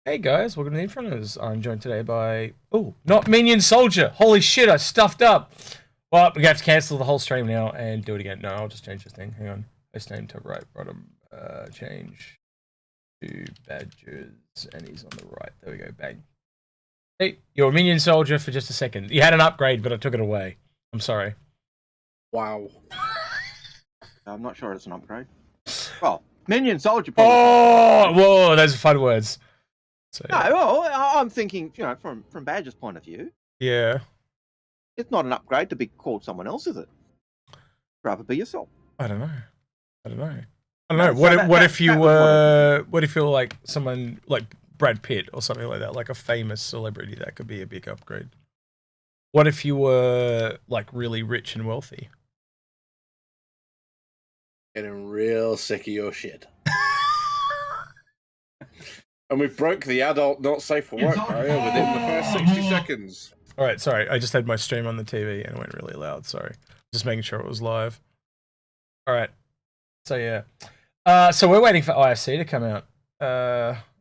Hey guys, welcome to the Inforunners. I'm joined today by... Oh, not Minion Soldier! Holy shit, I stuffed up! Well, we have to cancel the whole stream now and do it again. No, I'll just change this thing. Hang on. Host name to right bottom. Change to Badgers. And he's on the right. There we go. Bang. Hey, you're a Minion Soldier for just a second. You had an upgrade, but I took it away. I'm sorry. Wow. I'm not sure it's an upgrade. Well, Minion Soldier. Oh! Whoa, those are fun words. So, no, well, I'm thinking, you know, from Badger's point of view, yeah. it's not an upgrade to be called someone else, is it? Rather be yourself. I don't know. What if you were like someone like Brad Pitt or something like that, like a famous celebrity? That could be a big upgrade. What if you were like really rich and wealthy? Getting real sick of your shit. And we broke the adult not safe for work barrier within the first 60 seconds. All right, sorry. I just had my stream on the TV and it went really loud. Sorry. Just making sure it was live. All right. So, yeah. So we're waiting for ISC to come out.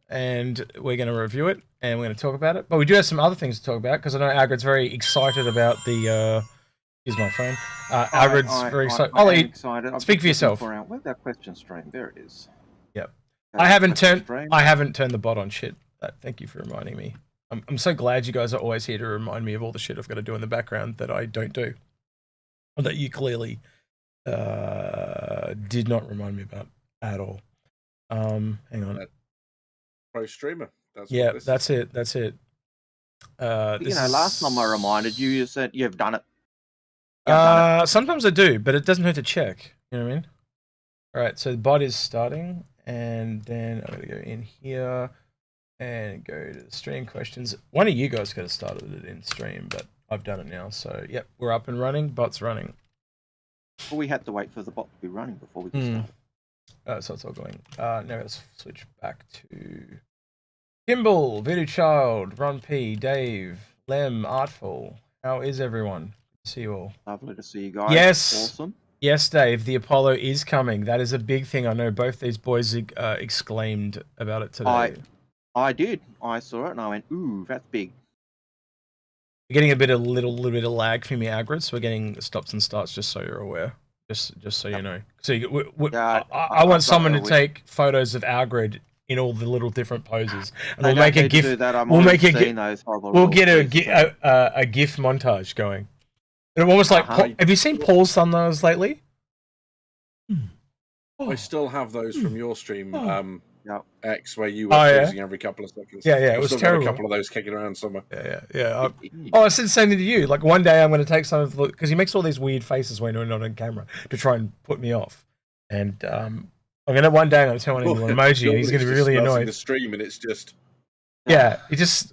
And we're going to review it and we're going to talk about it. But we do have some other things to talk about because I know Algared's very excited about the... Here's my phone. Algared's very excited. I'm excited. Speak for yourself. Where's that question stream? There it is. Yep. I haven't turned the bot on shit. Thank you for reminding me. I'm so glad you guys are always here to remind me of all the shit I've got to do in the background that I don't do. Or that you clearly did not remind me about at all. Hang on. Pro streamer. That's it. That's it. Last time I reminded you, you said you've done it. Sometimes I do, but it doesn't hurt to check. You know what I mean? All right, so the bot is starting. And then I'm going to go in here and go to the stream questions. One of you guys could have started it in stream, but I've done it now. So, yep, we're up and running. Bot's running. Well, we had to wait for the bot to be running before we could start. So it's all going. Now let's switch back to Kimball, Voodoo Child, Ron P, Dave, Lem, Artful. How is everyone? Good to see you all. Lovely to see you guys. Yes. Awesome. Yes, Dave, the Apollo is coming. That is a big thing. I know both these boys exclaimed about it today. I did. I saw it and I went, ooh, that's big. We're getting a little bit of lag from your Algared, so we're getting stops and starts just so you're aware. Just so you know. So I want someone to take photos of Algared in all the little different poses, and we'll make a GIF. We'll make a GIF. We'll get a GIF montage going. And almost like, have you seen Paul's thumbnails lately? I still have those from your stream, X, where you were freezing every couple of seconds. Yeah, it was terrible. Got a couple of those kicking around somewhere. Yeah. I said the same thing to you. Like one day I'm going to take some of the, because he makes all these weird faces when we're not on camera to try and put me off. And I'm going to one day I'm going to tell him an emoji, and he's going to be really annoyed. The stream, and it's just he just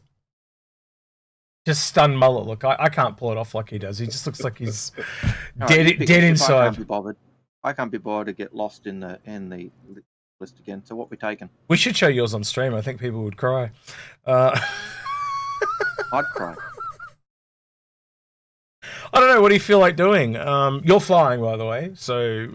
stunned mullet look. I can't pull it off like he does. He just looks like he's dead inside. I can't be bothered to get lost in the list again. So what we taking? We should show yours on stream. I think people would cry. I'd cry. I don't know. What do you feel like doing? You're flying, by the way. So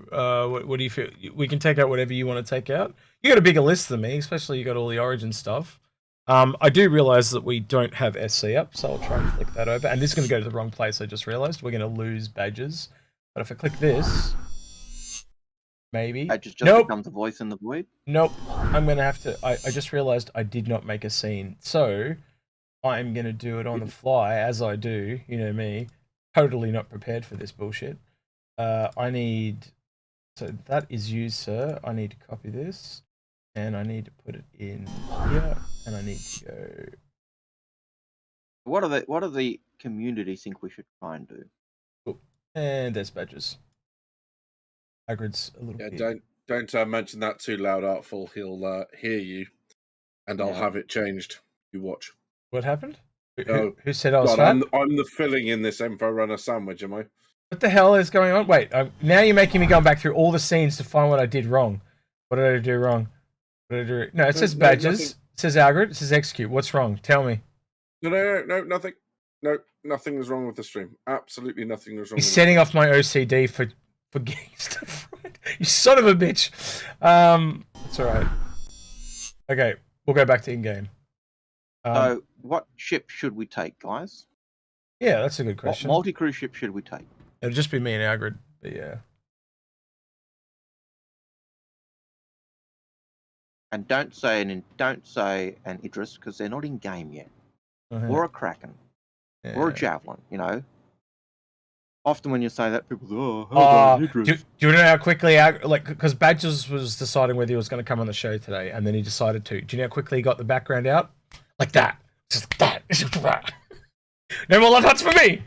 what do you feel? We can take out whatever you want to take out. You got a bigger list than me, especially you got all the Origin stuff. I do realise that we don't have SC up, so I'll try and flick that over. And this is going to go to the wrong place, I just realised. We're going to lose badges. But if I click this, maybe... Badges just becomes a voice in the void? Nope. I'm going to have to... I just realised I did not make a scene. So, I'm going to do it on the fly, as I do. You know me. Totally not prepared for this bullshit. I need... So, that is you, sir. I need to copy this. And I need to put it in here, and I need to go. What do the community think we should try and do? Cool. And there's badges. Algared's a little bit. Don't mention that too loud, Artful. He'll hear you, and I'll have it changed. You watch. What happened? Who said I was fat? I'm the filling in this Inforunner sandwich, am I? What the hell is going on? Wait, now you're making me go back through all the scenes to find what I did wrong. What did I do wrong? No, it says badges. It says Algared. It says execute. What's wrong? Tell me. No, nothing. No, nothing was wrong with the stream. Absolutely nothing was wrong. He's setting off my OCD for getting stuff right. You son of a bitch. It's all right. Okay, we'll go back to in-game. So, what ship should we take, guys? Yeah, that's a good What question. multi-crew ship should we take? It'll just be me and Algared, but yeah. And don't say an Idris because they're not in game yet, or a Kraken, or a Javelin. You know. Often when you say that, people go, "Oh, how about an Idris?" Do you know how quickly, because Badgers was deciding whether he was going to come on the show today, and then he decided to. Do you know how quickly he got the background out? Like that. Just like that. No more love hearts for me!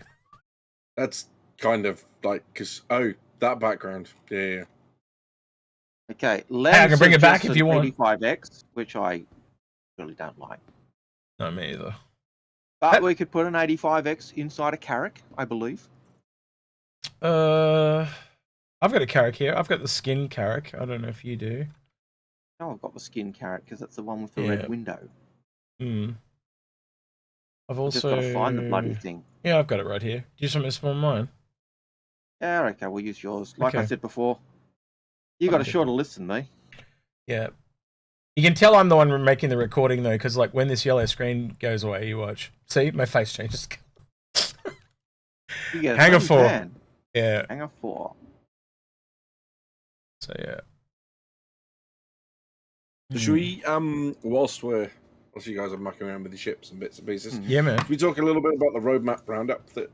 That's kind of like, because, that background. Yeah. Okay, I can bring it back if you want. 85X, which I really don't like. No, me either. But we could put an 85X inside a Carrack, I believe. I've got a Carrack here. I've got the skin Carrack. I don't know if you do. No, I've got the skin Carrack because that's the one with the red window. I've also just got to find the bloody thing. Yeah, I've got it right here. Do you just want me to spawn mine? Yeah, okay, we'll use yours. Like I said before, you got a shorter list than me. Yeah. You can tell I'm the one making the recording though, because like when this yellow screen goes away, you watch. See, my face changes. Hangar 4. Yeah. Hangar 4. So yeah. Should we, whilst you guys are mucking around with the ships and bits and pieces, yeah, man. Should we talk a little bit about the roadmap roundup that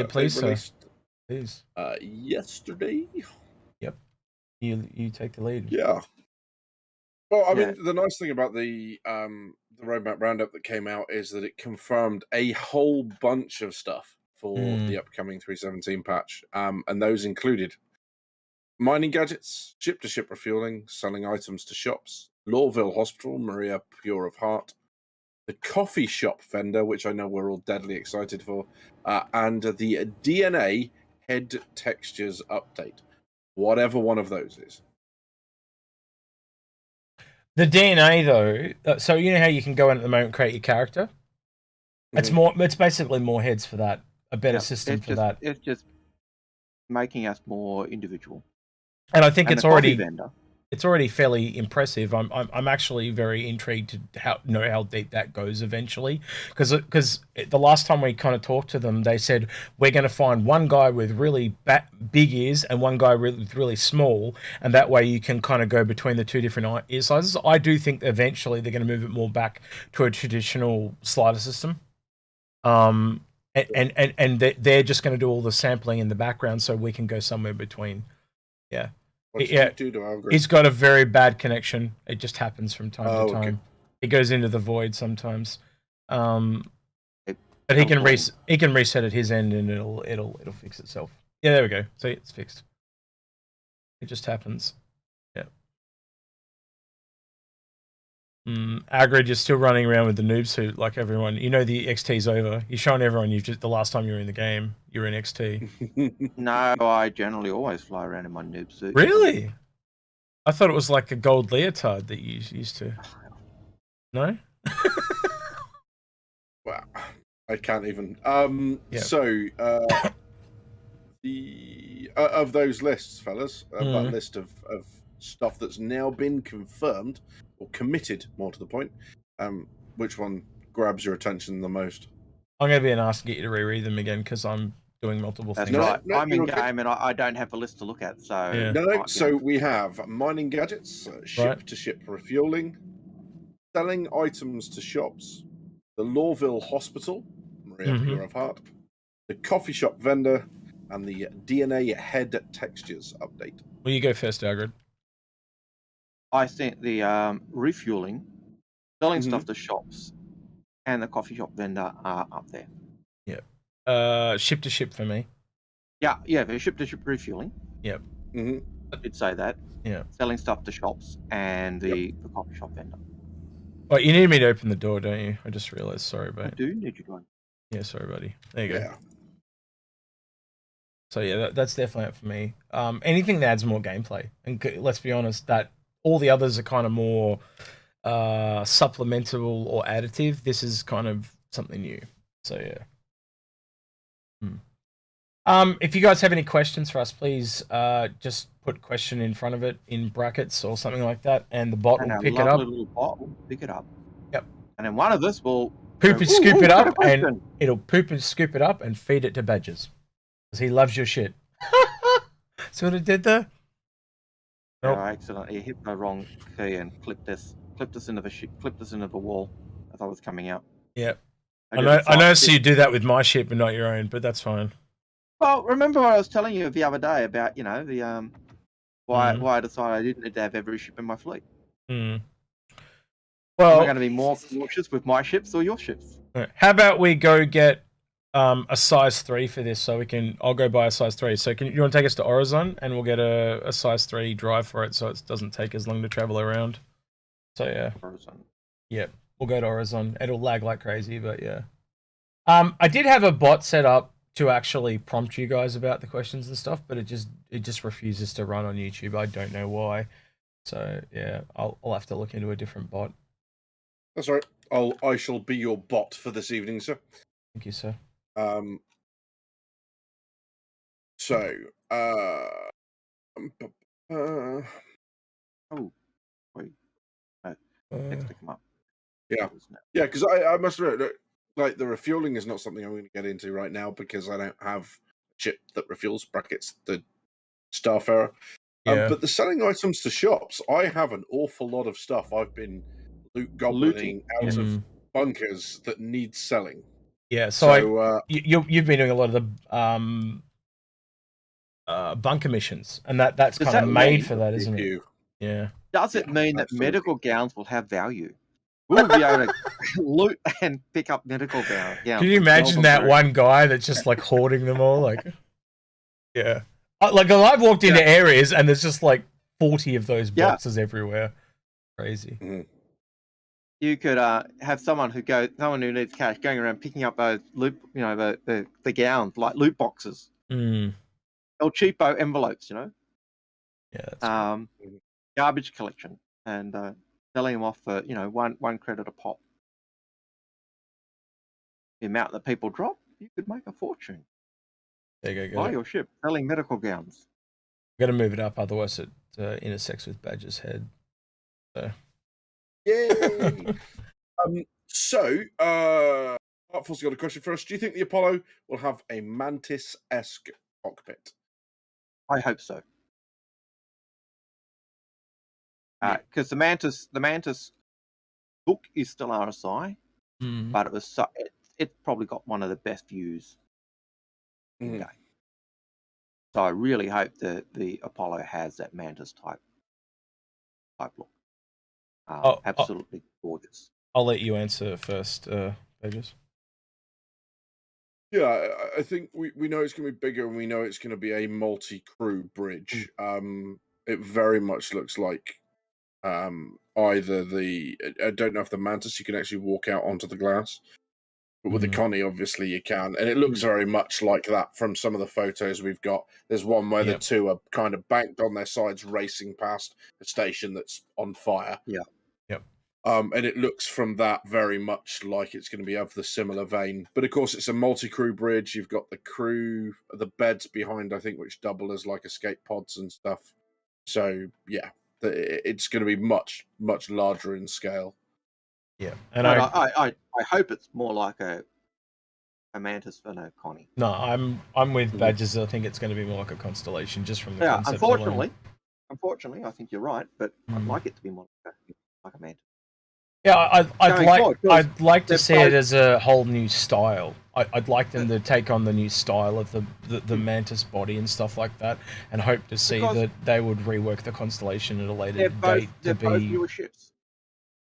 please, they released please. Yesterday? Yep. You take the lead. Yeah. Well, I mean, the nice thing about the roadmap roundup that came out is that it confirmed a whole bunch of stuff for the upcoming 3.17 patch, and those included mining gadgets, ship-to-ship refueling, selling items to shops, Lawville Hospital, Maria Pure of Heart, the coffee shop vendor, which I know we're all deadly excited for, and the DNA head textures update, whatever one of those is. The DNA though, so you know how you can go in at the moment and create your character? It's basically more heads for that, a better system for that. It's just making us more individual. And I think it's already fairly impressive. I'm actually very intrigued to know how deep that goes eventually, because the last time we kind of talked to them, they said we're going to find one guy with really big ears and one guy with really small, and that way you can kind of go between the two different ear sizes. I do think eventually they're going to move it more back to a traditional slider system. And they're just going to do all the sampling in the background so we can go somewhere between. Yeah. He's got a very bad connection. It just happens from time to time. Okay. It goes into the void sometimes. But he can reset at his end and it'll fix itself. Yeah, there we go. See, it's fixed. It just happens. Yeah. Algared, you're still running around with the noob suit like everyone. You know the XT's over. You're showing everyone the last time you were in the game, you were in XT. No, I generally always fly around in my noob suit. Really? I thought it was like a gold leotard that you used to. No? Wow. I can't even. So, of those lists, fellas, that list of stuff that's now been confirmed or committed, more to the point, which one grabs your attention the most? I'm going to be an ass to get you to reread them again because I'm doing multiple things. Right. I'm in game and I don't have a list to look at. So So we have mining gadgets, ship-to-ship refueling, selling items to shops, the Lawville Hospital, Maria Pure of Heart, the coffee shop vendor, and the DNA head textures update. Well, you go first, Algared. I think the refueling, selling stuff to shops, and the coffee shop vendor are up there. Yeah. Ship to ship for me. Yeah, the ship to ship refueling. Yep. I did say that. Yeah. Selling stuff to shops and the coffee shop vendor. Well, you need me to open the door, don't you? I just realized. Sorry, mate. I do need you to open. Yeah, sorry, buddy. There you go. So yeah, that's definitely it for me. Anything that adds more gameplay, and let's be honest, that all the others are kind of more supplemental or additive. This is kind of something new. So yeah. If you guys have any questions for us, please just put question in front of it in brackets or something like that, and the bot will pick it up. Little bot will pick it up. Yep. And then one of us will poop and scoop it up, and it'll poop and scoop it up and feed it to badgers. Because he loves your shit. See what it did there? Nope. I accidentally hit the wrong key and clipped this into the wall as I was coming out. Yep. I know. So you do that with my ship, but not your own. But that's fine. Well, remember what I was telling you the other day about the why I decided I didn't need to have every ship in my fleet. Well, am I going to be more cautious with my ships or your ships? How about we go get a size 3 for this, so I'll go buy a size 3. So you want to take us to Horizon, and we'll get a size 3 drive for it, so it doesn't take as long to travel around. So yeah. Horizon. Yep. We'll go to Horizon. It'll lag like crazy, but yeah. I did have a bot set up to actually prompt you guys about the questions and stuff, but it just refuses to run on YouTube. I don't know why. So yeah, I'll have to look into a different bot. That's all right. I shall be your bot for this evening, sir. Thank you, sir. Oh, wait. Next to come up. Yeah, because I must admit, like, the refueling is not something I'm going to get into right now because I don't have a chip that refuels, brackets the Starfarer. Yeah. But the selling items to shops, I have an awful lot of stuff I've been goblining out of bunkers that need selling. Yeah, so you've been doing a lot of the bunker missions, and that's kind of made for that, isn't it? Yeah. Does it mean that medical gowns will have value? We'll be able to loot and pick up medical gowns. Can you imagine that one guy that's just like hoarding them all? Like, yeah. Like, I've walked into areas and there's just like 40 of those boxes everywhere. Crazy. Mm-hmm. You could have someone who needs cash going around picking up those loot, the gowns, like loot boxes. Or cheapo envelopes, Yeah, that's garbage collection and selling them off for, one credit a pop. The amount that people drop, you could make a fortune. There you go. Buy your ship selling medical gowns. Got to move it up, otherwise it intersects with Badger's head. So. Yay! Artful's got a question for us. Do you think the Apollo will have a Mantis-Esque cockpit? I hope so. Because the Mantis book is still RSI, but it's probably got one of the best views. Okay. So I really hope that the Apollo has that Mantis type look. Absolutely gorgeous. I'll let you answer first, Vegas. Yeah, I think we know it's going to be bigger, and we know it's going to be a multi-crew bridge. It very much looks like either I don't know if the Mantis you can actually walk out onto the glass, but with the Connie, obviously you can, and it looks very much like that from some of the photos we've got. There's one where the two are kind of banked on their sides, racing past a station that's on fire. Yeah. And it looks from that very much like it's going to be of the similar vein. But of course, it's a multi-crew bridge. You've got the beds behind, I think, which double as like escape pods and stuff. So yeah, it's going to be much, much larger in scale. Yeah, and I hope it's more like a Mantis than a Connie. No, I'm with Badgers. I think it's going to be more like a Constellation, just from the concept. Unfortunately, I think you're right, but I'd like it to be more like a Mantis. Yeah, I'd like to see it as a whole new style. I'd like them to take on the new style of the Mantis body and stuff like that, and hope to see that they would rework the Constellation at a later date. They're both newer ships.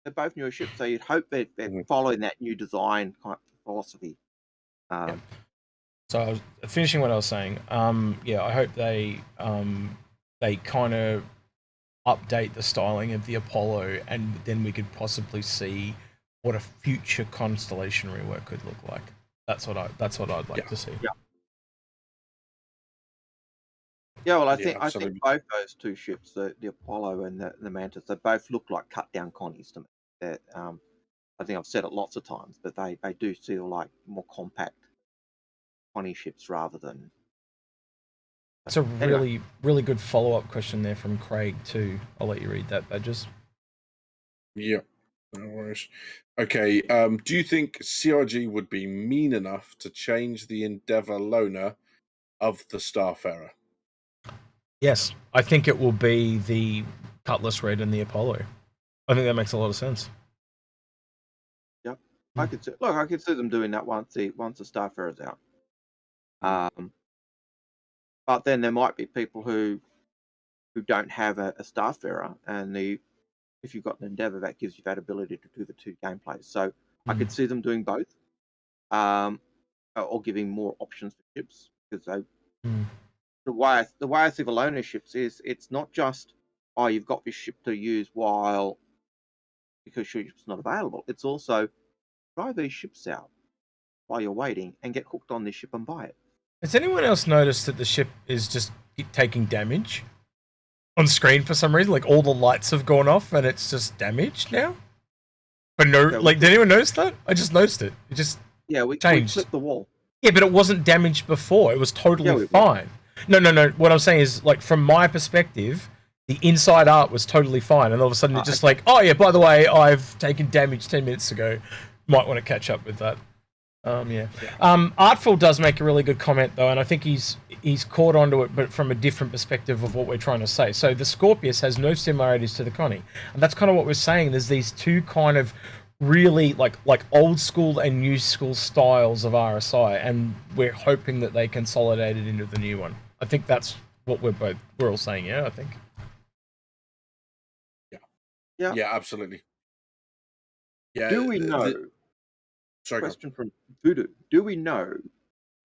They're both newer ships, so you'd hope they're following that new design kind of philosophy. So I was finishing what I was saying. I hope they kind of update the styling of the Apollo, and then we could possibly see what a future Constellation rework could look like. That's what I'd like to see. I think both those two ships, the Apollo and the Mantis, they both look like cut down Connies to me. I think I've said it lots of times, but they do feel like more compact Connie ships rather than. That's a really, really good follow-up question there from Craig too. I'll let you read that, Badges. Yeah, no worries. Okay. Do you think CRG would be mean enough to change the Endeavour loaner of the Starfarer? Yes, I think it will be the Cutlass Red and the Apollo. I think that makes a lot of sense. Yep, I could see them doing that once the Starfarer's out. But then there might be people who don't have a Starfarer, and if you've got an Endeavour, that gives you that ability to do the two gameplays. So I could see them doing both, or giving more options for ships, because the way I see the loaner ships is it's not just you've got this ship to use because your ship's not available. It's also try these ships out while you're waiting and get hooked on this ship and buy it. Has anyone else noticed that the ship is just taking damage on screen for some reason? Like all the lights have gone off and it's just damaged now. But no, did anyone notice that? I just noticed it. It just we changed. We flipped the wall. Yeah, but it wasn't damaged before. It was totally fine. No. What I'm saying is, like, from my perspective, the inside art was totally fine, and all of a sudden it's just like, oh yeah, by the way, I've taken damage 10 minutes ago. Might want to catch up with that. Artful does make a really good comment though, and I think he's caught onto it, but from a different perspective of what we're trying to say. So the Scorpius has no similarities to the Connie, and that's kind of what we're saying. There's these two kind of really like old school and new school styles of RSI, and we're hoping that they consolidate it into the new one. I think that's what we're all saying. Yeah, I think. Yeah, absolutely. Yeah. Do we know? Sorry. Question from Voodoo. Do we know?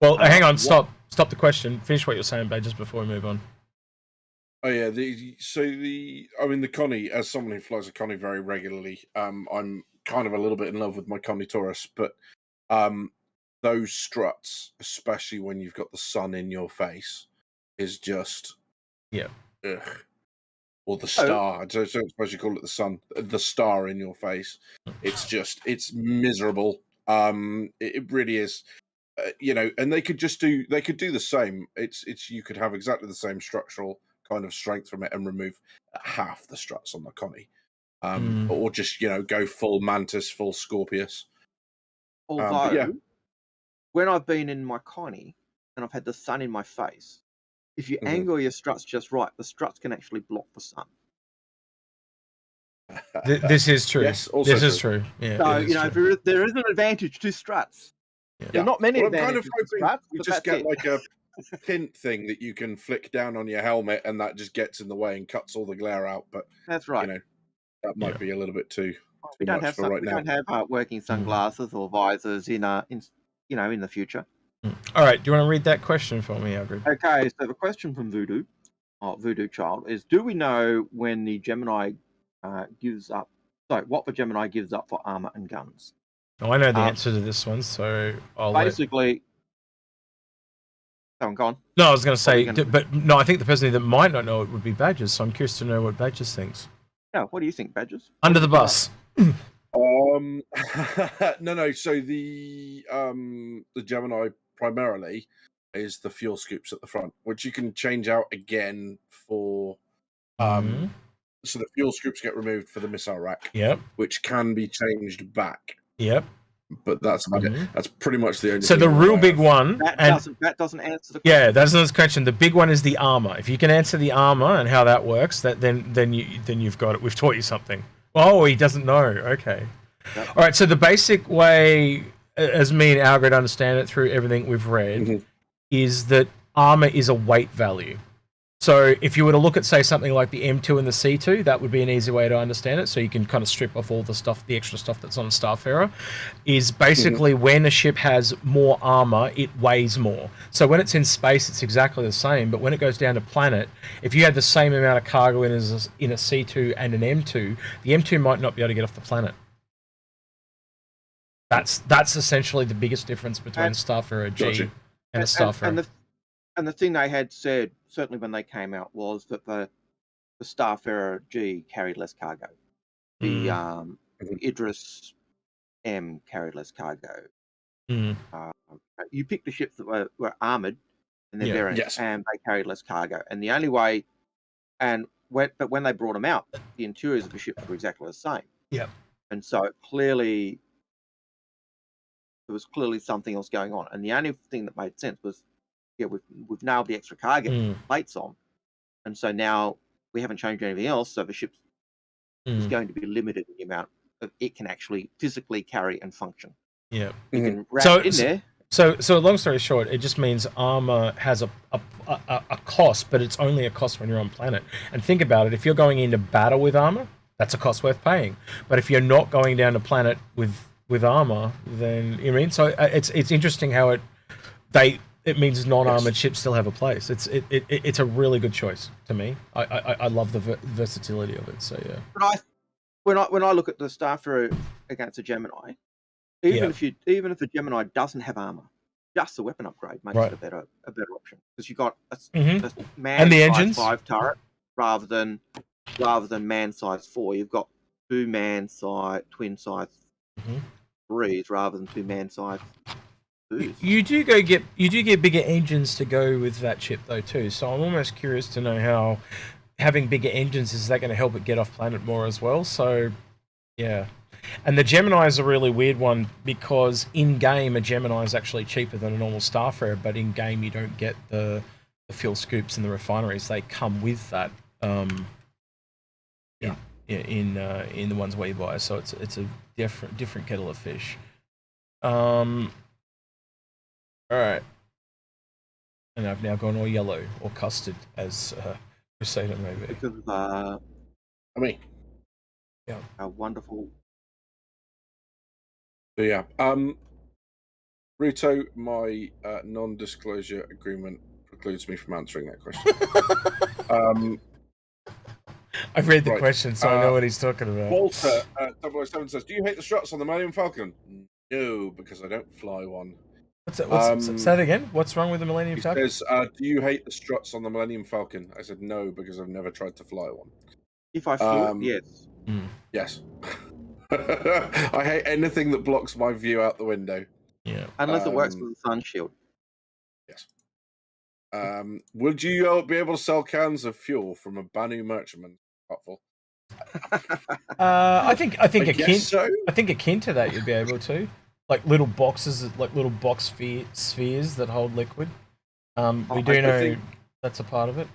Well, hang on. Stop the question. Finish what you're saying, Badges, before we move on. Oh yeah. The Connie, as someone who flies a Connie very regularly, I'm kind of a little bit in love with my Connie Taurus, but those struts, especially when you've got the sun in your face, is just ugh. Or the star. I don't suppose you call it the sun. The star in your face. It's miserable. It really is. And they could do the same. It's you could have exactly the same structural kind of strength from it and remove half the struts on the Connie. Or just go full Mantis, full Scorpius. Although, when I've been in my Connie and I've had the sun in my face, if you angle your struts just right, the struts can actually block the sun. This is true. Yes, this is true. Yeah. So there is an advantage to struts. Yeah. There are not many advantages to struts. You just get like a pint thing that you can flick down on your helmet, and that just gets in the way and cuts all the glare out. But that's right. That might be a little bit too. We don't have working sunglasses or visors in the future. All right. Do you want to read that question for me, Algared? Okay. So the question from Voodoo Child, is: do we know when the Gemini gives up? So what the Gemini gives up for armor and guns? Oh, I know the answer to this one, so I'll basically. Go on. No, I was going to say, but no, I think the person that might not know it would be Badges. So I'm curious to know what Badges thinks. Yeah, what do you think, Badges? Under the bus. No. So the Gemini primarily is the fuel scoops at the front, which you can change out again for. So the fuel scoops get removed for the missile rack. Yep. Which can be changed back. Yep. But that's about it. That's pretty much the only. So the real big one that doesn't answer the question. Yeah, that's the question. The big one is the armor. If you can answer the armor and how that works, then you've got it. We've taught you something. Oh, he doesn't know. Okay. Yep. All right. So the basic way, as me and Algared understand it through everything we've read, is that armor is a weight value. So if you were to look at, say, something like the M2 and the C2, that would be an easy way to understand it. So you can kind of strip off all the stuff, the extra stuff that's on a Starfarer, is basically when a ship has more armor, it weighs more. So when it's in space, it's exactly the same. But when it goes down to planet, if you had the same amount of cargo in a C2 and an M2, the M2 might not be able to get off the planet. That's essentially the biggest difference between Starfarer G and a Starfarer. And the thing they had said, certainly when they came out, was that the Starfarer G carried less cargo. The Idris M carried less cargo. You picked the ships that were armoured in their variants, and they carried less cargo. And the only way, but when they brought them out, the interiors of the ships were exactly the same. Yeah. And so clearly there was clearly something else going on. And the only thing that made sense was, yeah, we've nailed the extra cargo plates on, and so now we haven't changed anything else. So the ship is going to be limited in the amount of it can actually physically carry and function. Yeah, you can wrap it in there. So long story short, it just means armor has a cost, but it's only a cost when you're on planet. And think about it: if you're going into battle with armor, that's a cost worth paying. But if you're not going down to planet with armor, then you mean so it's interesting how it means non-armored ships still have a place. It's a really good choice to me. I love the versatility of it. So yeah. But when I look at the Star-R against a Gemini, even if a Gemini doesn't have armor, just the weapon upgrade makes it a better option, because you got a man and the size engines 5 turret rather than man size 4. You've got 2 man size twin size 3s rather than 2 man size 2s. You do get bigger engines to go with that ship though too. So I'm almost curious to know how having bigger engines, is that going to help it get off planet more as well? So yeah. And the Gemini is a really weird one, because in-game a Gemini is actually cheaper than a normal Star-R, but in-game you don't get the fuel scoops and the refineries. They come with that in the ones we buy. So it's a different kettle of fish. All right. And I've now gone all yellow or custard, as Crusader may be. Because of yeah, a wonderful. So yeah, Ruto, my non-disclosure agreement precludes me from answering that question. I've read the question, so I know what he's talking about. Walter 007 says, "Do you hate the struts on the Millennium Falcon?" No, because I don't fly one. Say that again. What's wrong with the Millennium Falcon? He says, "Do you hate the struts on the Millennium Falcon?" I said, "No, because I've never tried to fly one." If I flew, yes. Yes. I hate anything that blocks my view out the window. Yeah. Unless it works with the sun shield. Yes. Would you be able to sell cans of fuel from a Banu merchantman? Thoughtful. I think akin so. I think akin to that you'd be able to, like little boxes, like little box spheres that hold liquid. We do know that's a part of it.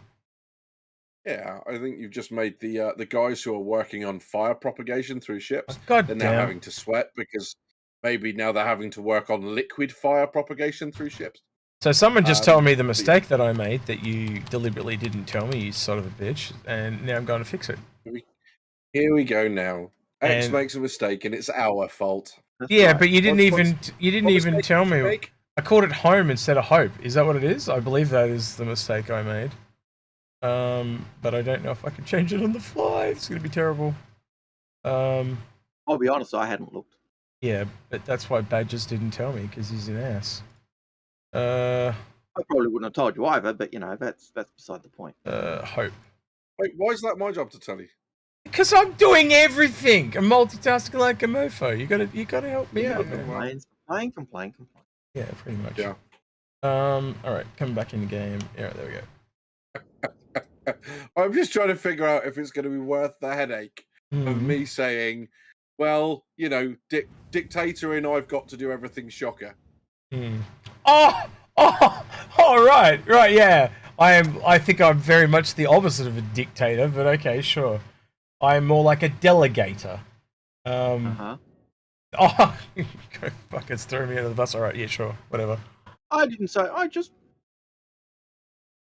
Yeah, I think you've just made the guys who are working on fire propagation through ships. They're now having to sweat, because maybe now they're having to work on liquid fire propagation through ships. So someone just told me the mistake that I made, that you deliberately didn't tell me, you son of a bitch, and now I'm going to fix it. Here we go now. X makes a mistake, and it's our fault. Yeah, but you didn't even tell me. I called it home instead of hope. Is that what it is? I believe that is the mistake I made. But I don't know if I can change it on the fly. It's going to be terrible. I'll be honest, I hadn't looked. Yeah, but that's why Badgers didn't tell me, because he's an ass. I probably wouldn't have told you either, but that's beside the point. Hope. Wait, why is that my job to tell you? Because I'm doing everything. I'm multitasking like a mofo. You gotta help me out. Complain. Yeah, pretty much. Yeah. All right, coming back in the game. Yeah, there we go. I'm just trying to figure out if it's going to be worth the headache of me saying, well, dictator in I've got to do everything shocker. Oh, right, yeah. I think I'm very much the opposite of a dictator, but okay, sure. I'm more like a delegator. Oh, fucking throw me under the bus. All right, yeah, sure, whatever. I didn't say. I just.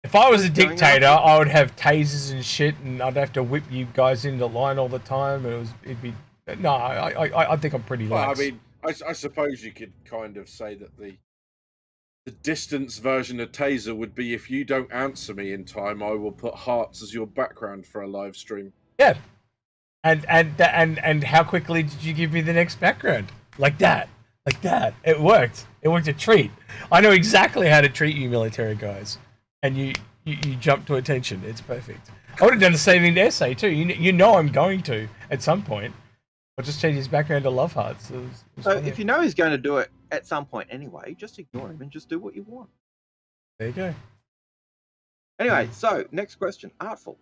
If I was a dictator, I would have tasers and shit, and I'd have to whip you guys into line all the time. And it'd be no. I think I'm pretty lax. Well, I mean, I suppose you could kind of say that the distance version of taser would be, if you don't answer me in time, I will put hearts as your background for a live stream. Yeah, and how quickly did you give me the next background? Like that. It worked. It worked a treat. I know exactly how to treat you military guys. And you jump to attention. It's perfect. I would have done the same thing to Essay too. You know I'm going to at some point. I'll just change his background to love hearts. So if you know he's going to do it at some point anyway, just ignore him and just do what you want. There you go. Anyway, so next question. Artful.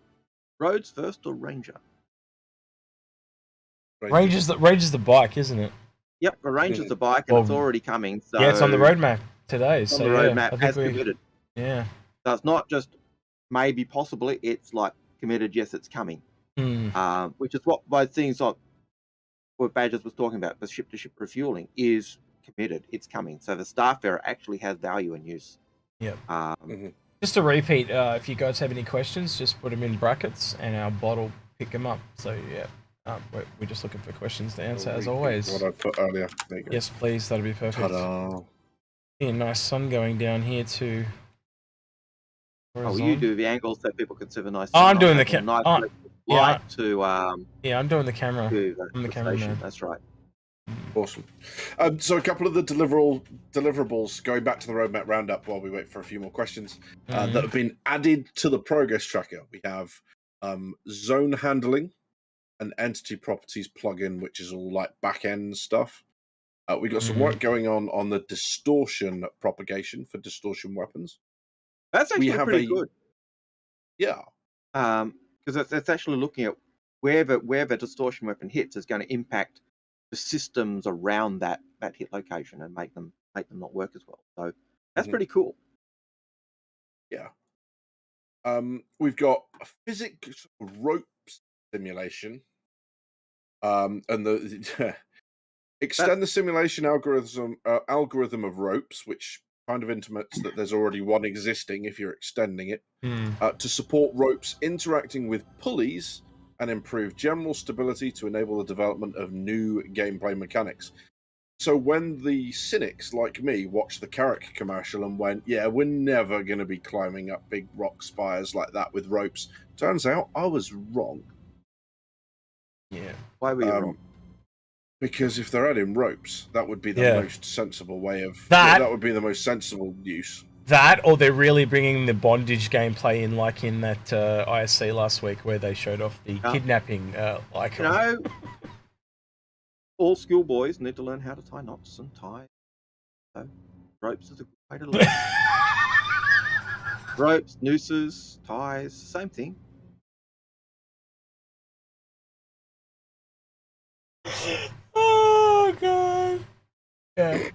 Roads first or Ranger? Ranger's the bike, isn't it? Yep, arranges the bike, and it's already coming. So yeah, it's on the roadmap today. It's on the roadmap as committed. Yeah. So it's not just maybe, possibly. It's like committed. Yes, it's coming. Which is what by things like what Badgers was talking about, the ship-to-ship refueling is committed. It's coming. So the Starfarer actually has value and use. Yep. Just to repeat, if you guys have any questions, just put them in brackets, and our bot will pick them up. So yeah. We're just looking for questions to answer, as always. What I put earlier. There you go. Yes, please. That'd be perfect. Ta-da. Yeah, nice sun going down here too. Oh, you do the angles that people can see the nice. Oh, I'm doing the camera. Light yeah, I'm doing the camera. I'm the cameraman. That's right. Awesome. So a couple of the deliverables, going back to the roadmap roundup while we wait for a few more questions, that have been added to the progress tracker. We have zone handling, an entity properties plugin, which is all like back-end stuff. We got some work going on the distortion propagation for distortion weapons. That's actually pretty good. Yeah. Because it's actually looking at where the distortion weapon hits is going to impact the systems around that hit location and make them not work as well. So that's pretty cool. Yeah. We've got a physics rope simulation. And the extend the simulation algorithm of ropes, which kind of intimates that there's already one existing if you're extending it, to support ropes interacting with pulleys and improve general stability to enable the development of new gameplay mechanics. So when the cynics like me watched the Carrick commercial and went, yeah, we're never going to be climbing up big rock spires like that with ropes, turns out I was wrong. Yeah. Why were you wrong? Because if they're adding ropes, that would be the most sensible way of... That would be the most sensible use. That, or they're really bringing the bondage gameplay in, like in that ISC last week where they showed off the kidnapping icon. You know, all schoolboys need to learn how to tie knots and tie. So, ropes is a good way to learn. Ropes, nooses, ties, same thing. Oh god. Yeah.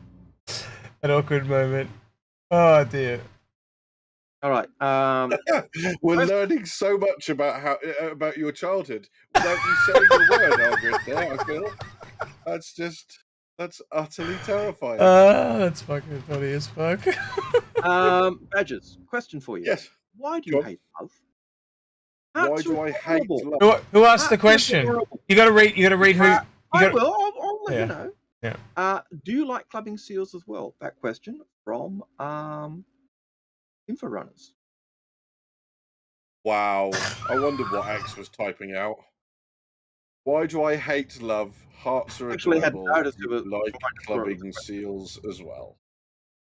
An awkward moment. Oh dear. All right. We're learning so much about your childhood without you saying a word, Algared. There, I feel that's utterly terrifying. That's fucking funny as fuck. Badgers, question for you. Yes. Why do you hate love? Why do I hate love? Who asked the question? You gotta read who. I will. I'll let you know. Yeah. Do you like clubbing seals as well? That question from Inforunners. Wow. I wondered what X was typing out. Why do I hate love? Hearts are adorable. Like clubbing seals as well.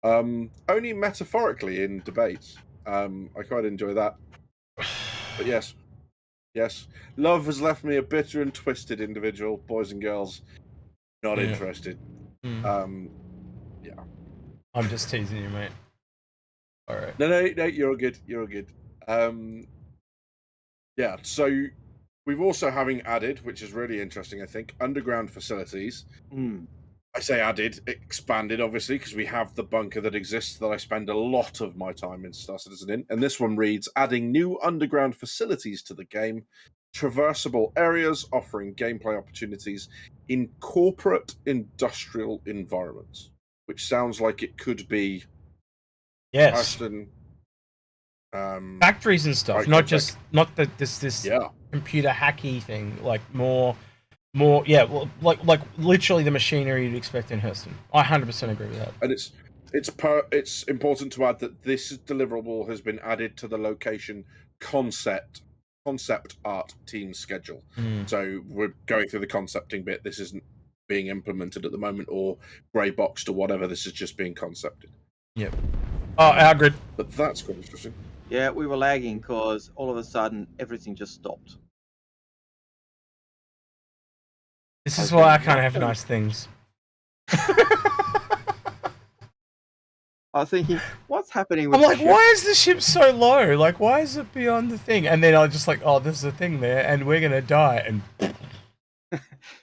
Only metaphorically in debates. I quite enjoy that. But yes. Yes. Love has left me a bitter and twisted individual, boys and girls. Not interested. Yeah. I'm just teasing you, mate. All right. No, you're all good. You're all good. Yeah, so we've also having added, which is really interesting, I think, underground facilities. I say added, expanded, obviously, because we have the bunker that exists that I spend a lot of my time in Star Citizen in. And this one reads, adding new underground facilities to the game, traversable areas offering gameplay opportunities in corporate industrial environments, which sounds like it could be Ashton, factories and stuff, not this computer hacky thing, like more like literally the machinery you'd expect in Hurston. I 100% agree with that. And it's important to add that this deliverable has been added to the location concept art team schedule. So we're going through the concepting bit. This isn't being implemented at the moment or grey boxed or whatever. This is just being concepted. Yep. Oh, Algared. But that's quite interesting. Yeah, we were lagging because all of a sudden everything just stopped. This is why I can't have nice things. I was thinking, what's happening with I'm like, why is the ship so low? Like, why is it beyond the thing? And then I was just like, oh, there's a thing there, and we're going to die. And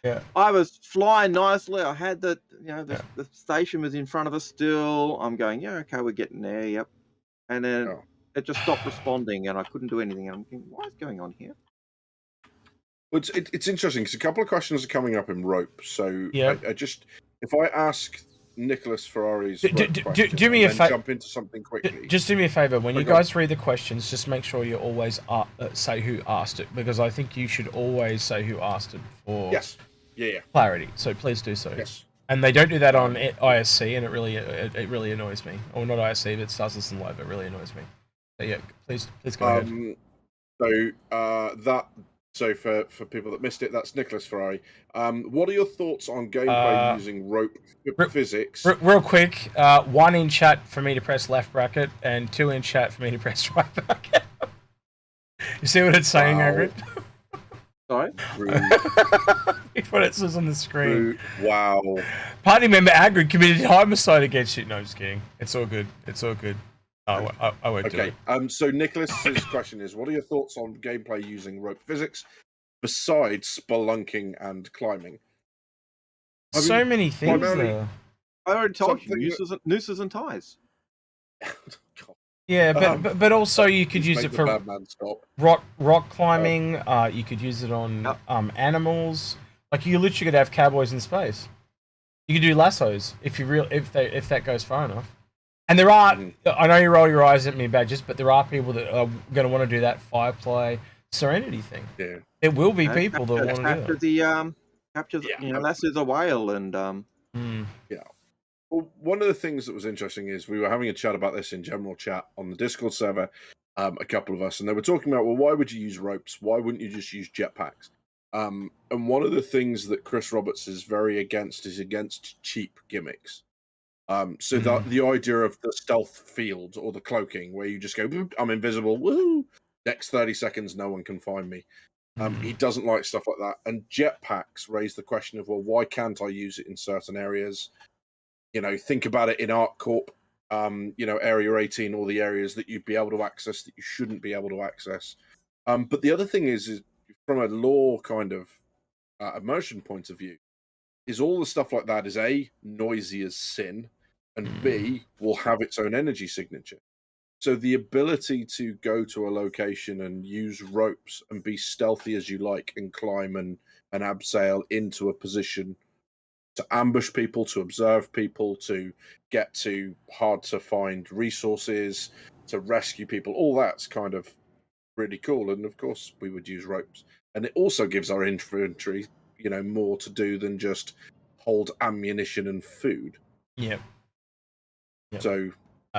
Yeah. I was flying nicely. I had the the station was in front of us still. I'm going, yeah, okay, we're getting there. Yep. And then it just stopped responding, and I couldn't do anything. And I'm thinking, what is going on here? Well, it's interesting because a couple of questions are coming up in rope. So I just, if I ask Nicholas Ferrari's do me a favor. Jump into something quickly. Just do me a favor. When you guys read the questions, just make sure you always say who asked it, because I think you should always say who asked it for clarity. So please do so. Yes. And they don't do that on ISC, and it really annoys me. Or not ISC, but Stars Listen Live. It really annoys me. So yeah, please go ahead. So for people that missed it, that's Nicholas Ferrari. What are your thoughts on gameplay using rope physics? Real quick, 1 in chat for me to press left bracket, and 2 in chat for me to press right bracket. You see what it's saying, Algared? Sorry? What it says on the screen. Wow. Party member Algared committed homicide against you. No, just kidding. It's all good. It's all good. I won't do it. So Nicholas's question is, what are your thoughts on gameplay using rope physics besides spelunking and climbing? So many things there. I already told you, nooses and ties. Yeah, but also you could use it for rock climbing. You could use it on animals. Like you literally could have cowboys in space. You could do lassos if that goes far enough. And there are, I know you roll your eyes at me, Badges, but there are people that are going to want to do that Fireplay Serenity thing. Yeah. There will be people that want to do that. Capture lassos a whale and Yeah. Well, one of the things that was interesting is we were having a chat about this in general chat on the Discord server, a couple of us, and they were talking about, well, why would you use ropes? Why wouldn't you just use jetpacks? And one of the things that Chris Roberts is very against is against cheap gimmicks. So the idea of the stealth field or the cloaking, where you just go, I'm invisible, woo! Next 30 seconds, no one can find me. He doesn't like stuff like that. And jetpacks raise the question of, well, why can't I use it in certain areas? Think about it in ArcCorp, Area 18, all the areas that you'd be able to access that you shouldn't be able to access. But the other thing is from a lore kind of immersion point of view, is all the stuff like that is A, noisy as sin, and B, will have its own energy signature. So the ability to go to a location and use ropes and be stealthy as you like and climb and abseil into a position to ambush people, to observe people, to get to hard to find resources, to rescue people, all that's kind of really cool. And of course we would use ropes. And it also gives our infantry, more to do than just hold ammunition and food. Yep. So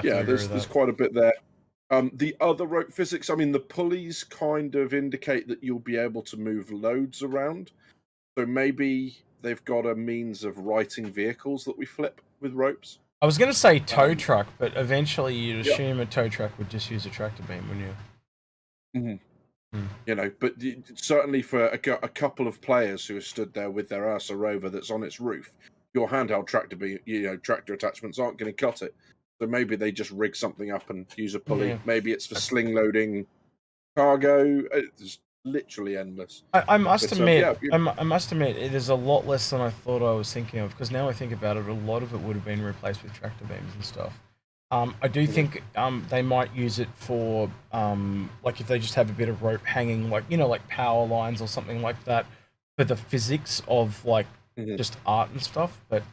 there's quite a bit there. The other rope physics, the pulleys kind of indicate that you'll be able to move loads around. So maybe they've got a means of righting vehicles that we flip with ropes. I was going to say tow truck, but eventually you'd assume a tow truck would just use a tractor beam, wouldn't you? But certainly for a couple of players who have stood there with their Ursa rover that's on its roof, your handheld tractor beam, tractor attachments aren't going to cut it. So maybe they just rig something up and use a pulley. Yeah. Maybe it's for sling loading cargo. It's literally endless. I must admit, it is a lot less than I thought I was thinking of, because now I think about it, a lot of it would have been replaced with tractor beams and stuff. I do think they might use it for, like if they just have a bit of rope hanging, like, like power lines or something like that, for the physics of, like, just art and stuff. But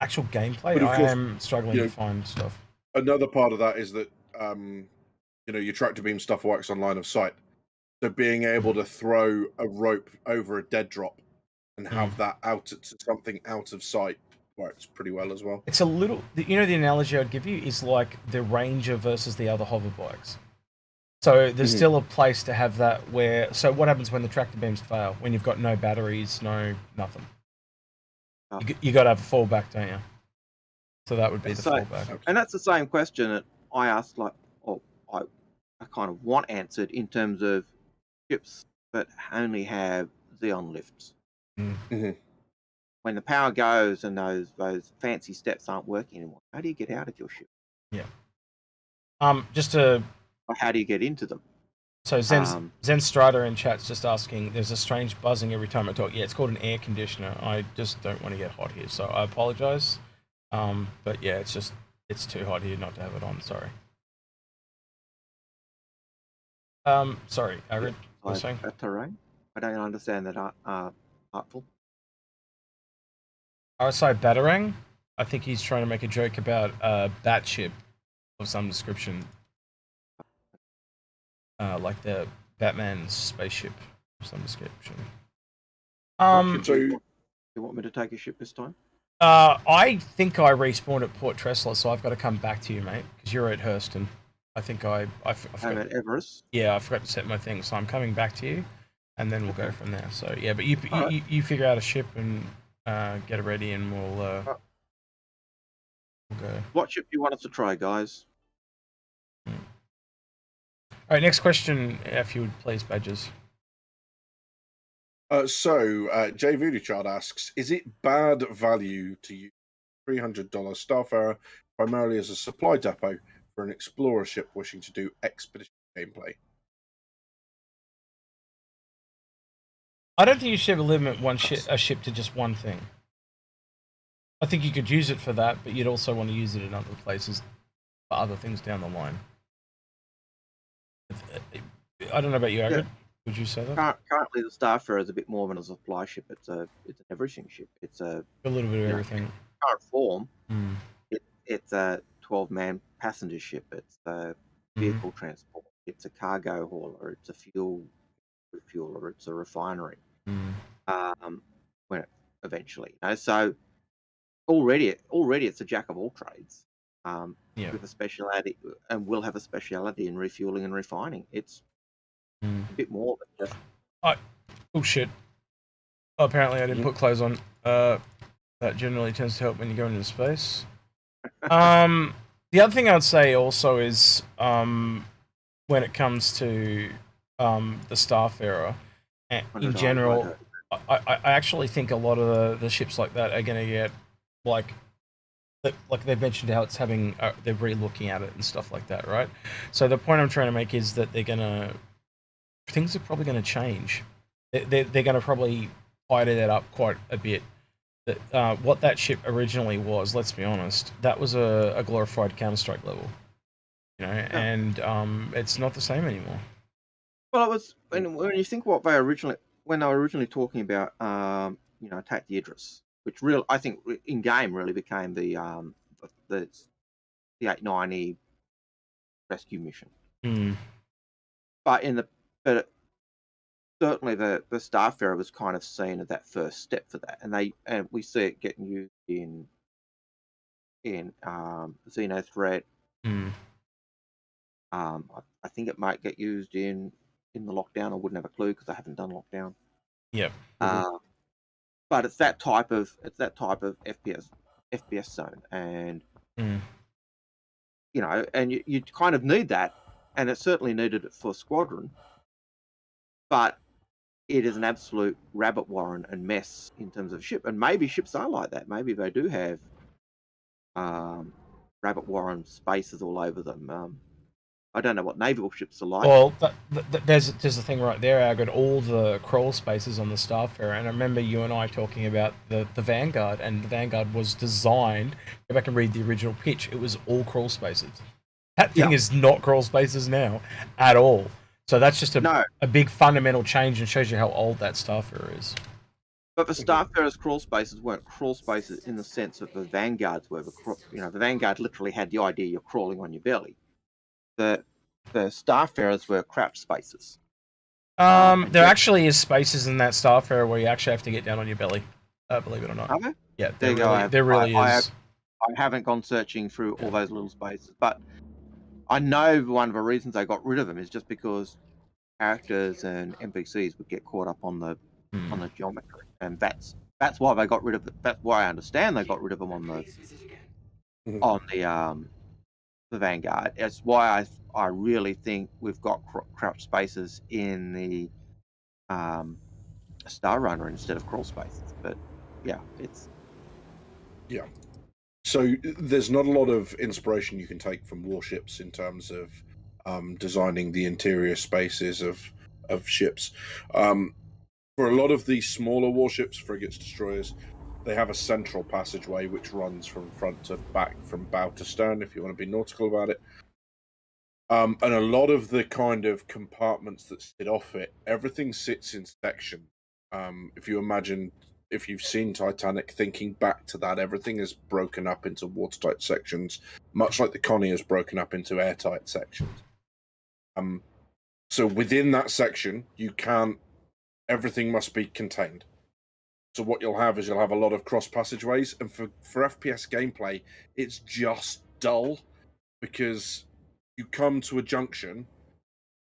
actual gameplay, I am struggling to find stuff. Another part of that is that, your tractor beam stuff works on line of sight. So being able to throw a rope over a dead drop and have that out to something out of sight works pretty well as well. It's a little, the analogy I'd give you is like the Ranger versus the other hover bikes. So there's still a place to have that where, so what happens when the tractor beams fail? When you've got no batteries, no nothing. You got to have a fallback, don't you? So that would be the fallback. And that's the same question that I asked, I kind of want answered in terms of ships that only have Xeon lifts. When the power goes and those fancy steps aren't working anymore, how do you get out of your ship? Yeah. Or how do you get into them? So Zen Strider in chat's just asking, there's a strange buzzing every time I talk. Yeah, it's called an air conditioner. I just don't want to get hot here, so I apologize. But yeah, it's too hot here not to have it on. Sorry. Sorry, Algared, what were you saying? A terrain? I don't understand that artful. RSI Batarang? I think he's trying to make a joke about a bat ship of some description. Like the Batman's spaceship of some description. So you want me to take a ship this time? I think I respawned at Port Tressler, so I've got to come back to you, mate, because you're at Hurston. I think I forgot. At Everest? Yeah, I forgot to set my thing, so I'm coming back to you, and then we'll go from there. So yeah, but you figure out a ship and get it ready, and we'll go. What ship do you want us to try, guys? All right, next question, if you would please, Badges. Jay Voodoo Child asks, is it bad value to use $300 Starfarer primarily as a supply depot for an explorer ship wishing to do expedition gameplay? I don't think you should ever limit a ship to just one thing. I think you could use it for that, but you'd also want to use it in other places for other things down the line. I don't know about you, Algared. Yeah. Would you say that? Currently, the Starfarer is a bit more than a supply ship. It's an everything ship. It's a little bit of everything. Current form. It's a 12-man passenger ship. It's a vehicle transport. It's a cargo hauler. It's a fuel refueler. It's a refinery. When eventually, so already it's a jack of all trades. With a speciality, and will have a speciality in refueling and refining. It's a bit more than just. Oh shit! Oh, apparently, I didn't put clothes on. That generally tends to help when you go into space. The other thing I would say also is when it comes to the Starfarer, in general, I actually think a lot of the ships like that are going to get like they've mentioned how it's having they're re-looking at it and stuff like that, right? So the point I'm trying to make is that things are probably going to change. They're going to probably tidy that up quite a bit. What that ship originally was, let's be honest, that was a glorified Counter-Strike level, and it's not the same anymore. Well, it was when you think when they were originally talking about Attack the Idris, which I think in game really became the 890 rescue mission. But certainly the Starfarer was kind of seen as that first step for that, and we see it getting used in Xeno Threat. I think it might get used in the Lockdown. I wouldn't have a clue because I haven't done Lockdown. Yep. But it's that type of FPS zone, and and you kind of need that, and it certainly needed it for Squadron. But it is an absolute rabbit warren and mess in terms of ship, and maybe ships are like that. Maybe they do have rabbit warren spaces all over them. I don't know what naval ships are like. Well, there's the thing right there. I got all the crawl spaces on the Starfarer, and I remember you and I talking about the Vanguard, and the Vanguard was designed. Go back and read the original pitch. It was all crawl spaces. That thing is not crawl spaces now at all. So that's just a big fundamental change, and shows you how old that Starfarer is. But the Starfarer's crawl spaces weren't crawl spaces in the sense that the Vanguards were. The Vanguard literally had the idea you're crawling on your belly. The Starfarers were crouch spaces. There actually is spaces in that Starfarer where you actually have to get down on your belly. Believe it or not. Are there? Yeah, there really is. I haven't gone searching through all those little spaces, but I know one of the reasons they got rid of them is just because characters and NPCs would get caught up on the geometry, and that's why they got rid of it. That's why I understand they got rid of them on the Vanguard. It's why I really think we've got crouch spaces in the Star Runner instead of crawl spaces. But so there's not a lot of inspiration you can take from warships in terms of designing the interior spaces of ships. For a lot of these smaller warships, frigates, destroyers, they have a central passageway which runs from front to back, from bow to stern, if you want to be nautical about it. And a lot of the kind of compartments that sit off it, everything sits in section. If you imagine, if you've seen Titanic, thinking back to that, everything is broken up into watertight sections, much like the Connie is broken up into airtight sections. So within that section, everything must be contained. So what you'll have is a lot of cross passageways, and for FPS gameplay, it's just dull because you come to a junction,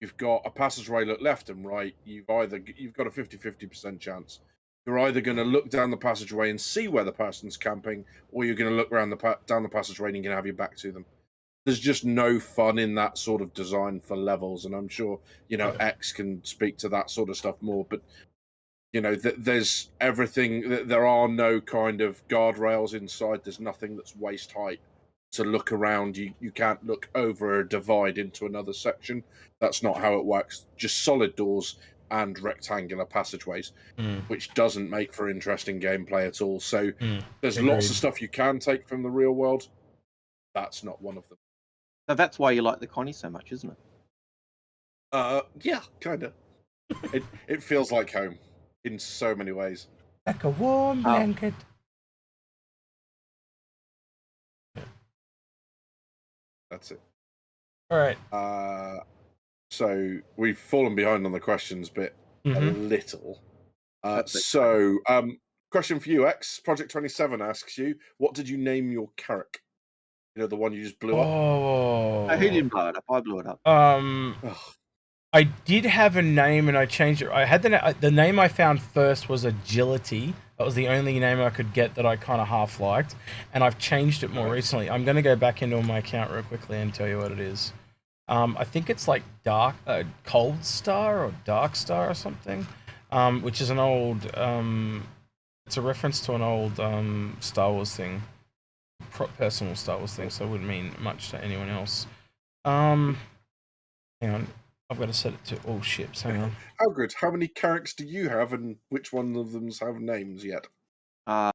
you've got a passageway look left and right, you've got a 50-50% chance. You're either going to look down the passageway and see where the person's camping, or you're going to look around down the passageway and you're going to have your back to them. There's just no fun in that sort of design for levels, and I'm sure, X can speak to that sort of stuff more, but there's everything. There are no kind of guardrails inside. There's nothing that's waist height to look around. You can't look over a divide into another section. That's not how it works. Just solid doors and rectangular passageways, which doesn't make for interesting gameplay at all. So there's lots of stuff you can take from the real world. That's not one of them. So that's why you like the Connie so much, isn't it? Yeah, kind of. It feels like home in so many ways. Like a warm blanket. That's it. All right. So we've fallen behind on the questions bit a little. Question for you, X. Project 27 asks you, what did you name your Carrack? The one you just blew up? Oh. He didn't blow it up. I blew it up. I did have a name and I changed it. I had the name I found first was Agility. That was the only name I could get that I kind of half liked, and I've changed it more recently. I'm going to go back into my account real quickly and tell you what it is. I think it's like Cold Star or Dark Star or something, which is an old. It's a reference to an old Star Wars thing, personal Star Wars thing. So it wouldn't mean much to anyone else. Hang on. I've got to set it to all ships. Hang on. Algared, how many Carracks do you have, and which one of them have names yet? I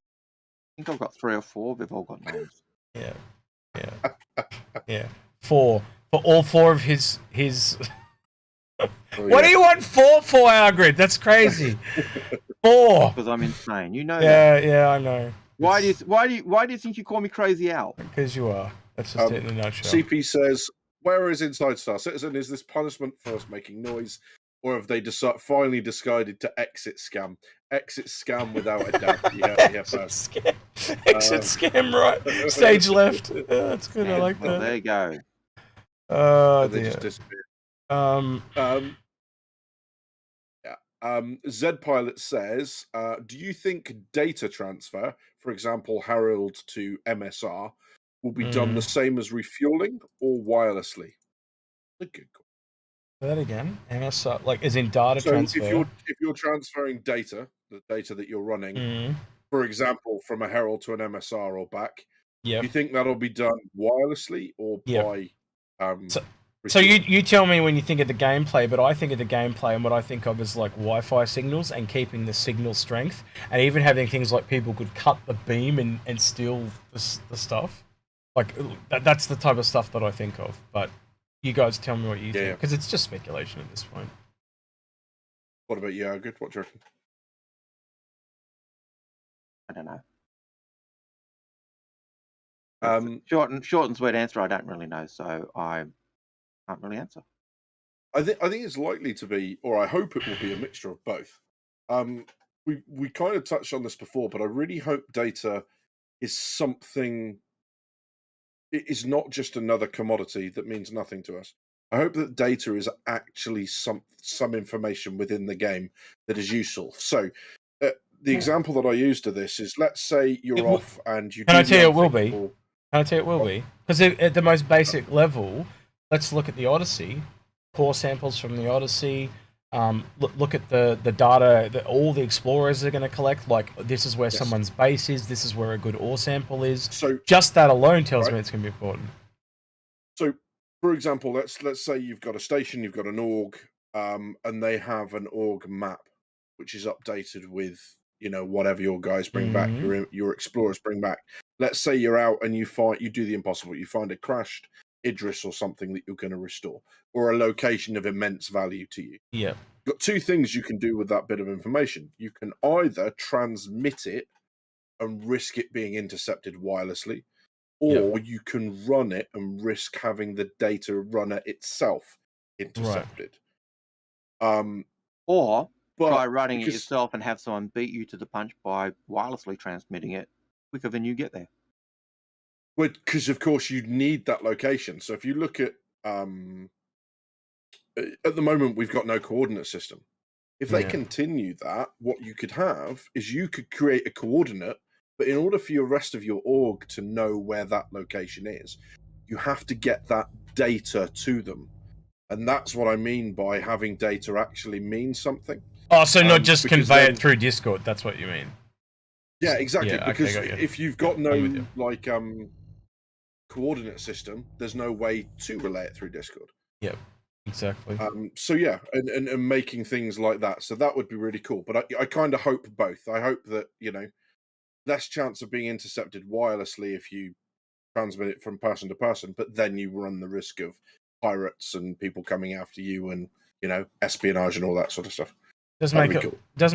think I've got 3 or 4. They've all got names. Yeah. 4 for all 4 of his. What do you want 4 for, Algared? That's crazy. 4. Because I'm insane. You know that. Yeah, I know. Why do you think you call me Crazy Al? Because you are. That's just it in a nutshell. CP says, where is Inside Star Citizen? Is this punishment for us making noise, or have they finally decided to exit scam? Exit scam without a doubt. Exit scam, right? Stage left. That's good. I like that. There you go. They just disappeared. Zed Pilot says, do you think data transfer, for example, Herald to MSR, will be done the same as refueling or wirelessly? A good question. Say that again. MSR, like as in data transfer. If you're transferring data, the data that you're running, for example, from a Herald to an MSR or back, do you think that'll be done wirelessly or by? So you tell me when you think of the gameplay, but I think of the gameplay and what I think of is like Wi-Fi signals and keeping the signal strength, and even having things like people could cut the beam and steal the stuff. Like that's the type of stuff that I think of. But you guys tell me what you think, because it's just speculation at this point. What about you, Algared? What do you reckon? I don't know. Short and sweet answer. I don't really know, so I can't really answer. I think it's likely to be, or I hope it will be, a mixture of both. We kind of touched on this before, but I really hope data is something. It is not just another commodity that means nothing to us. I hope that data is actually some information within the game that is useful. So, the example that I use to this is, let's say you're off and you. Can I tell you it will be? Can I tell you it will be? Because at the most basic level, let's look at the Odyssey, core samples from the Odyssey. Look at the data that all the explorers are going to collect. Like, this is where someone's base is. This is where a good ore sample is. So just that alone tells me it's going to be important. So, for example, let's say you've got a station, you've got an org, and they have an org map, which is updated with whatever your guys bring back, your explorers bring back. Let's say you're out and you do the impossible. You find a crashed Idris or something that you're going to restore, or a location of immense value to you. Yeah. You've got two things you can do with that bit of information. You can either transmit it and risk it being intercepted wirelessly, or you can run it and risk having the data runner itself intercepted. Or try running it yourself and have someone beat you to the punch by wirelessly transmitting it quicker than you get there. Well, because of course you need that location. So if you look at the moment, we've got no coordinate system. If they continue that, what you could have is you could create a coordinate, but in order for your rest of your org to know where that location is, you have to get that data to them. And that's what I mean by having data actually mean something. Oh, so not just convey it through Discord, that's what you mean. Yeah, exactly. Yeah, because if you've got no coordinate system, there's no way to relay it through Discord. Yep, exactly. So yeah, and making things like that. So that would be really cool. But I kind of hope both. I hope that, less chance of being intercepted wirelessly if you transmit it from person to person, but then you run the risk of pirates and people coming after you and, espionage and all that sort of stuff. Doesn't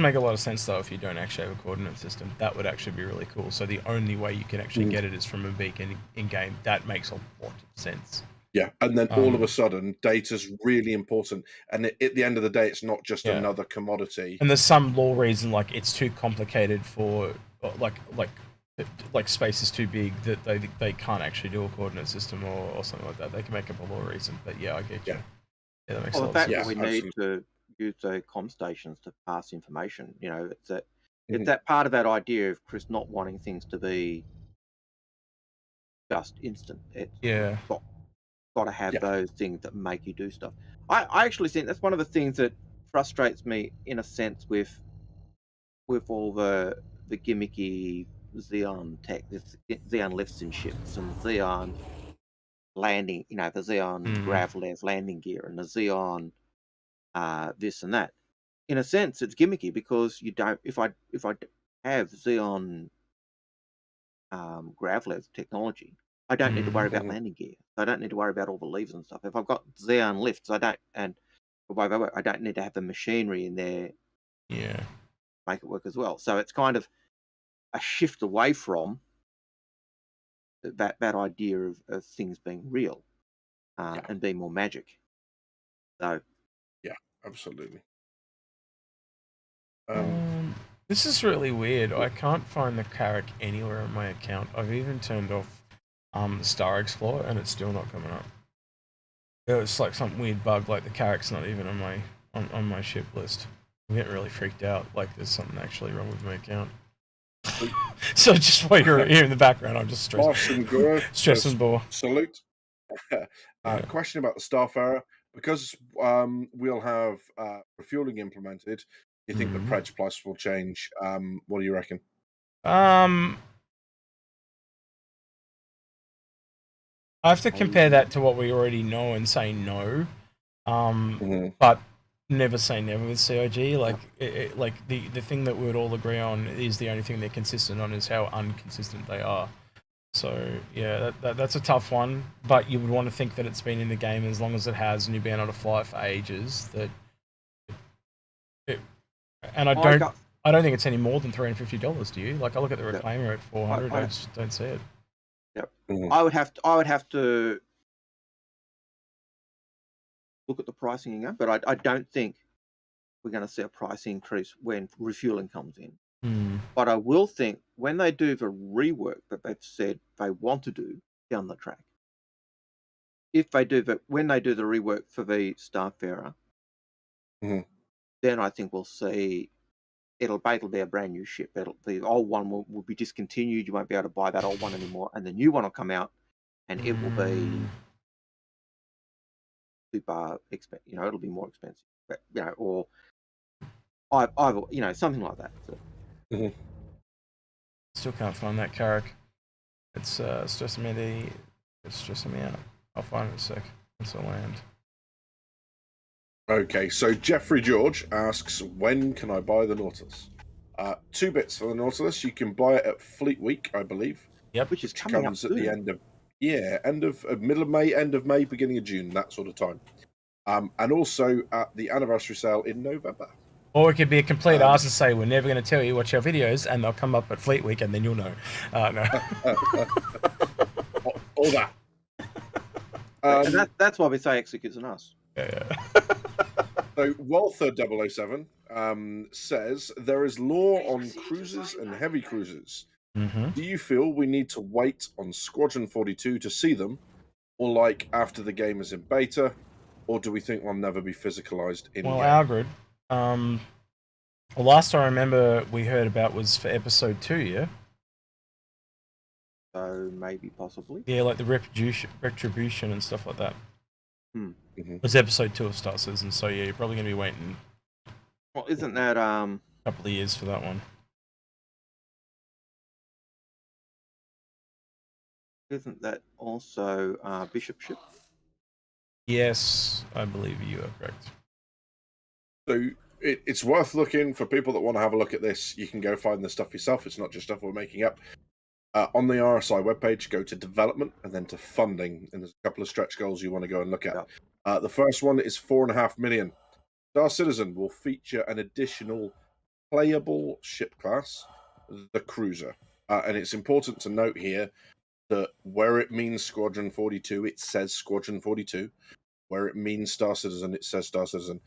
make a lot of sense though if you don't actually have a coordinate system. That would actually be really cool. So the only way you can actually get it is from a beacon in game. That makes a lot of sense. Yeah, and then all of a sudden, data's really important. And at the end of the day, it's not just another commodity. And there's some law reason, like it's too complicated for like space is too big that they can't actually do a coordinate system or something like that. They can make up a law reason. But yeah, I get you. Yeah, that makes a lot of sense. We need to use the comm stations to pass information. It's that part of that idea of Chris not wanting things to be just instant. It's got to have those things that make you do stuff. I actually think that's one of the things that frustrates me in a sense with all the gimmicky Xeon tech, the Xeon lifts and ships and Xeon landing, the Xeon Gravlev landing gear and the Xeon this and that. In a sense, it's gimmicky because you don't. If I have Xeon Gravlev technology, I don't need to worry about landing gear. I don't need to worry about all the levers and stuff. If I've got Xeon lifts, I don't need to have the machinery in there. Yeah, make it work as well. So it's kind of a shift away from that idea of things being real and being more magic. So yeah, absolutely. This is really weird. I can't find the Carrack anywhere on my account. I've even turned off the Star Explorer and it's still not coming up. It's like some weird bug, like the Carrack's not even on my ship list. I'm getting really freaked out, like there's something actually wrong with my account. So just while you're here in the background, I'm just stressing more. Salute. Question about the Starfarer. Because we'll have refueling implemented, do you think the Predge price will change? What do you reckon? I have to compare that to what we already know and say no. But never say never with CIG. Like, the thing that we would all agree on is the only thing they're consistent on is how inconsistent they are. So yeah, that's a tough one. But you would want to think that it's been in the game as long as it has, and you've been able to fly for ages. And I don't think it's any more than $350. Do you? Like, I look at the Reclaimer at $400. I just don't see it. Yep. I would have to look at the pricing again, but I don't think we're going to see a price increase when refueling comes in. But I will think when they do the rework that they've said they want to do down the track, when they do the rework for the Starfarer, then I think we'll see it'll be a brand new ship. The old one will be discontinued. You won't be able to buy that old one anymore, and the new one will come out, and it will be super expensive. It'll be more expensive, or either something like that. So. Still can't find that Carrack. It's stressing me out. I'll find it in a sec. Once I land. Okay, so Jeffrey George asks, when can I buy the Nautilus? 2 bits for the Nautilus. You can buy it at Fleet Week, I believe. Yep. Which is coming up at soon. the end of middle of May, end of May, beginning of June, that sort of time. And also at the anniversary sale in November. Or it could be a complete arse and say, we're never going to tell you, watch our videos, and they'll come up at Fleet Week, and then you'll know. No. All that. And that's why we say executes on us. Yeah. So Walther 007 says, there is law on cruisers and heavy cruisers. Mm-hmm. Do you feel we need to wait on Squadron 42 to see them, or like after the game is in beta, or do we think they'll never be physicalized in game? Algared, the last I remember we heard about was for episode 2, yeah? So maybe, possibly. Yeah, like the retribution and stuff like that. Mm-hmm. It was episode 2 of Star Citizen, so yeah, you're probably going to be waiting Well, isn't that a couple of years for that one. Isn't that also Bishop ship? Yes, I believe you are correct. So it's worth looking for people that want to have a look at this. You can go find the stuff yourself. It's not just stuff we're making up. On the RSI webpage, go to development and then to funding, and there's a couple of stretch goals you want to go and look at. Yeah. The first one is 4.5 million. Star Citizen will feature an additional playable ship class, the cruiser. And it's important to note here that where it means Squadron 42, it says Squadron 42. Where it means Star Citizen, it says Star Citizen.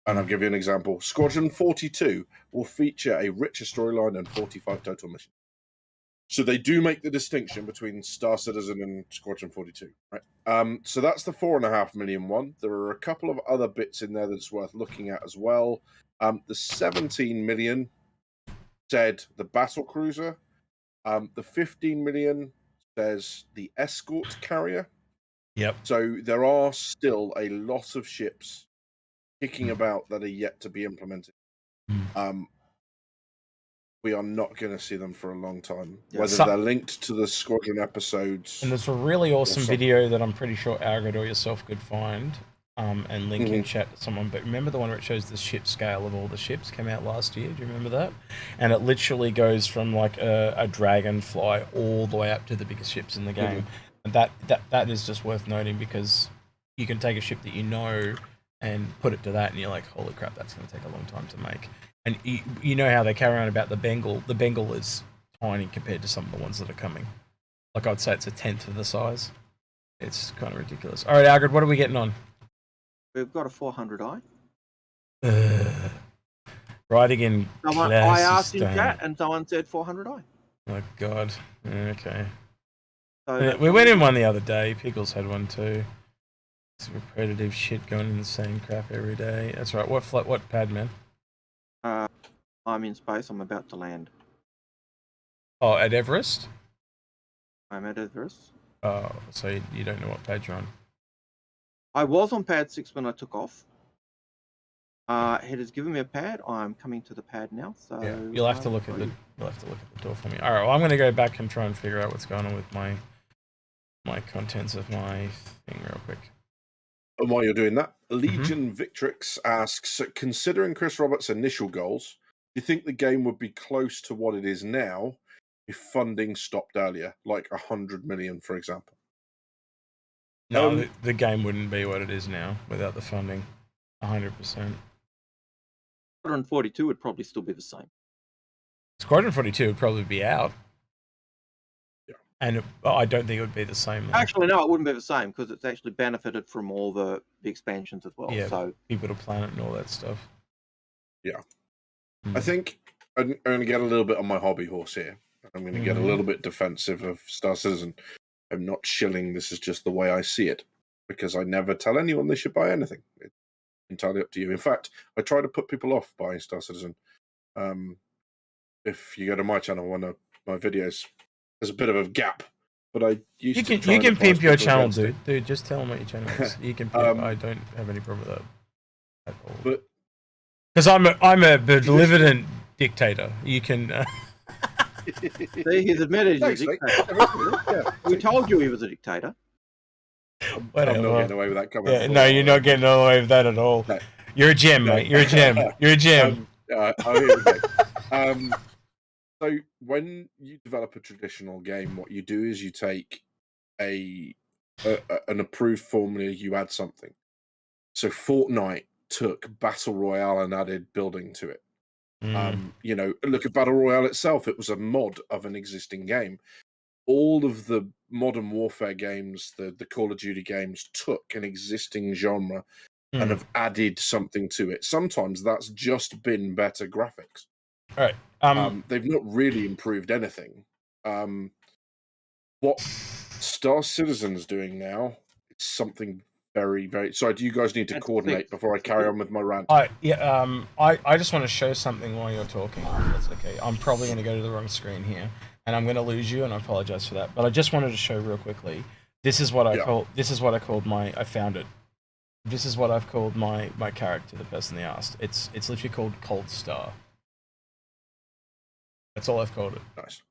And I'll give you an example. Squadron 42 will feature a richer storyline and 45 total missions. So they do make the distinction between Star Citizen and Squadron 42. Right? So that's the 4.5 million one. There are a couple of other bits in there that's worth looking at as well. The 17 million said the battle cruiser. The 15 million says the escort carrier. Yep. So there are still a lot of ships kicking about that are yet to be implemented. We are not going to see them for a long time, whether they're linked to the Squadron episodes. And there's a really awesome video that I'm pretty sure Algared or yourself could find and link in chat to someone. But remember the one where it shows the ship scale of all the ships came out last year? Do you remember that? And it literally goes from like a dragonfly all the way up to the biggest ships in the game. And that is just worth noting, because you can take a ship that you know and put it to that, and you're like, holy crap, that's going to take a long time to make. And you know how they carry on about the Bengal. The Bengal is tiny compared to some of the ones that are coming. Like, I'd say it's a 10th of the size. It's kind of ridiculous. All right, Algared, what are we getting on? We've got a 400i. Riding in I asked in chat, and someone said 400i. Oh, God. Okay. So we went in one the other day. Pickles had one too. It's repetitive shit going in the same crap every day. That's right. What pad, man? I'm in space. I'm about to land. Oh, at Everest? I'm at Everest. Oh, so you don't know what pad you're on? I was on pad 6 when I took off. It has given me a pad. I'm coming to the pad now. So yeah, you'll have to look at the door for me. All right. Well, I'm going to go back and try and figure out what's going on with my contents of my thing real quick. And while you're doing that, Legion Victrix asks, considering Chris Roberts' initial goals, do you think the game would be close to what it is now if funding stopped earlier, like 100 million, for example? No, the game wouldn't be what it is now without the funding. 100%. Squadron 42 would probably still be the same. Squadron 42 would probably be out. Yeah. And I don't think it would be the same. Though. Actually, no, it wouldn't be the same, because it's actually benefited from all the expansions as well. Yeah, so people to planet and all that stuff. Yeah. I think I'm going to get a little bit on my hobby horse here. I'm going to get a little bit defensive of Star Citizen. I'm not shilling. This is just the way I see it, because I never tell anyone they should buy anything. It's entirely up to you. In fact, I try to put people off buying Star Citizen. If you go to my channel, one of my videos, there's a bit of a gap. But I used to you can pimp your channel, dude. Dude, just tell them what your channel is. You can pimp. I don't have any problem with that at all. But because I'm a benevolent dictator. You can. See, he's admitted he's a dictator. We told you he was a dictator. I'm not getting away with that comment. Yeah, no, you're not getting away with that at all. No. You're a gem, mate. You're a gem. You're a gem. Here we go. So when you develop a traditional game, what you do is you take an approved formula, you add something. So Fortnite took Battle Royale and added building to it. Look at Battle Royale itself. It was a mod of an existing game. All of the modern warfare games, the Call of Duty games, took an existing genre and have added something to it. Sometimes that's just been better graphics. All right. They've not really improved anything. What Star Citizen's doing now is something very, very... Sorry, do you guys need to coordinate before I carry on with my rant? I just want to show something while you're talking. That's okay. I'm probably going to go to the wrong screen here, and I'm going to lose you, and I apologize for that. But I just wanted to show real quickly. This is what I called my... I found it. This is what I've called my character, the person they asked. It's literally called Cold Star. That's all I've called it. Nice.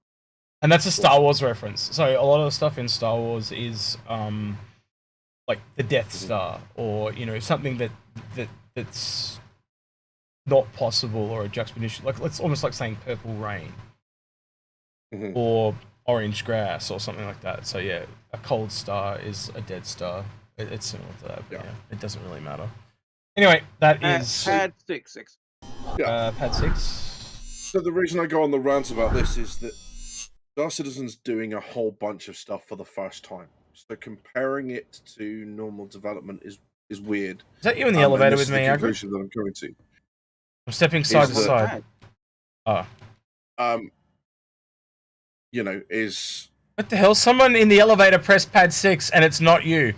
And that's a Star Wars reference. So a lot of the stuff in Star Wars is like the Death Star, or something that's not possible, or a juxtaposition. Like it's almost like saying purple rain, or orange grass, or something like that. So yeah, a cold star is a dead star. It's similar to that, but yeah, it doesn't really matter. Anyway, that is Pad 6. Pad 6. So the reason I go on the rant about this is that Star Citizen's doing a whole bunch of stuff for the first time. So comparing it to normal development is weird. Is that you in the elevator with me, Algared? That I'm coming to. I'm stepping side to side. Is... What the hell? Someone in the elevator pressed pad 6 and it's not you.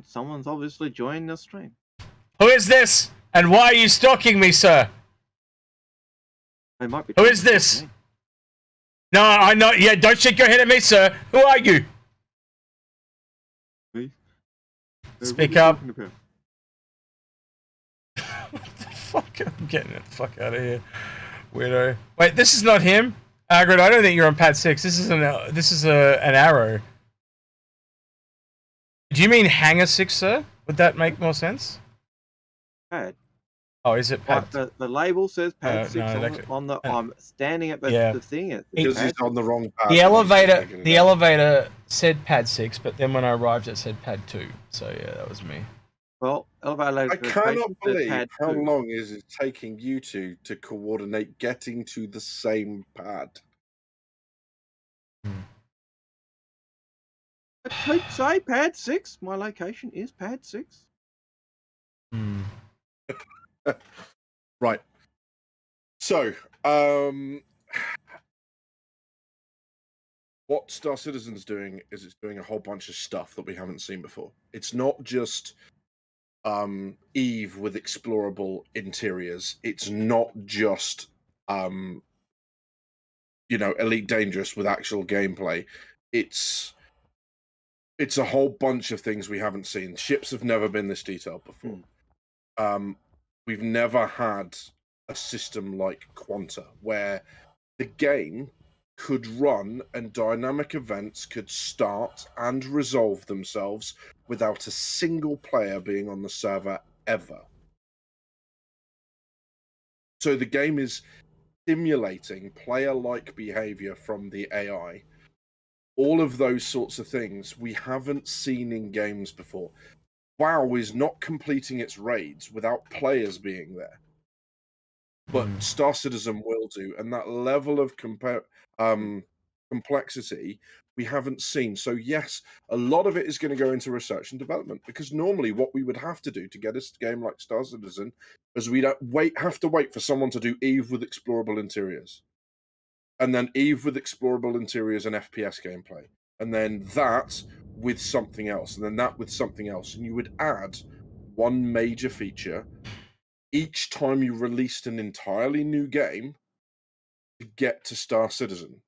Someone's obviously joined the stream. Who is this? And why are you stalking me, sir? They might be. Who is this? No, I know. Yeah, don't shake your head at me, sir. Who are you? Me? Speak up. What the fuck? I'm getting the fuck out of here, weirdo. Wait, this is not him, Algared. I don't think you're on pad 6. This is an arrow. Do you mean hangar 6, sir? Would that make more sense? Pad. Oh, is it pad? The label says pad 6 on the. I'm standing at the thing. Because he's on the wrong pad. The elevator said pad 6, but then when I arrived, it said pad 2. So yeah, that was me. Well, elevator. I cannot believe how long is it taking you two to coordinate getting to the same pad. I'd say pad 6. My location is pad 6. Right. So, what Star Citizen's doing is it's doing a whole bunch of stuff that we haven't seen before. It's not just Eve with explorable interiors. It's not just Elite Dangerous with actual gameplay. It's a whole bunch of things we haven't seen. Ships have never been this detailed before. We've never had a system like Quanta, where the game could run and dynamic events could start and resolve themselves without a single player being on the server ever. So the game is simulating player-like behavior from the AI. All of those sorts of things we haven't seen in games before. WoW is not completing its raids without players being there. But Star Citizen will do, and that level of complexity we haven't seen. So yes, a lot of it is going to go into research and development, because normally what we would have to do to get a game like Star Citizen is we'd have to wait for someone to do Eve with explorable interiors, and then Eve with explorable interiors and FPS gameplay, and then that with something else, and then that with something else, and you would add one major feature each time you released an entirely new game to get to Star Citizen.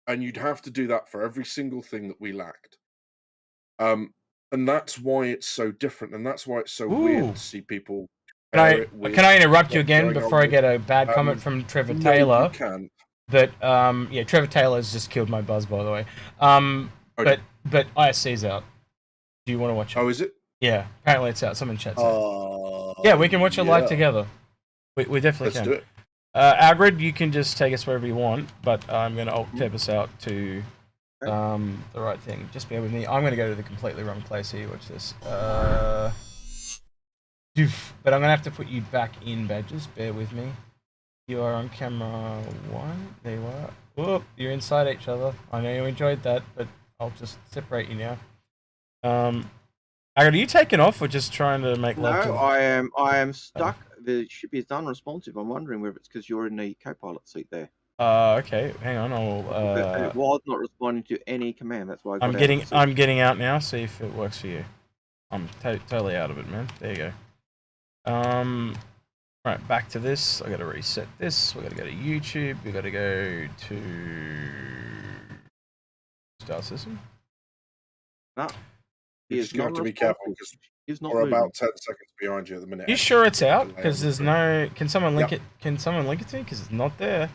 And you'd have to do that for every single thing that we lacked. And that's why it's so different, and that's why it's so weird to see people... Can I interrupt you again before I get a bad comment from Trevor Taylor? You can. But yeah, Trevor Taylor's just killed my buzz, by the way. But ISC's out. Do you want to watch it? Oh, is it? Yeah, apparently it's out. Someone chat's it. Yeah, we can watch it live together. We definitely can. Let's do it. Algared, you can just take us wherever you want, but I'm going to alt tab us out to the right thing. Just bear with me. I'm going to go to the completely wrong place here. Watch this. But I'm going to have to put you back in, Badges. Bear with me. You are on camera 1. There you are. Whoop, you're inside each other. I know you enjoyed that, but I'll just separate you now. Algared, are you taking off or just trying to make love to... No, I am stuck. The ship is unresponsive. I'm wondering whether it's because you're in the co-pilot seat there. Okay. Hang on. It was not responding to any command. That's why I got I'm getting out now. See if it works for you. I'm totally out of it, man. There you go. Right, back to this. I got to reset this. We got to go to YouTube. We got to go to Star System. No. You just got to be careful because we're about 10 seconds behind you at the minute. You sure it's out? Because there's no. Can someone link it? Can someone link it to me? Because it's not there.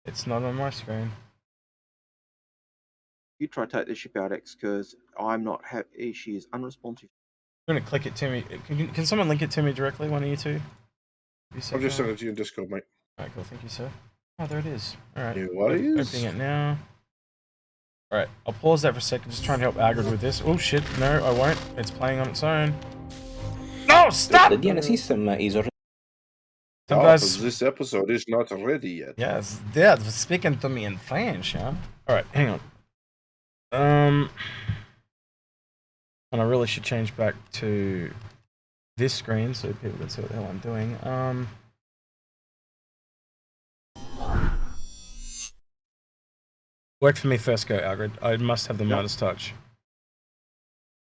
It's not on my screen. You try to take the ship out, X, because I'm not happy. She is unresponsive. I'm gonna click it to me. Can someone link it to me directly? One of you two. I'm just sending it to you in Discord, mate. Alright, cool. Thank you, sir. Oh, there it is. Alright. Opening it now. Alright, I'll pause that for a second. Just trying to help Algared with this. Oh shit, no, I won't. It's playing on its own. No, stop! The DNS system is already... This episode is not ready yet. Yes, they're speaking to me in French, huh? Alright, hang on. And I really should change back to this screen so people can see what the hell I'm doing. Work for me first, go, Algared. I must have the Midas touch.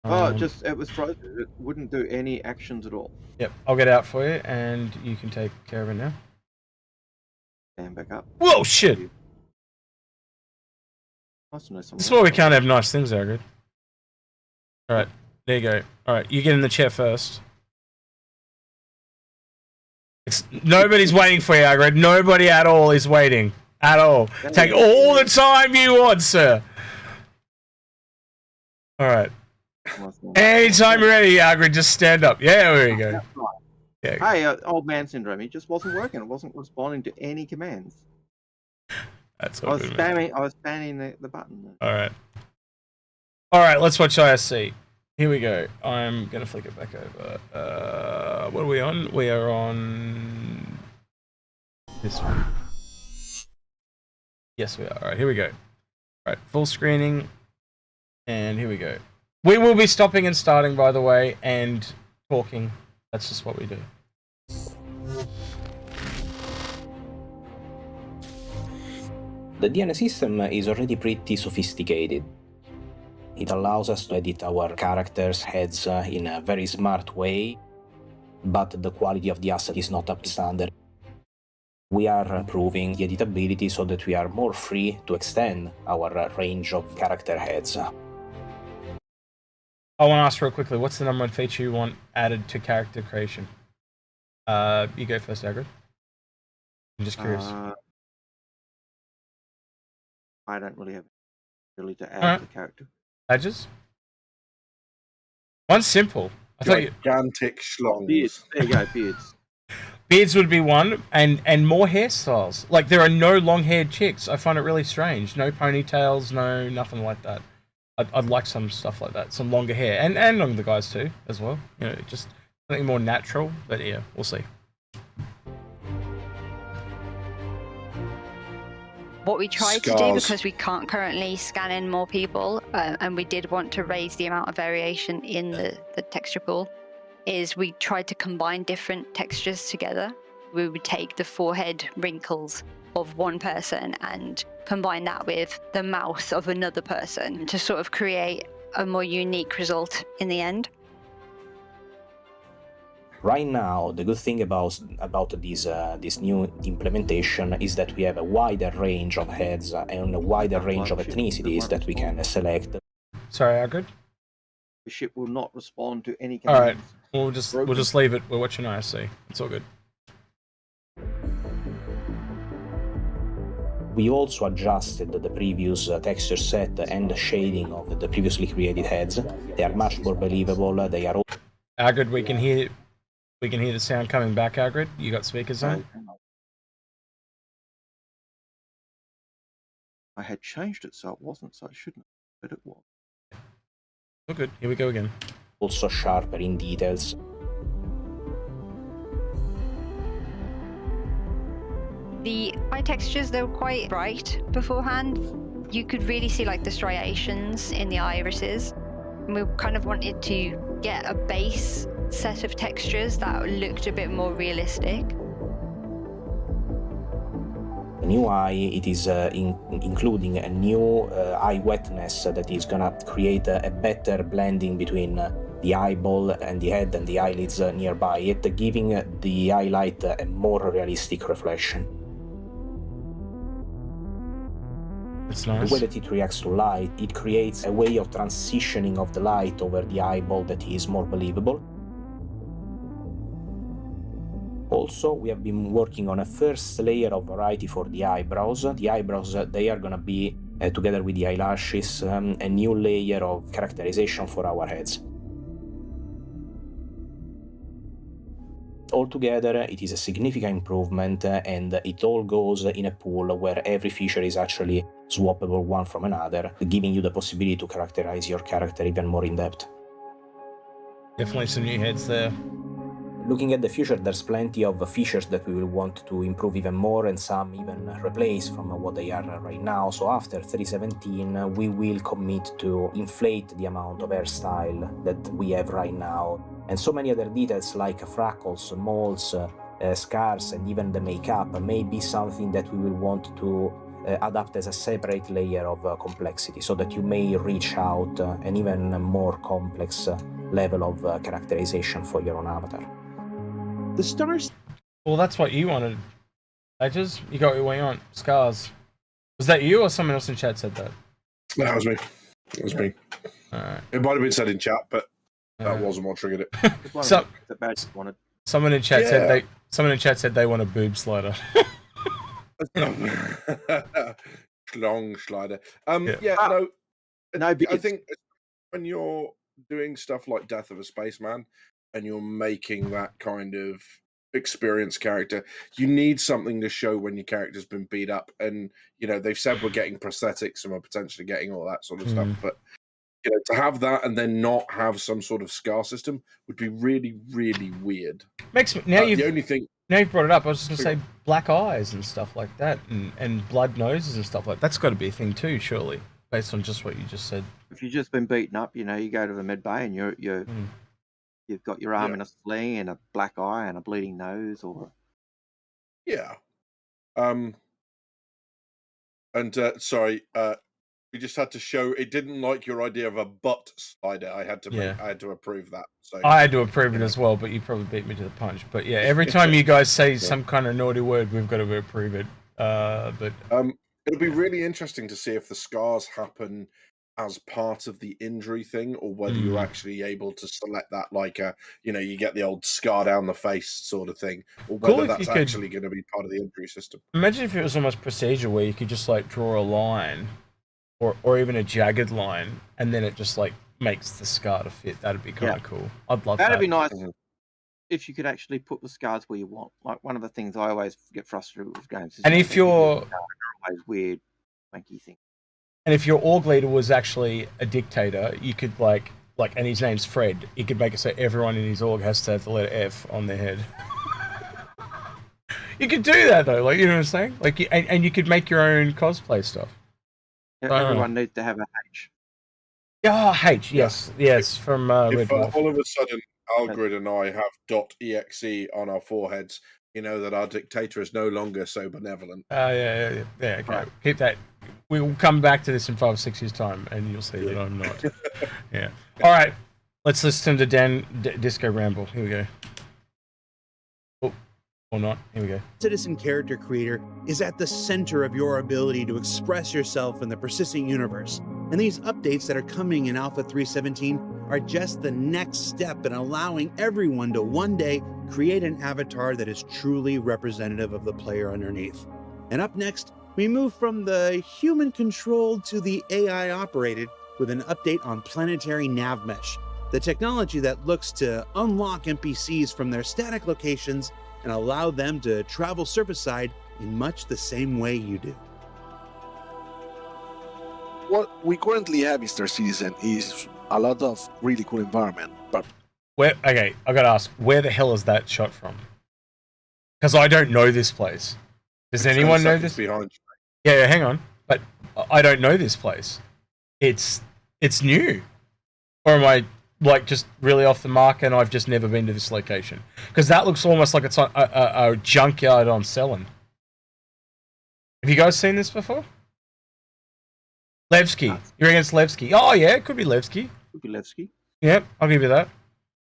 It was frozen. It wouldn't do any actions at all. Yep, I'll get out for you, and you can take care of it now. Stand back up. Whoa, shit! Nice to know this is why we can't have nice things, Algared. Alright, there you go. Alright, you get in the chair first. Nobody's waiting for you, Algared. Nobody at all is waiting. At all. Take all the time you want, sir. Alright. Anytime you're ready, Algared, just stand up. Yeah, there you go. Yeah. Hey, old man syndrome. He just wasn't working. It wasn't responding to any commands. That's I was spamming the button. Alright. Alright, let's watch ISC. Here we go. I'm gonna flick it back over. What are we on? We are on this one. Yes, we are. Alright, here we go. Alright, full screening. And here we go. We will be stopping and starting, by the way, and talking. That's just what we do. The DNS system is already pretty sophisticated. It allows us to edit our characters' heads in a very smart way, but the quality of the asset is not up to standard. We are improving the editability so that we are more free to extend our range of character heads. I want to ask real quickly, what's the number one feature you want added to character creation? You go first, Algared. I'm just curious. I don't really have the ability to add the character. Badges? One's simple. I thought gigantic schlongs. Beards. There you go, beards. Beards would be one, and more hairstyles. Like, there are no long-haired chicks. I find it really strange. No ponytails, no nothing like that. I'd like some stuff like that, some longer hair, and on the guys too, as well. You know, just something more natural. But yeah, we'll see. What we tried to do, because we can't currently scan in more people, and we did want to raise the amount of variation in the texture pool, is we tried to combine different textures together. We would take the forehead wrinkles of one person and combine that with the mouth of another person to sort of create a more unique result in the end. Right now, the good thing about this new implementation is that we have a wider range of heads and a wider range of ethnicities that we can select. Sorry, Algared? The ship will not respond to any commands. Alright, we'll just leave it. We're watching ISC. It's all good. We also adjusted the previous texture set and the shading of the previously created heads. They are much more believable. They are all... Algared, we can hear the sound coming back, Algared. You got speakers on? I had changed it so it wasn't, so it shouldn't, but it was. Oh, good. Here we go again. Also sharper in details. The eye textures, they were quite bright beforehand. You could really see like the striations in the irises. And we kind of wanted to get a base set of textures that looked a bit more realistic. The new eye, it is including a new eye wetness that is gonna create a better blending between the eyeball and the head and the eyelids nearby it, giving the highlight a more realistic reflection. That's nice. The way that it reacts to light, it creates a way of transitioning of the light over the eyeball that is more believable. Also, we have been working on a first layer of variety for the eyebrows. The eyebrows, they are gonna be, together with the eyelashes, a new layer of characterization for our heads. Altogether, it is a significant improvement, and it all goes in a pool where every feature is actually swappable one from another, giving you the possibility to characterize your character even more in depth. Definitely some new heads there. Looking at the future, there's plenty of features that we will want to improve even more, and some even replace from what they are right now. So after 3.17, we will commit to inflate the amount of hairstyle that we have right now. And so many other details like freckles, moles, scars, and even the makeup may be something that we will want to adapt as a separate layer of complexity, so that you may reach out an even more complex level of characterization for your own avatar. The stars. Well, that's what you wanted. Edges, you got what you want. Scars. Was that you or someone else in chat said that? That was me. It was me. Alright. It might have been said in chat, but that wasn't what triggered it. So, The badge wanted. someone in chat said they want a boob slider. Long slider. No, I because think when you're doing stuff like Death of a Spaceman and you're making that kind of experienced character, you need something to show when your character's been beat up. And, you know, they've said we're getting prosthetics and we're potentially getting all that sort of stuff. But, you know, to have that and then not have some sort of scar system would be really, really weird. Makes me, now The only thing... Now you've brought it up, I was just going to say black eyes and stuff like that, and blood noses and stuff like that. That's got to be a thing too, surely, based on just what you just said. if you've just been beaten up, you know, you go to the med bay and you've got your arm in a sling and a black eye and a bleeding nose, or Yeah. Sorry, we just had to show it didn't like your idea of a butt slider. I had to approve that. So I had to approve it as well, but you probably beat me to the punch. But yeah, every time you guys say some kind of naughty word, we've got to approve it. it'll be really interesting to see if the scars happen as part of the injury thing, or whether you're actually able to select that, like you get the old scar down the face sort of thing, or whether that's actually going to be part of the injury system. Imagine if it was almost procedural where you could just like draw a line, or even a jagged line, and then it just like makes the scar to fit. That'd be kind of cool. I'd love that. That'd be nice if you could actually put the scars where you want. Like, one of the things I always get frustrated with games is, and if you're always weird, funky thing. And if your org leader was actually a dictator, you could like, and his name's Fred, you could make it so everyone in his org has to have the letter F on their head. You could do that though, like, you know what I'm saying? Like, and you could make your own cosplay stuff. Everyone needs to have a H. Yeah, H, yes, from if Red Dwarf. all of a sudden Algared and I have .exe on our foreheads, you know that our dictator is no longer so benevolent. Yeah, okay. Right. Keep that. We will come back to this in 5 or 6 years' time, and you'll see that I'm not. Yeah. All right. Let's listen to Dan Disco Ramble. Here we go. Oh, or not. Here we go. Citizen character creator is at the center of your ability to express yourself in the persistent universe. And these updates that are coming in Alpha 3.17 are just the next step in allowing everyone to one day create an avatar that is truly representative of the player underneath. And up next, we move from the human-controlled to the AI-operated with an update on planetary nav mesh, the technology that looks to unlock NPCs from their static locations and allow them to travel surface-side in much the same way you do. What we currently have in Star Citizen is a lot of really cool environment, but okay, I gotta ask, where the hell is that shot from? Because I don't know this place. Does anyone know this? Behind you. Yeah, hang on, but I don't know this place. It's new, or am I like just really off the mark and I've just never been to this location? Because that looks almost like it's a junkyard on Selin. Have you guys seen this before? Levski. You're against Levski. Oh yeah, it could be Levski. Could be Levski. Yep, I'll give you that.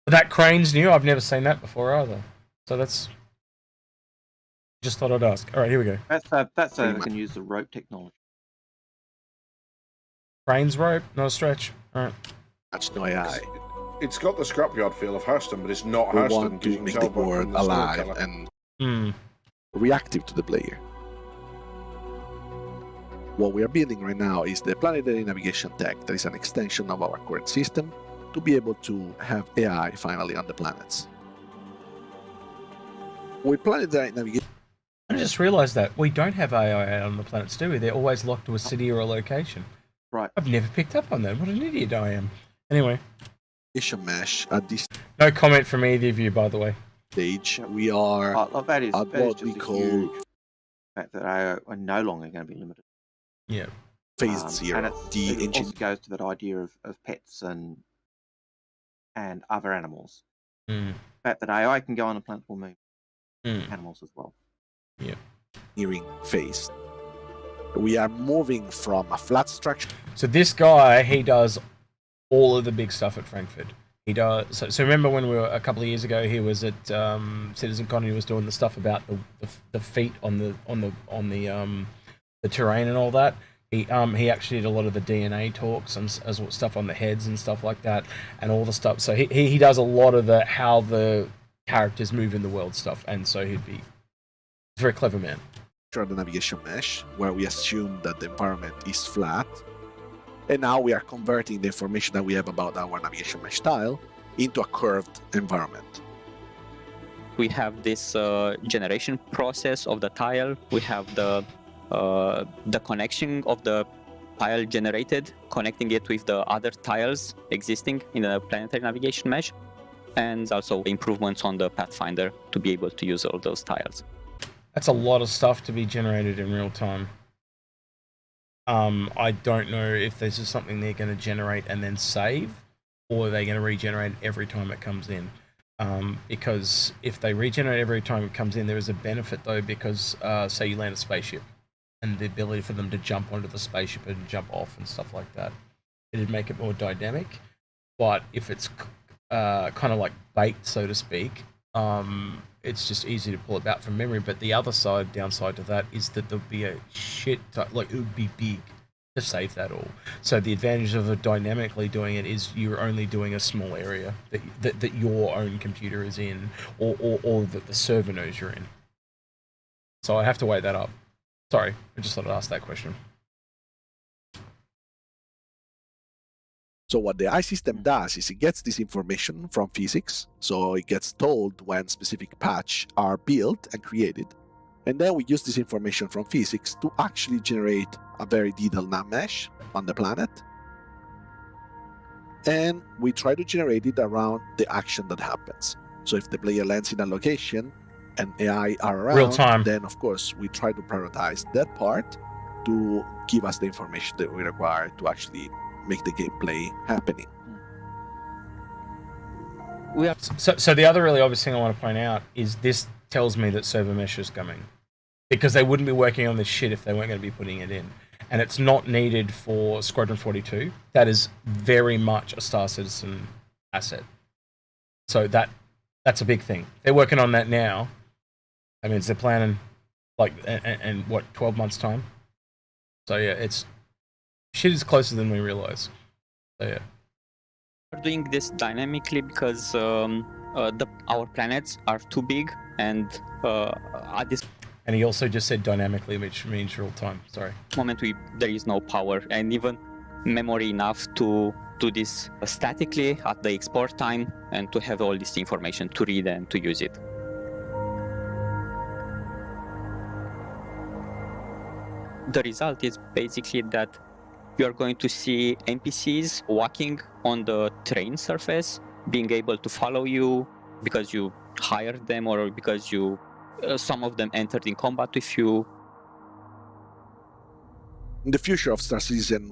But that crane's new. I've never seen that before either. So that's... Just thought I'd ask. Alright, here we go. That's so we can use the rope technology. Crane's rope, not a stretch. Alright. that's no AI. It's got the scrapyard feel of Hurston, but it's not We Hurston. want to make the world alive and reactive to the player. What we are building right now is the planetary navigation tech that is an extension of our current system to be able to have AI finally on the planets. With planetary navigation, I just realised that we don't have AI on the planets, do we? They're always locked to a city or a location. Right. I've never picked up on that. What an idiot I am. Anyway. mesh at this No comment from either of you, by the way. stage, we are That is at what we just a call huge fact that AI are no longer going to be limited. Yeah. phase And zero. The it engine also goes to that idea of pets and other animals. Mm. The fact that AI can go on a planet will move Mm. animals as well. Yeah. engineering phase. We are moving from a flat structure. So this guy, he does all of the big stuff at Frankfurt. He does. So remember when we were a couple of years ago, he was at CitizenCon. He was doing the stuff about the feet on the terrain and all that. He actually did a lot of the DNA talks and as stuff on the heads and stuff like that, and all the stuff. So he does a lot of the how the characters move in the world stuff, and so he's a very clever man. The navigation mesh, where we assume that the environment is flat, and now we are converting the information that we have about our navigation mesh tile into a curved environment. We have this generation process of the tile. We have the connection of the tile generated, connecting it with the other tiles existing in the planetary navigation mesh, and also improvements on the Pathfinder to be able to use all those tiles. That's a lot of stuff to be generated in real time. I don't know if this is something they're going to generate and then save, or they're going to regenerate every time it comes in. Because if they regenerate every time it comes in, there is a benefit though, because say you land a spaceship, and the ability for them to jump onto the spaceship and jump off and stuff like that, it'd make it more dynamic. But if it's kind of like baked, so to speak, it's just easy to pull it out from memory. But the other downside to that is that there'll be a shit, like it would be big to save that all. So the advantage of it dynamically doing it is you're only doing a small area that your own computer is in, or that the server knows you're in. So I have to weigh that up. Sorry, I just thought I'd ask that question. So what the AI system does is it gets this information from physics, so it gets told when specific patch are built and created, and then we use this information from physics to actually generate a very detailed nav mesh on the planet, and we try to generate it around the action that happens. So if the player lands in a location and AI are around, Real time. then of course we try to prioritize that part to give us the information that we require to actually make the gameplay happening. So the other really obvious thing I want to point out is this tells me that server mesh is coming, because they wouldn't be working on this shit if they weren't going to be putting it in, and it's not needed for Squadron 42. That is very much a Star Citizen asset. So that's a big thing. They're working on that now. That means they're planning like and what, 12 months time. So yeah, it's shit is closer than we realize. So yeah. We're doing this dynamically because our planets are too big, and at this. And he also just said dynamically, which means real time. Sorry. Moment there is no power and even memory enough to do this statically at the export time and to have all this information to read and to use it. The result is basically that you are going to see NPCs walking on the terrain surface, being able to follow you because you hired them or because you some of them entered in combat with you. In the future of Star Citizen,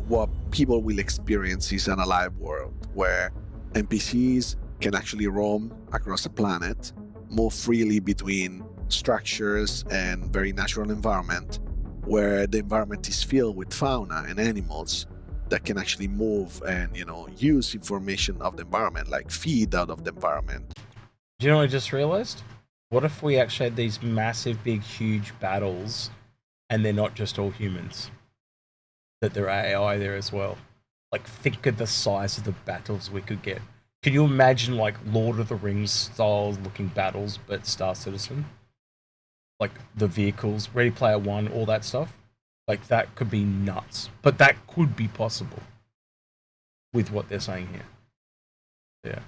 what people will experience is an alive world where NPCs can actually roam across the planet, move freely between structures and very natural environment, where the environment is filled with fauna and animals that can actually move and, you know, use information of the environment, like feed out of the environment. Do you know what I just realized? What if we actually had these massive, big, huge battles and they're not just all humans? That there are AI there as well. Like, think of the size of the battles we could get. Can you imagine, like, Lord of the Rings style looking battles, but Star Citizen? Like, the vehicles, Ready Player One, all that stuff? Like, that could be nuts. But that could be possible with what they're saying here. Yeah.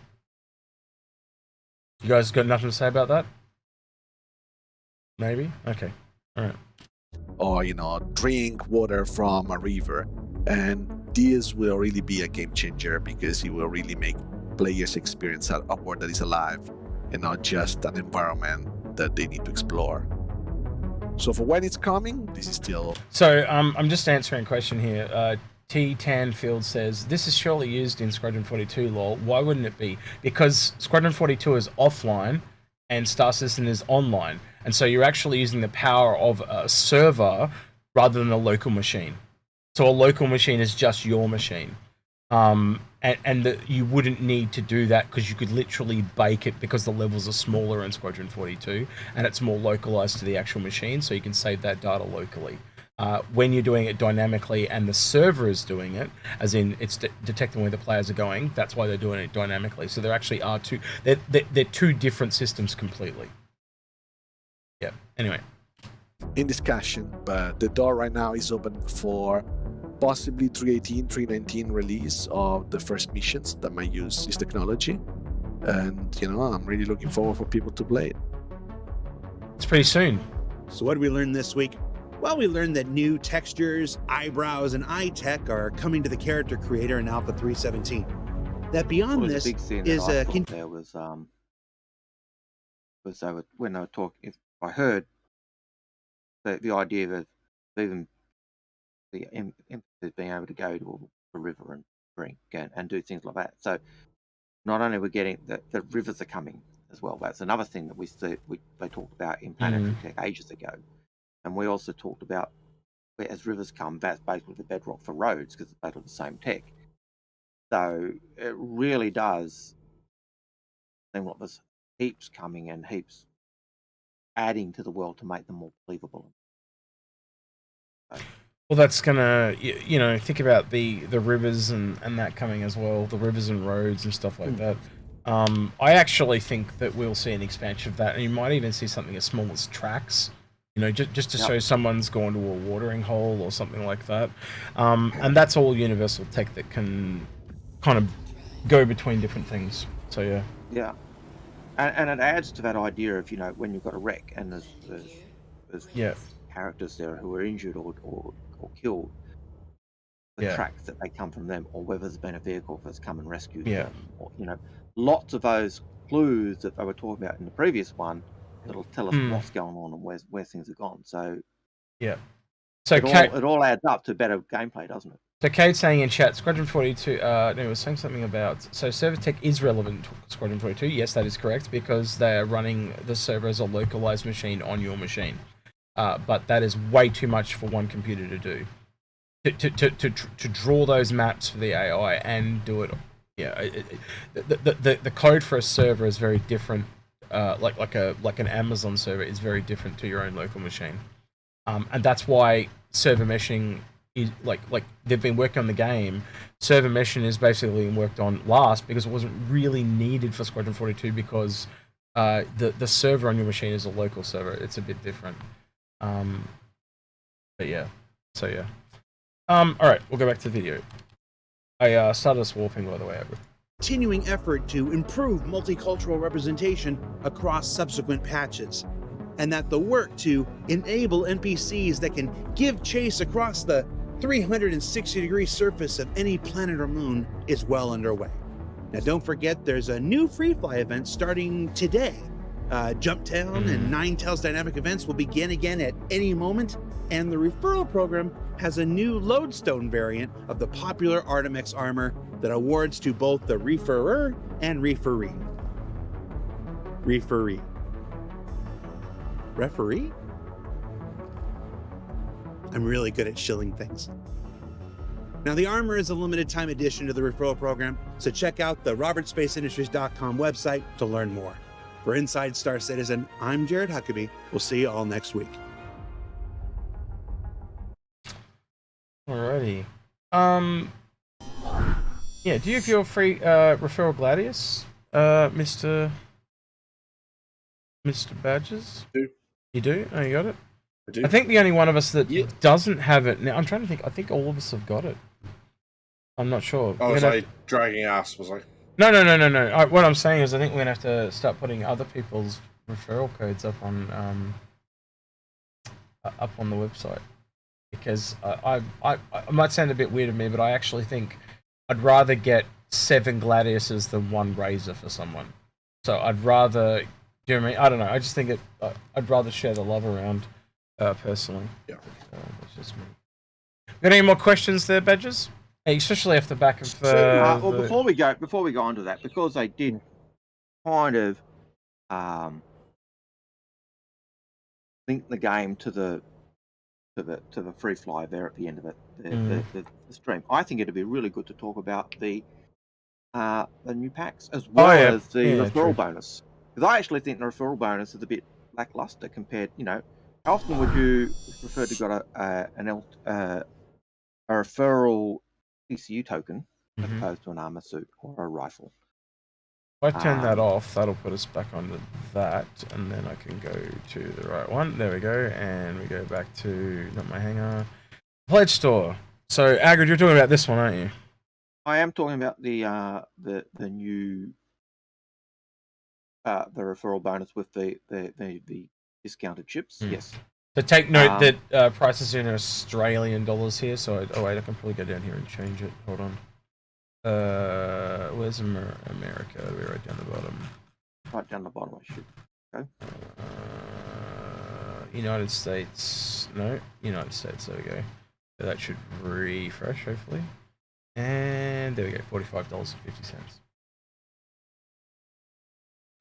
You guys got nothing to say about that? Maybe? Okay. Alright. Or, you know, drink water from a river. And this will really be a game changer because it will really make players experience a world that is alive and not just an environment that they need to explore. So for when it's coming, this is still... So I'm just answering a question here. T. Tanfield says, this is surely used in Squadron 42, lol. Why wouldn't it be? Because Squadron 42 is offline and Star Citizen is online. And so you're actually using the power of a server rather than a local machine. So a local machine is just your machine. You wouldn't need to do that because you could literally bake it because the levels are smaller in Squadron 42 and it's more localized to the actual machine, so you can save that data locally. When you're doing it dynamically and the server is doing it, as in it's detecting where the players are going, that's why they're doing it dynamically. So there actually are they're two different systems completely. Yeah, anyway. In discussion, but the door right now is open for possibly 318, 319 release of the first missions that might use this technology. And, you know, I'm really looking forward for people to play it. It's pretty soon. So what did we learn this week? Well, we learned that new textures, eyebrows, and eye tech are coming to the character creator in Alpha 317. That beyond this is a... There was when they were talking, if I heard the idea of even the emphasis being able to go to a river and drink and do things like that. So not only we're getting the rivers are coming as well. That's another thing that they talked about in planetary tech ages ago. And we also talked about where as rivers come, that's basically the bedrock for roads because it's basically the same tech. So it really does seem like there's heaps coming and heaps adding to the world to make them more believable. So, well, that's gonna, you know, think about the rivers and that coming as well, the rivers and roads and stuff like that. I actually think that we'll see an expansion of that, and you might even see something as small as tracks, you know, just to show someone's gone to a watering hole or something like that. And that's all universal tech that can kind of go between different things. So yeah. Yeah. And it adds to that idea of, you know, when you've got a wreck and there's characters there who are injured or killed, the tracks that they come from them, or whether there's been a vehicle that's come and rescued them, or, you know, lots of those clues that they were talking about in the previous one that'll tell us what's going on and where things have gone. So so it all adds up to better gameplay, doesn't it? So Kate saying in chat, Squadron 42, no, it was saying something about, so server tech is relevant to Squadron 42. Yes, that is correct, because they're running the server as a localized machine on your machine. But that is way too much for one computer to do. To draw those maps for the AI and do it, the code for a server is very different. Like an Amazon server is very different to your own local machine. And that's why server meshing is like they've been working on the game. Server meshing is basically worked on last because it wasn't really needed for Squadron 42 because the server on your machine is a local server. It's a bit different. But yeah. So yeah. All right, we'll go back to the video. I started us warping, by the way. Continuing effort to improve multicultural representation across subsequent patches, and that the work to enable NPCs that can give chase across the 360-degree surface of any planet or moon is well underway. Now, don't forget there's a new free fly event starting today. Jumptown and Ninetales dynamic events will begin again at any moment, and the referral program has a new lodestone variant of the popular Artemex armor that awards to both the referrer and referee. Referee. Referee? I'm really good at shilling things. Now, the armor is a limited time addition to the referral program, so check out the robertspaceindustries.com website to learn more. For Inside Star Citizen, I'm Jared Huckabee. We'll see you all next week. Alrighty. Yeah, do you have your free referral Gladius, Mr. Badges? I do. You do? Oh, you got it? I do. I think the only one of us that doesn't have it now. I'm trying to think. I think all of us have got it. I'm not sure. Oh, was I dragging ass? Was I? No. What I'm saying is, I think we're gonna have to start putting other people's referral codes up on the website, because I might sound a bit weird of me, but I actually think I'd rather get 7 Gladiuses than 1 Razor for someone. So I'd rather, do you know what I mean? I don't know. I just think I'd rather share the love around, personally. Yeah. That's just me. Got any more questions there, Badges? Especially off the back of. Well, before we go on to that, because they did kind of link the game to the free fly there at the end of it, the stream. I think it'd be really good to talk about the new packs as well as the referral bonus, because I actually think the referral bonus is a bit lackluster compared. You know, how often would you prefer to got a referral ECU token as opposed to an armor suit or a rifle? If I turn that off, that'll put us back onto that, and then I can go to the right one. There we go, and we go back to, not my hangar, Pledge Store. So, Algared, you're talking about this one, aren't you? I am talking about the new the referral bonus with the discounted chips. Yes. So take note that prices are in Australian dollars here. So oh wait, I can probably go down here and change it. Hold on. Where's America? We're right down the bottom. Right down the bottom, I should go. United States. No, United States. There we go. So that should refresh, hopefully. And there we go. $45.50.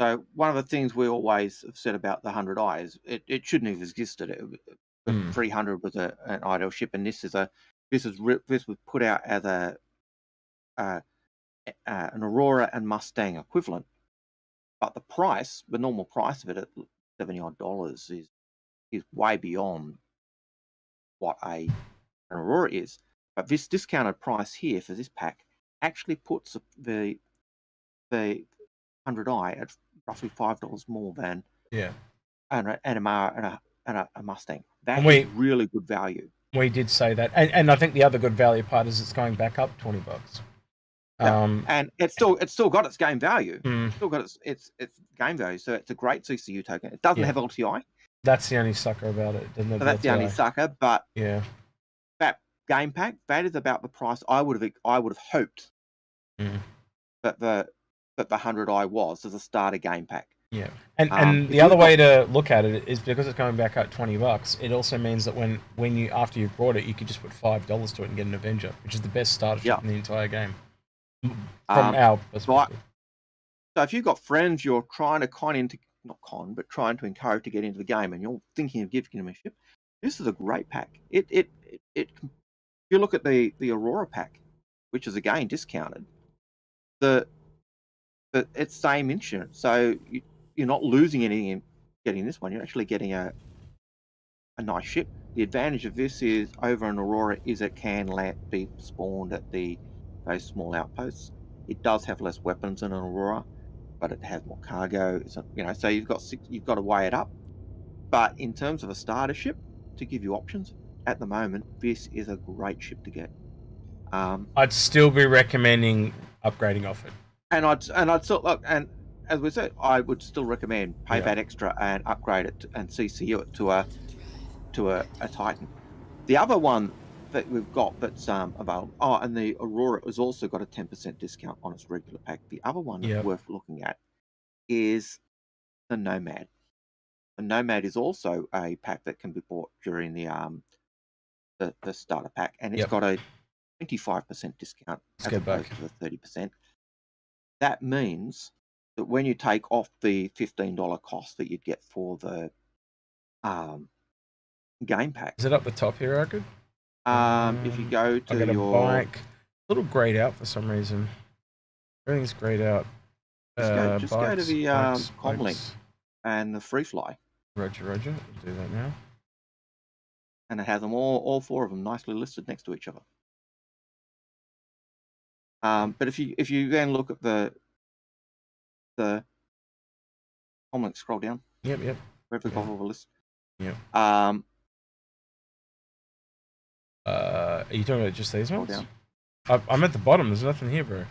So one of the things we always have said about the 100i is it shouldn't have existed. 300 was an idle ship, and this was put out as an Aurora and Mustang equivalent. But the price, the normal price of it at $70 is way beyond what an Aurora is. But this discounted price here for this pack actually puts the 100i at roughly $5 more than an NMR and a Mustang. That is really good value. We did say that, and I think the other good value part is it's going back up $20. And it's still got its game value. Still got its game value. So it's a great CCU token. It doesn't have LTI. That's the only sucker about it. Doesn't have so that's the only sucker. But that game pack, that is about the price I would have hoped that the 100i was as a starter game pack. Yeah, and the other way to look at it is because it's going back up $20. It also means that when you after you've bought it, you could just put $5 to it and get an Avenger, which is the best starter ship in the entire game. From our perspective. So if you've got friends you're trying to trying to encourage to get into the game, and you're thinking of giving them a ship, this is a great pack. If you look at the Aurora pack, which is again discounted, it's same insurance, so you're not losing anything in getting this one. You're actually getting a nice ship. The advantage of this is over an Aurora is it can be spawned at those small outposts. It does have less weapons than an Aurora, but it has more cargo. It's so you've got to weigh it up. But in terms of a starter ship, to give you options at the moment, this is a great ship to get. I'd still be recommending upgrading off it. And I'd still look, and as we said, I would still recommend pay that extra and upgrade it and CCU it to a Titan. The other one that we've got that's available. Oh, and the Aurora has also got a 10% discount on its regular pack. The other one that's worth looking at is the Nomad. The Nomad is also a pack that can be bought during the starter pack, and it's got a 25% discount as opposed to the 30%. That means that when you take off the $15 cost that you'd get for the game pack, is it up the top here, Algared? If you go to I got your bike, a little grayed out for some reason. Everything's grayed out. Just go to the Comlink and the Free Fly. Roger. We'll do that now. And it has them all four of them nicely listed next to each other. But if you then look at the Comlink, scroll down. Yep. Wherever the top of the list. Yep. Are you talking about just these ones? Down. I'm at the bottom. There's nothing here, bro.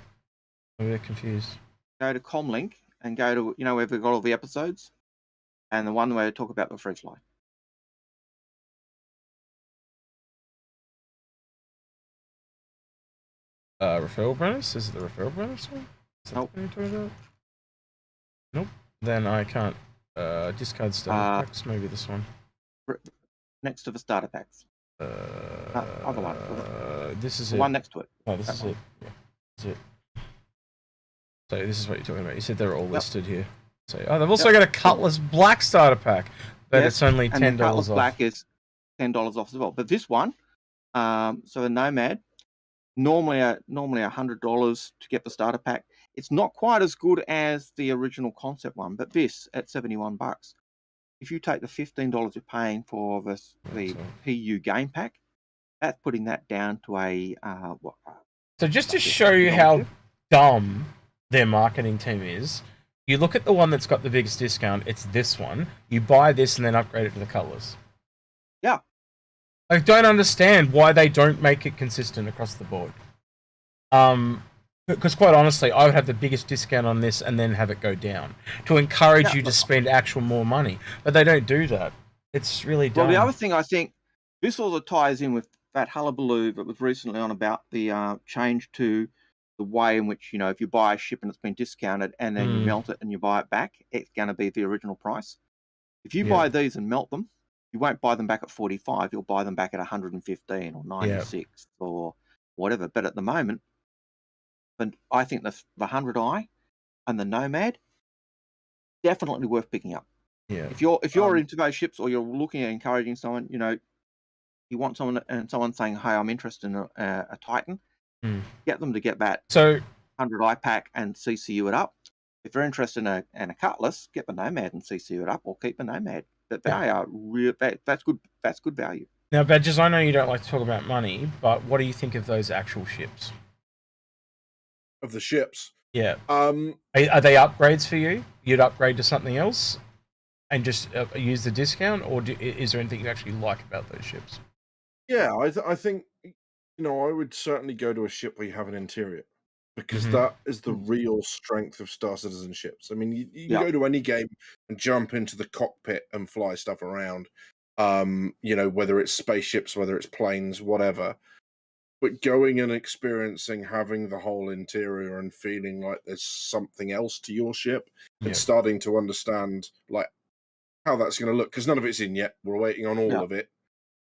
I'm a bit confused. Go to Comlink and go to where we've got all the episodes, and the one where I talk about the Free Fly. Referral bonus? Is it the referral bonus one? Nope. What you're talking about? Nope. Then I can't discard starter packs. Maybe this one. Next to the starter packs. Other one. This is the it. one next to it. Oh, this is it. Yeah, this is it. So this is what you're talking about. You said they're all listed here. So they've also got a Cutlass Black starter pack, but it's only $10 and the Cutlass off. Black is $10 off as well. But this one, so the Nomad, normally $100 to get the starter pack. It's not quite as good as the original concept one, but this at $71. If you take the $15 you're paying for the PU game pack, that's putting that down to a So just to show you how dumb their marketing team is, you look at the one that's got the biggest discount. It's this one. You buy this and then upgrade it to the Cutlass. Yeah. I don't understand why they don't make it consistent across the board. Because quite honestly, I would have the biggest discount on this and then have it go down to encourage you to spend actual more money. But they don't do that. It's really dumb. Well, the other thing I think, this also ties in with that hullabaloo that was recently on about the change to the way in which, if you buy a ship and it's been discounted and then you melt it and you buy it back, it's going to be the original price. If you buy these and melt them, you won't buy them back at 45. You'll buy them back at 115 or 96 or whatever. But at the moment, I think the 100i and the Nomad definitely worth picking up. Yeah. If you're into those ships, or you're looking at encouraging someone, you want someone and someone saying, "Hey, I'm interested in a Titan," get them to get that 100i pack and CCU it up. If they're interested in a Cutlass, get the Nomad and CCU it up, or keep the Nomad. But they are real. That's good. That's good value. Now, Badges, I know you don't like to talk about money, but what do you think of those actual ships? Of the ships? Yeah. Are they upgrades for you? You'd upgrade to something else and just use the discount, or is there anything you actually like about those ships? Yeah, I think I would certainly go to a ship where you have an interior, because that is the real strength of Star Citizen ships. I mean, you can go to any game and jump into the cockpit and fly stuff around. Whether it's spaceships, whether it's planes, whatever. But going and experiencing, having the whole interior and feeling like there's something else to your ship, and starting to understand like how that's going to look, because none of it's in yet. We're waiting on all of it.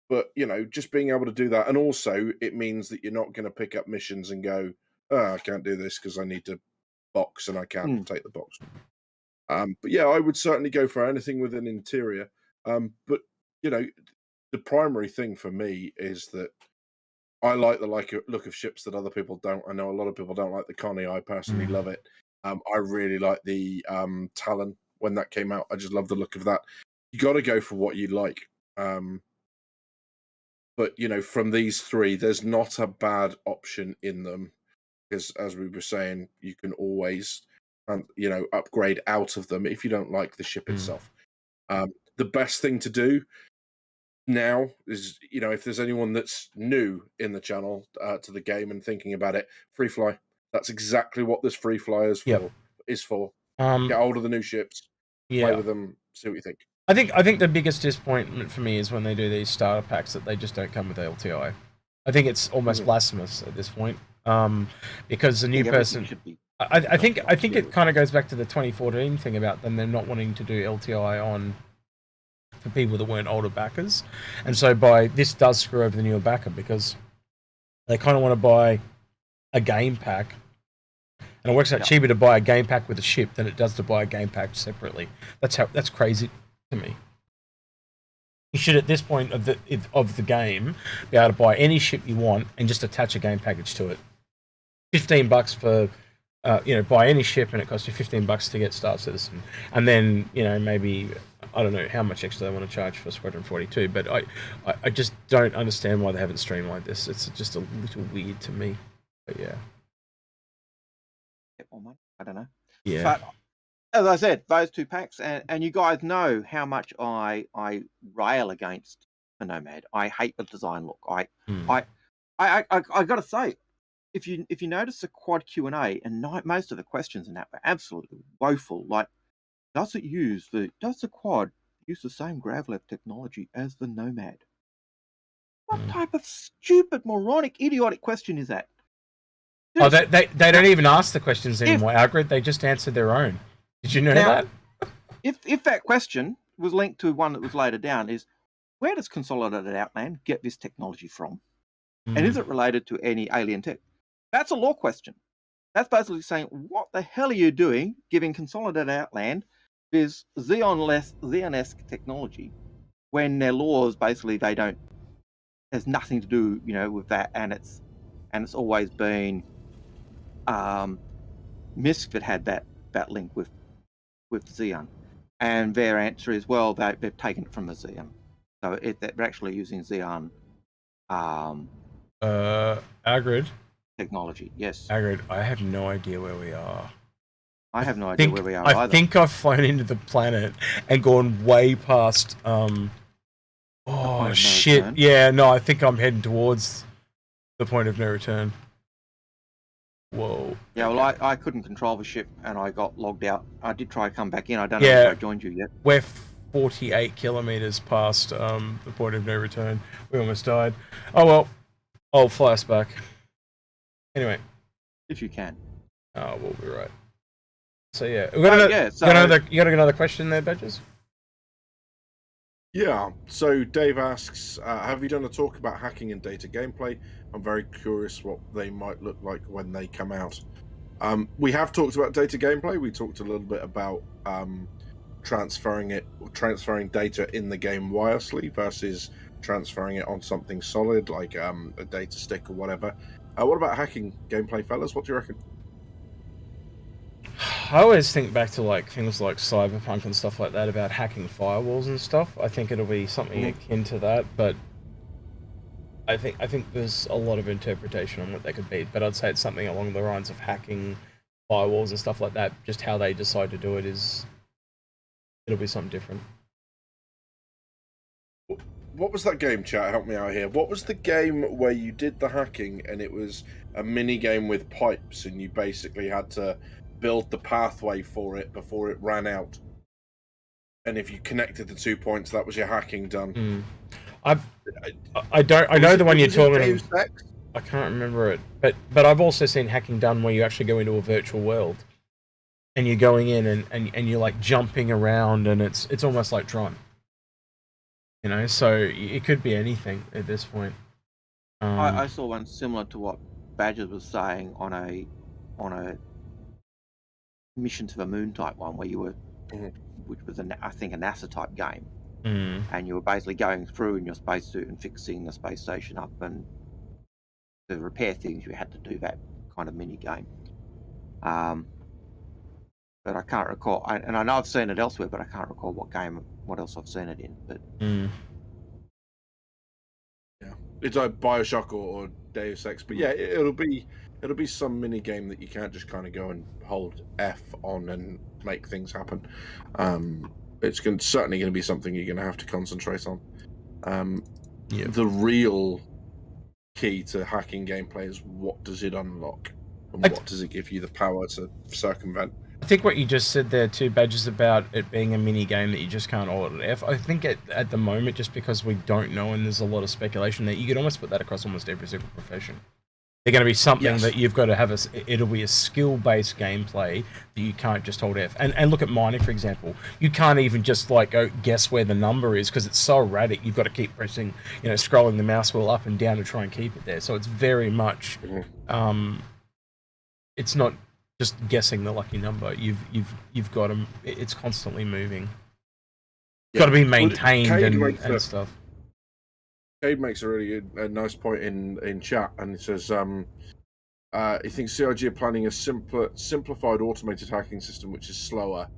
But, just being able to do that. And also, it means that you're not going to pick up missions and go, I can't do this because I need to box and I can't take the box. But yeah, I would certainly go for anything with an interior. But, the primary thing for me is that I like the look of ships that other people don't. I know a lot of people don't like the Connie. I personally love it. I really like the Talon when that came out. I just love the look of that. You got to go for what you like. But, from these three, there's not a bad option in them, because as we were saying, you can always upgrade out of them if you don't like the ship itself. The best thing to do now is, if there's anyone that's new in the channel to the game and thinking about it, free fly. That's exactly what this free fly is for. Get hold of the new ships, play with them, see what you think. I think the biggest disappointment for me is when they do these starter packs that they just don't come with LTI. I think it's almost blasphemous at this point, because the new person. I think it kind of goes back to the 2014 thing about them not wanting to do LTI on for people that weren't older backers, and so this does screw over the newer backer because they kind of want to buy a game pack, and it works out cheaper to buy a game pack with a ship than it does to buy a game pack separately. That's crazy to me. You should, at this point of the game, be able to buy any ship you want and just attach a game package to it. $15 for buy any ship, and it costs you $15 to get Star Citizen, and then maybe I don't know how much extra they want to charge for Squadron 42, but I just don't understand why they haven't streamlined this. It's just a little weird to me. But yeah. I don't know. Yeah. But as I said, those two packs, and you guys know how much I rail against the Nomad. I hate the design look. I got to say, if you notice the quad Q&A, and most of the questions in that were absolutely woeful. Like, does the quad use the same gravlab technology as the Nomad? What type of stupid, moronic, idiotic question is that? Oh, they don't even ask the questions anymore, Algared. They just answer their own. Did you know that? If that question was linked to one that was later down, is where does Consolidated Outland get this technology from? And is it related to any alien tech? That's a law question. That's basically saying, what the hell are you doing giving Consolidated Outland this Xeon-esque technology when their laws basically there's nothing to do, with that, and it's always been MISC that had that link with Xeon, and their answer is, well, they've taken it from the Xeon, so they're actually using Xeon Algared technology. Yes, Algared, I have no idea where we are. I have no idea where we are either. I think I've flown into the planet and gone way past shit. Return. Yeah, no, I think I'm heading towards the point of no return. Whoa. Yeah, well, I couldn't control the ship and I got logged out. I did try to come back in. I don't know if I joined you yet. We're 48 kilometers past the point of no return. We almost died. Oh well, I'll fly us back. Anyway. If you can. Oh, we'll be right. So yeah, you got another question there, Badges? Yeah. So Dave asks, have you done a talk about hacking and data gameplay? I'm very curious what they might look like when they come out. We have talked about data gameplay. We talked a little bit about transferring data in the game wirelessly versus transferring it on something solid like a data stick or whatever. What about hacking gameplay, fellas? What do you reckon? I always think back to things like Cyberpunk and stuff like that about hacking firewalls and stuff. I think it'll be something akin to that, but I think there's a lot of interpretation on what they could be. But I'd say it's something along the lines of hacking firewalls and stuff like that. Just how they decide to do it it'll be something different. What was that game, chat? Help me out here. What was the game where you did the hacking and it was a mini game with pipes and you basically had to build the pathway for it before it ran out? And if you connected the 2 points, that was your hacking done. I know the one you're talking about. I can't remember it, but I've also seen hacking done where you actually go into a virtual world and you're going in and you're like jumping around and it's almost like Tron. So it could be anything at this point. I saw one similar to what Badgers was saying on a mission to the moon type one where you were, which was I think a NASA type game, and you were basically going through in your spacesuit and fixing the space station up, and to repair things you had to do that kind of mini game. But I can't recall, and I know I've seen it elsewhere, but I can't recall what else I've seen it in. But yeah, it's like Bioshock or Deus Ex, but yeah, it'll be It'll be some mini game that you can't just kind of go and hold F on and make things happen. It's certainly going to be something you're going to have to concentrate on. The real key to hacking gameplay is what does it unlock, and what does it give you the power to circumvent. I think what you just said there too, Badges, about it being a mini game that you just can't hold F. I think at the moment, just because we don't know and there's a lot of speculation there, you could almost put that across almost every single profession. They're going to be something that you've got to have it'll be a skill-based gameplay that you can't just hold F. And look at mining, for example. You can't even just like go guess where the number is because it's so erratic. You've got to keep pressing, scrolling the mouse wheel up and down to try and keep it there. So it's very much, it's not just guessing the lucky number. You've got to. It's constantly moving. It's got to be maintained and stuff. Cade makes a really nice point in chat, and he says he thinks CIG are planning a simplified automated hacking system which is slower,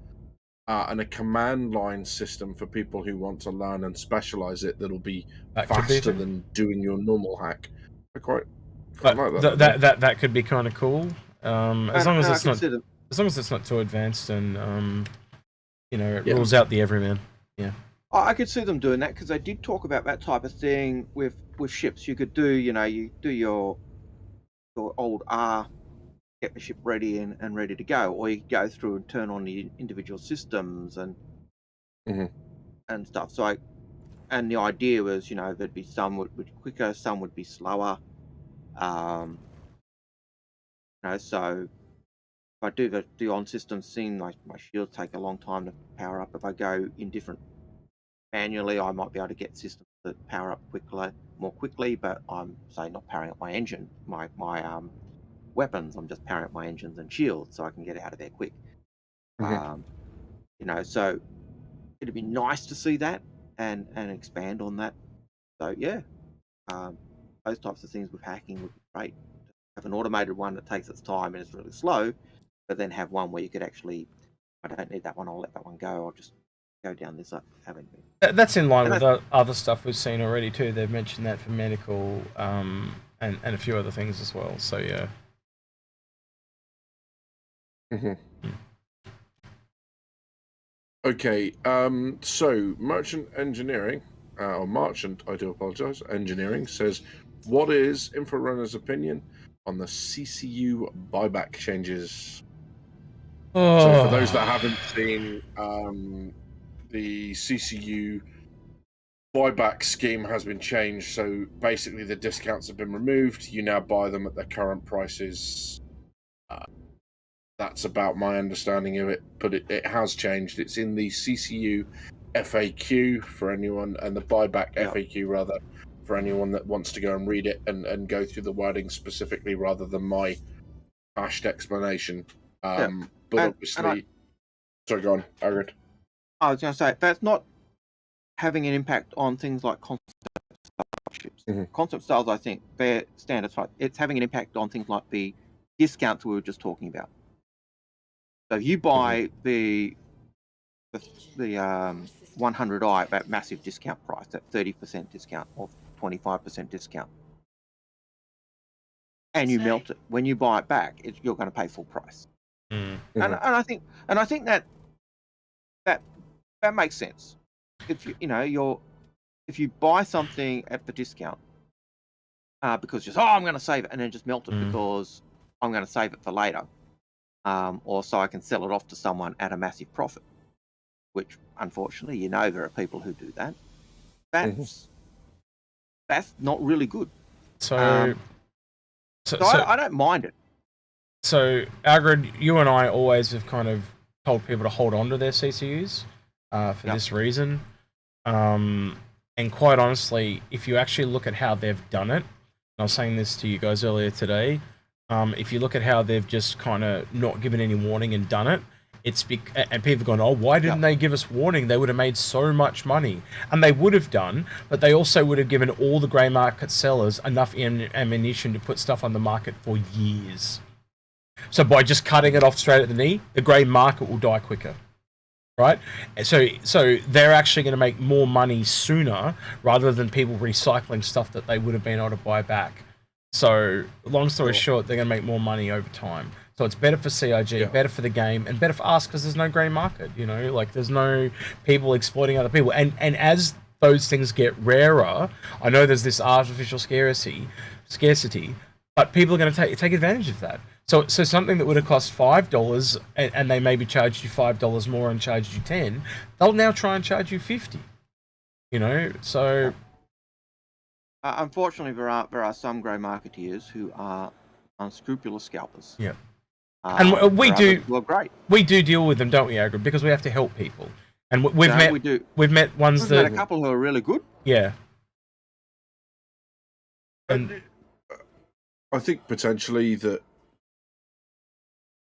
and a command line system for people who want to learn and specialize it that'll be faster than doing your normal hack. I quite like that. That could be kind of cool. As long as it's not too advanced and it rules out the everyman. Yeah. I could see them doing that because they did talk about that type of thing with ships. You could do, you do your old R, get the ship ready and ready to go, or you could go through and turn on the individual systems and stuff. So, and the idea was, there'd be some would be quicker, some would be slower. So if I do the on system thing, like my shields take a long time to power up. If I go in different manually, I might be able to get systems that power up more quickly, but I'm, say, not powering up my engine, my weapons. I'm just powering up my engines and shields so I can get out of there quick. So it'd be nice to see that and expand on that. So yeah, those types of things with hacking would be great. Have an automated one that takes its time and is really slow, but then have one where you could actually, I don't need that one, I'll let that one go, I'll just go down this avenue. That's in line with the other stuff we've seen already too. They've mentioned that for medical and a few other things as well. So yeah. Okay, so Merchant Engineering, or Marchant, I do apologise, Engineering says, what is Inforunners' opinion on the CCU buyback changes? So for those that haven't seen, the CCU buyback scheme has been changed. So basically the discounts have been removed. You now buy them at their current prices. That's about my understanding of it, but it has changed. It's in the CCU FAQ for anyone, and the buyback FAQ rather, for anyone that wants to go and read it and go through the wording specifically rather than my hashed explanation. But obviously, sorry, go on, Algared. I was going to say, that's not having an impact on things like concept ships. Concept styles, I think, they're standards. It's having an impact on things like the discounts we were just talking about. So if you buy the 100i at that massive discount price, that 30% discount or 25% discount, and you melt it, when you buy it back, you're going to pay full price. And I think that makes sense. If if you buy something at the discount because just I'm going to save it, and then just melt it because I'm going to save it for later, or so I can sell it off to someone at a massive profit, which unfortunately there are people who do that. That's not really good. So I don't mind it. So Algared, you and I always have kind of told people to hold on to their CCUs for this reason. And quite honestly, if you actually look at how they've done it, and I was saying this to you guys earlier today, if you look at how they've just kind of not given any warning and done it, and people have gone, oh, why didn't they give us warning? They would have made so much money. And they would have done, but they also would have given all the grey market sellers enough ammunition to put stuff on the market for years. So by just cutting it off straight at the knee, the grey market will die quicker. Right? So they're actually going to make more money sooner rather than people recycling stuff that they would have been able to buy back. So, long story short, they're going to make more money over time. So it's better for CIG, better for the game, and better for us because there's no grey market, you know? Like, there's no people exploiting other people. And as those things get rarer, I know there's this artificial scarcity, but people are going to take advantage of that. So something that would have cost $5 and they maybe charged you $5 more and charged you $10, they'll now try and charge you $50. You know, so unfortunately, there are some grey marketeers who are unscrupulous scalpers. Yeah, and we do. Well, great. We do deal with them, don't we, Algared? Because we have to help people, and we've met. We do. We've met ones that. Met a couple who are really good. Yeah. And I think potentially that.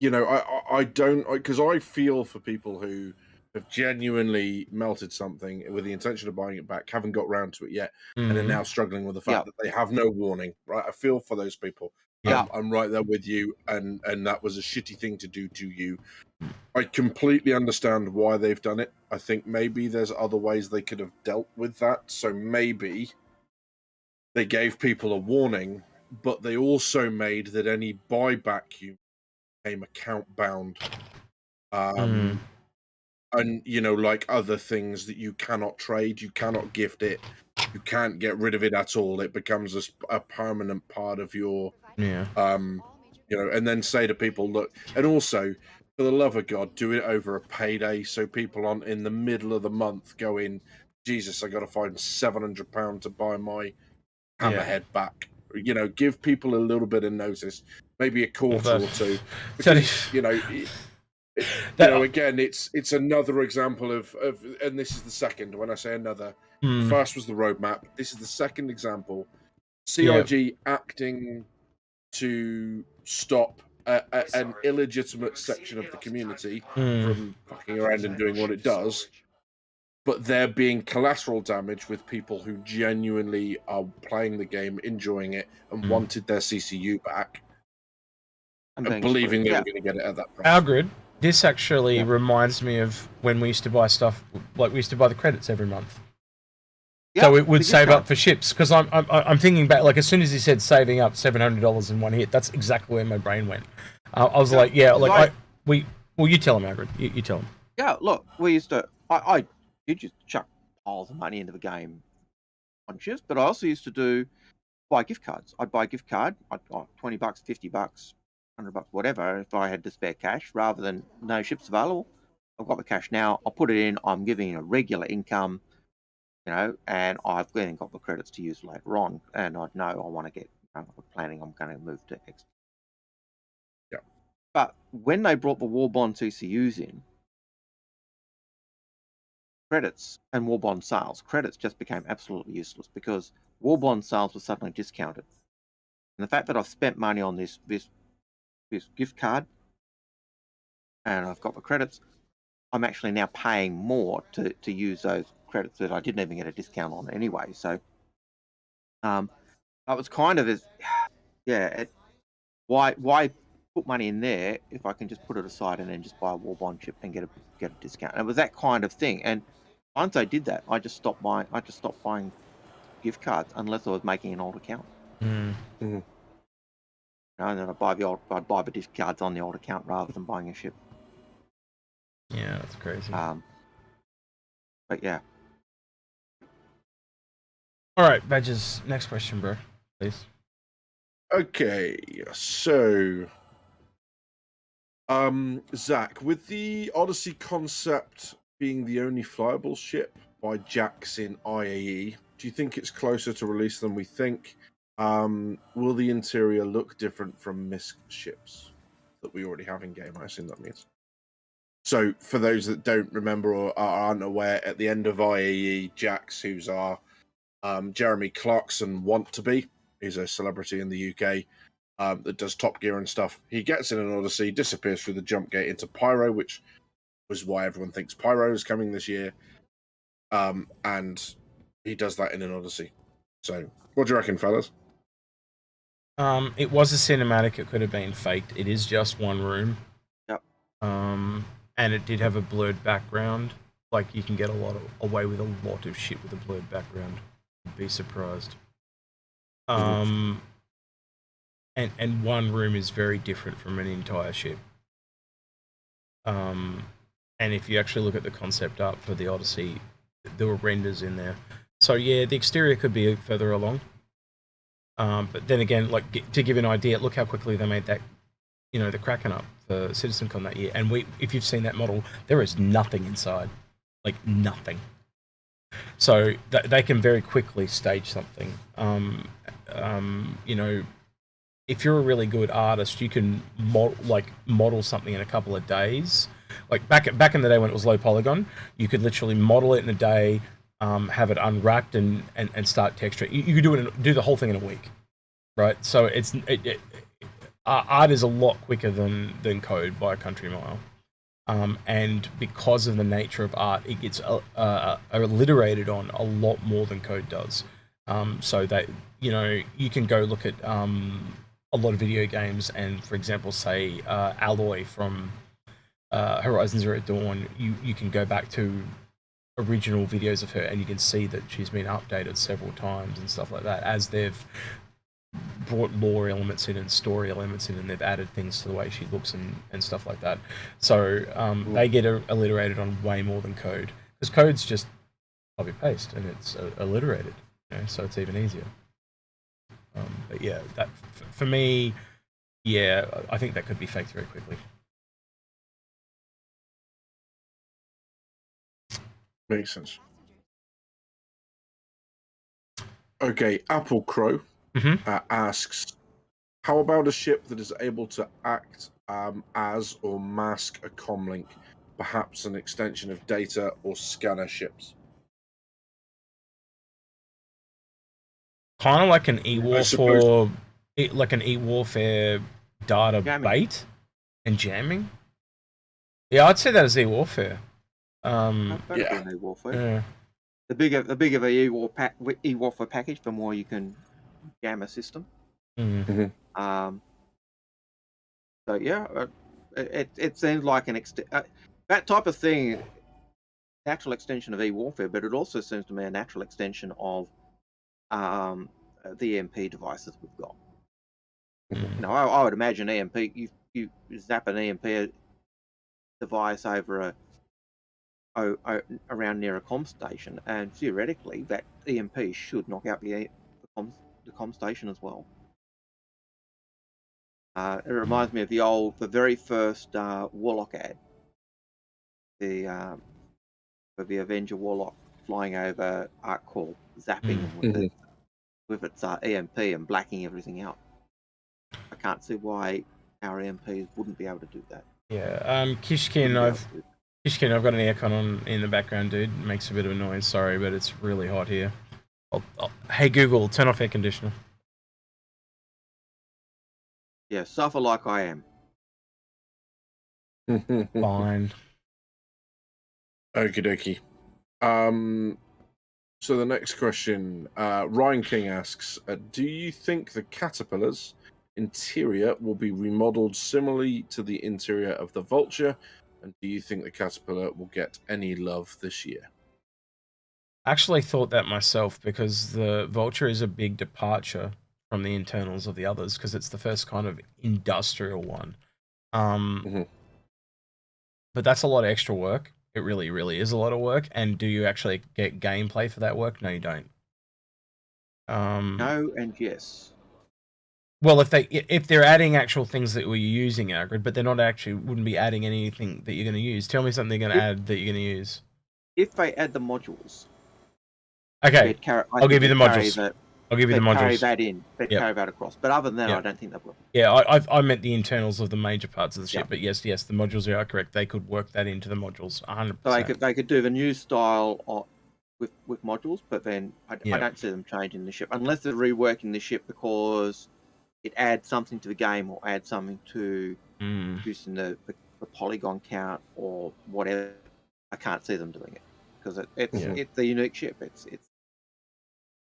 You know, I don't, because I feel for people who have genuinely melted something with the intention of buying it back, haven't got round to it yet, and are now struggling with the fact that they have no warning, right? I feel for those people. Yeah. I'm right there with you, and that was a shitty thing to do to you. I completely understand why they've done it. I think maybe there's other ways they could have dealt with that, so maybe they gave people a warning, but they also made that any buyback you account bound, and you know, like other things that you cannot trade, you cannot gift it, you can't get rid of it at all. It becomes a permanent part of your you know, and then say to people, look, and also for the love of God, do it over a payday so people aren't in the middle of the month going, Jesus, I got to find £700 to buy my hammerhead back. You know, give people a little bit of notice, maybe a quarter or two. Because, you know, again, it's another example of, and this is the second. When I say another, the first was the roadmap. This is the second example. CIG acting to stop an illegitimate section of the community from fucking around and doing what it does. But there being collateral damage with people who genuinely are playing the game, enjoying it, and wanted their CCU back, and believing they were going to get it at that price. Algared, this actually reminds me of when we used to buy stuff, like we used to buy the credits every month. Yeah, so it would save up for ships, because I'm thinking back, like as soon as he said saving up $700 in one hit, that's exactly where my brain went. I was like, well, you tell him, Algared. You tell him. Yeah, look, we used to, I did just chuck piles of money into the game on ships, but I also used to buy gift cards. I'd buy a gift card, I'd $20, $50, $100, whatever, if I had to spare cash, rather than no ships available. I've got the cash now, I'll put it in, I'm giving a regular income, you know, and I've then got the credits to use later on, and I know I want to get, I'm planning I'm going to move to X. Yeah. But when they brought the War Bond CCUs in, credits and war bond sales, credits just became absolutely useless because war bond sales were suddenly discounted. And the fact that I've spent money on this gift card and I've got the credits, I'm actually now paying more to use those credits that I didn't even get a discount on anyway. So that was kind of why put money in there if I can just put it aside and then just buy a war bond chip and get a discount. And it was that kind of thing. And once I did that, I just stopped buying gift cards unless I was making an old account. And then I'd buy the gift cards on the old account rather than buying a ship. Yeah, that's crazy. But yeah. All right, Badges. Next question, bro, please. Okay, so Zach, with the Odyssey concept being the only flyable ship by Jax in IAE, do you think it's closer to release than we think? Will the interior look different from MISC ships that we already have in game? I assume that means. So, for those that don't remember or aren't aware, at the end of IAE, Jax, who's our Jeremy Clarkson want-to-be, he's a celebrity in the UK that does Top Gear and stuff. He gets in an Odyssey, disappears through the jump gate into Pyro, which was why everyone thinks Pyro is coming this year. And he does that in an Odyssey. So, what do you reckon, fellas? It was a cinematic. It could have been faked. It is just one room. Yep. And it did have a blurred background. Like, you can get away with a lot of shit with a blurred background. You'd be surprised. and one room is very different from an entire ship. And if you actually look at the concept art for the Odyssey, there were renders in there. So yeah, the exterior could be further along. But then again, like to give you an idea, look how quickly they made that, you know, the Kraken up for CitizenCon that year. And if you've seen that model, there is nothing inside, like nothing. So they can very quickly stage something. You know, if you're a really good artist, you can model something in a couple of days. Like back in the day when it was low polygon, you could literally model it in a day, have it unwrapped and start texture. You could do the whole thing in a week, right? So art is a lot quicker than code by a country mile. And because of the nature of art, it gets alliterated on a lot more than code does. So that, you know, you can go look at a lot of video games and, for example, say Alloy from Horizon Zero Dawn, you can go back to original videos of her and you can see that she's been updated several times and stuff like that as they've brought lore elements in and story elements in, and they've added things to the way she looks and stuff like that. So they get alliterated on way more than code, because code's just copy paste and it's alliterated, you know, so it's even easier. But yeah, that for me, yeah, I think that could be faked very quickly. Makes sense. Okay, Apple Crow asks, how about a ship that is able to act as or mask a comlink, perhaps an extension of data or scanner ships? Kind of like an E-Warfare, like an E-Warfare data bait and jamming. Yeah, I'd say that as E-Warfare. Yeah. Yeah. The bigger the E-Warfare package, the more you can jam a system. Mm-hmm. So yeah, it seems like that type of thing, natural extension of E-Warfare, but it also seems to me a natural extension of the EMP devices we've got. Mm-hmm. You know, I would imagine EMP. You zap an EMP device over around near a comm station, and theoretically that EMP should knock out the comm station as well. It reminds me of the very first Warlock ad, the Avenger Warlock flying over Arc Core, zapping with its EMP and blacking everything out. I can't see why our EMPs wouldn't be able to do that. Yeah, Kishkin, I've got an aircon on in the background, dude. It makes a bit of a noise, sorry, but it's really hot here. Hey Google, turn off air conditioner. Yeah, suffer like I am. Fine. Okie dokie. So the next question, Ryan King asks, do you think the Caterpillar's interior will be remodeled similarly to the interior of the Vulture? And do you think the Caterpillar will get any love this year? I actually thought that myself, because the Vulture is a big departure from the internals of the others, because it's the first kind of industrial one. But that's a lot of extra work. It really, really is a lot of work. And do you actually get gameplay for that work? No, you don't. No and yes. Well, if they're adding actual things that we're using, Algared, but they're not actually wouldn't be adding anything that you're going to use. Tell me something they're going to add that you're going to use. If they add the modules. Okay, I'll give you the modules. I'll give you the modules. Carry that in. They carry that across. But other than that, I don't think they will. Yeah, I meant the internals of the major parts of the ship. But yes, the modules are correct. They could work that into the modules 100%. So they could do the new style with modules, but then I don't see them changing the ship unless they're reworking the ship because it adds something to the game or adds something to reducing the polygon count or whatever. I can't see them doing it because it's a unique ship. It's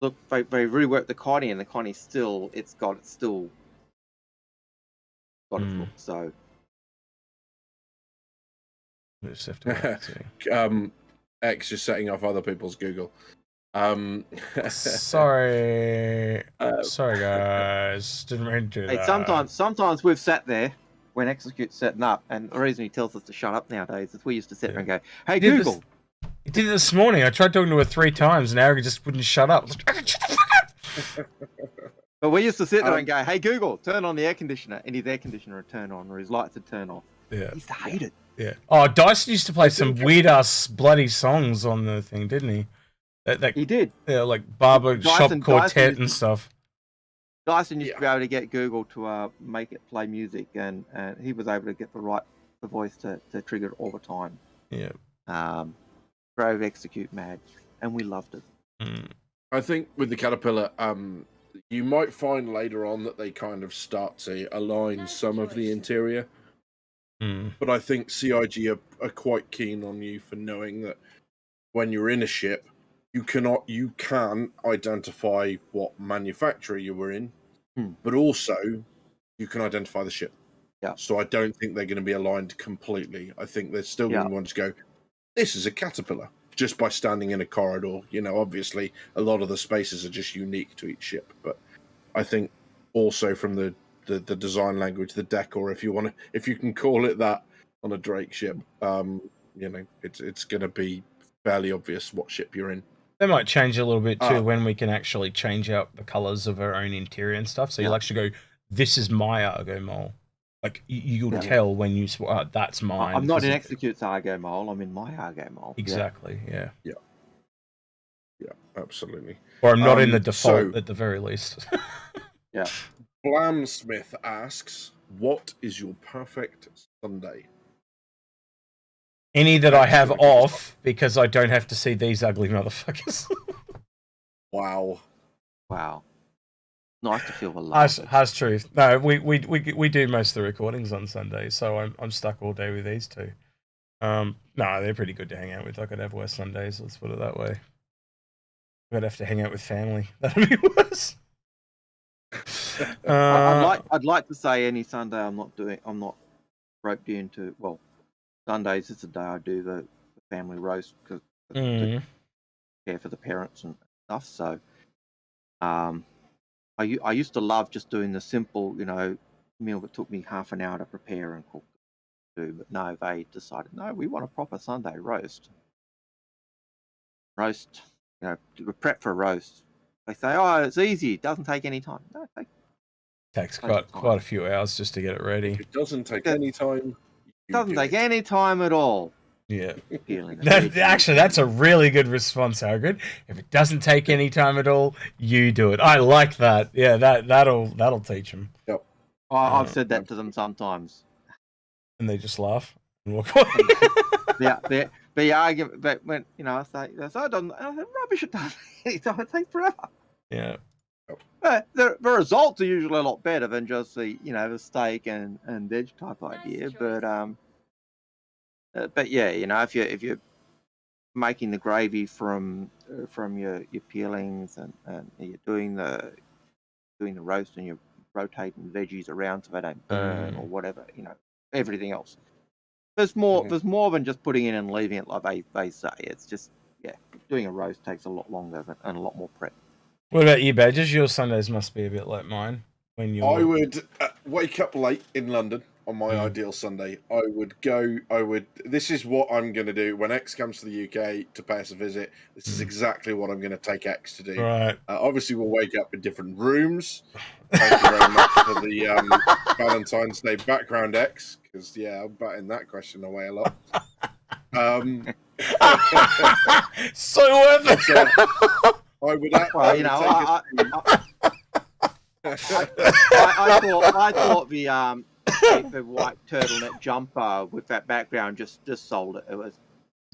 look, they reworked the Connie, and the Connie's still got its look. So X just setting off other people's Google. Sorry, sorry guys, didn't mean to do Hey, that. sometimes we've sat there when Execute's setting up, and the reason he tells us to shut up nowadays is we used to sit there and go, "Hey Google." He did it this morning. I tried talking to her 3 times, and Ari just wouldn't shut up. Shut the fuck up! But we used to sit there and go, "Hey Google, turn on the air conditioner," and his air conditioner would turn on, or his lights would turn off. Yeah. He used to hate it. Yeah. Oh, Dyson used to play some weird ass bloody songs on the thing, didn't he? He did. Yeah, like Barber Shop Quartet and stuff. Dyson used to be able to get Google to make it play music, and he was able to get the voice to trigger it all the time. Yeah. Drove Execute mad, and we loved it. I think with the Caterpillar, you might find later on that they kind of start to align some of the interior. But I think CIG are quite keen on you for knowing that when you're in a ship, you can identify what manufacturer you were in, but also you can identify the ship. Yeah. So I don't think they're going to be aligned completely. I think they're still going to want to go, this is a Caterpillar, just by standing in a corridor. You know, obviously a lot of the spaces are just unique to each ship, but I think also from the design language, the decor, if you can call it that on a Drake ship, you know, it's going to be fairly obvious what ship you're in. They might change a little bit too when we can actually change out the colors of our own interior and stuff. So you'll actually go, "This is my Argo Mole." Like you'll tell when you that's mine. I'm not in Execute's Argo Mole. I'm in my Argo Mole. Exactly. Yeah. Yeah. Absolutely. Or I'm not in the default at the very least. Yeah. Blamsmith asks, "What is your perfect Sunday?" Any that I have off because I don't have to see these ugly motherfuckers. Wow. Nice to feel the love. Has truth. No, we do most of the recordings on Sundays, so I'm stuck all day with these two. No, they're pretty good to hang out with. I could have worse Sundays. Let's put it that way. I'd have to hang out with family. That'd be worse. I'd like to say any Sunday I'm not roped into. Well, Sundays is the day I do the family roast because to care for the parents and stuff. So, I used to love just doing the simple, you know, meal that took me half an hour to prepare and cook. But no, they decided no, we want a proper Sunday roast. You know, prep for a roast. They say, "Oh, it's easy. It doesn't take any time." No, it takes quite a few hours just to get it ready. It doesn't take any time. Doesn't take any time at all. Yeah. Actually, that's a really good response, Algared. If it doesn't take any time at all, you do it. I like that. Yeah, that'll teach them. Yep. I've said that to them sometimes. And they just laugh and walk away. The argument, but when you know, I say, "Oh, it doesn't." I said, "Rubbish! It doesn't. It takes forever." Yeah. The results are usually a lot better than just the the steak and veg type idea. But yeah, you know, if you're making the gravy from your peelings and you're doing the roast and you're rotating veggies around so they don't burn or whatever, you know, everything else. There's more than just putting it and leaving it like they say. It's just doing a roast takes a lot longer and a lot more prep. What about you, Badges? Your Sundays must be a bit like mine. I would wake up late in London on my ideal Sunday. This is what I'm going to do when X comes to the UK to pay us a visit. This is exactly what I'm going to take X to do. Right. Obviously, we'll wake up in different rooms. Thank you very much for the Valentine's Day background, X, because I'm batting that question away a lot. So worth it. I would. I thought the white turtleneck jumper with that background just sold it. It was,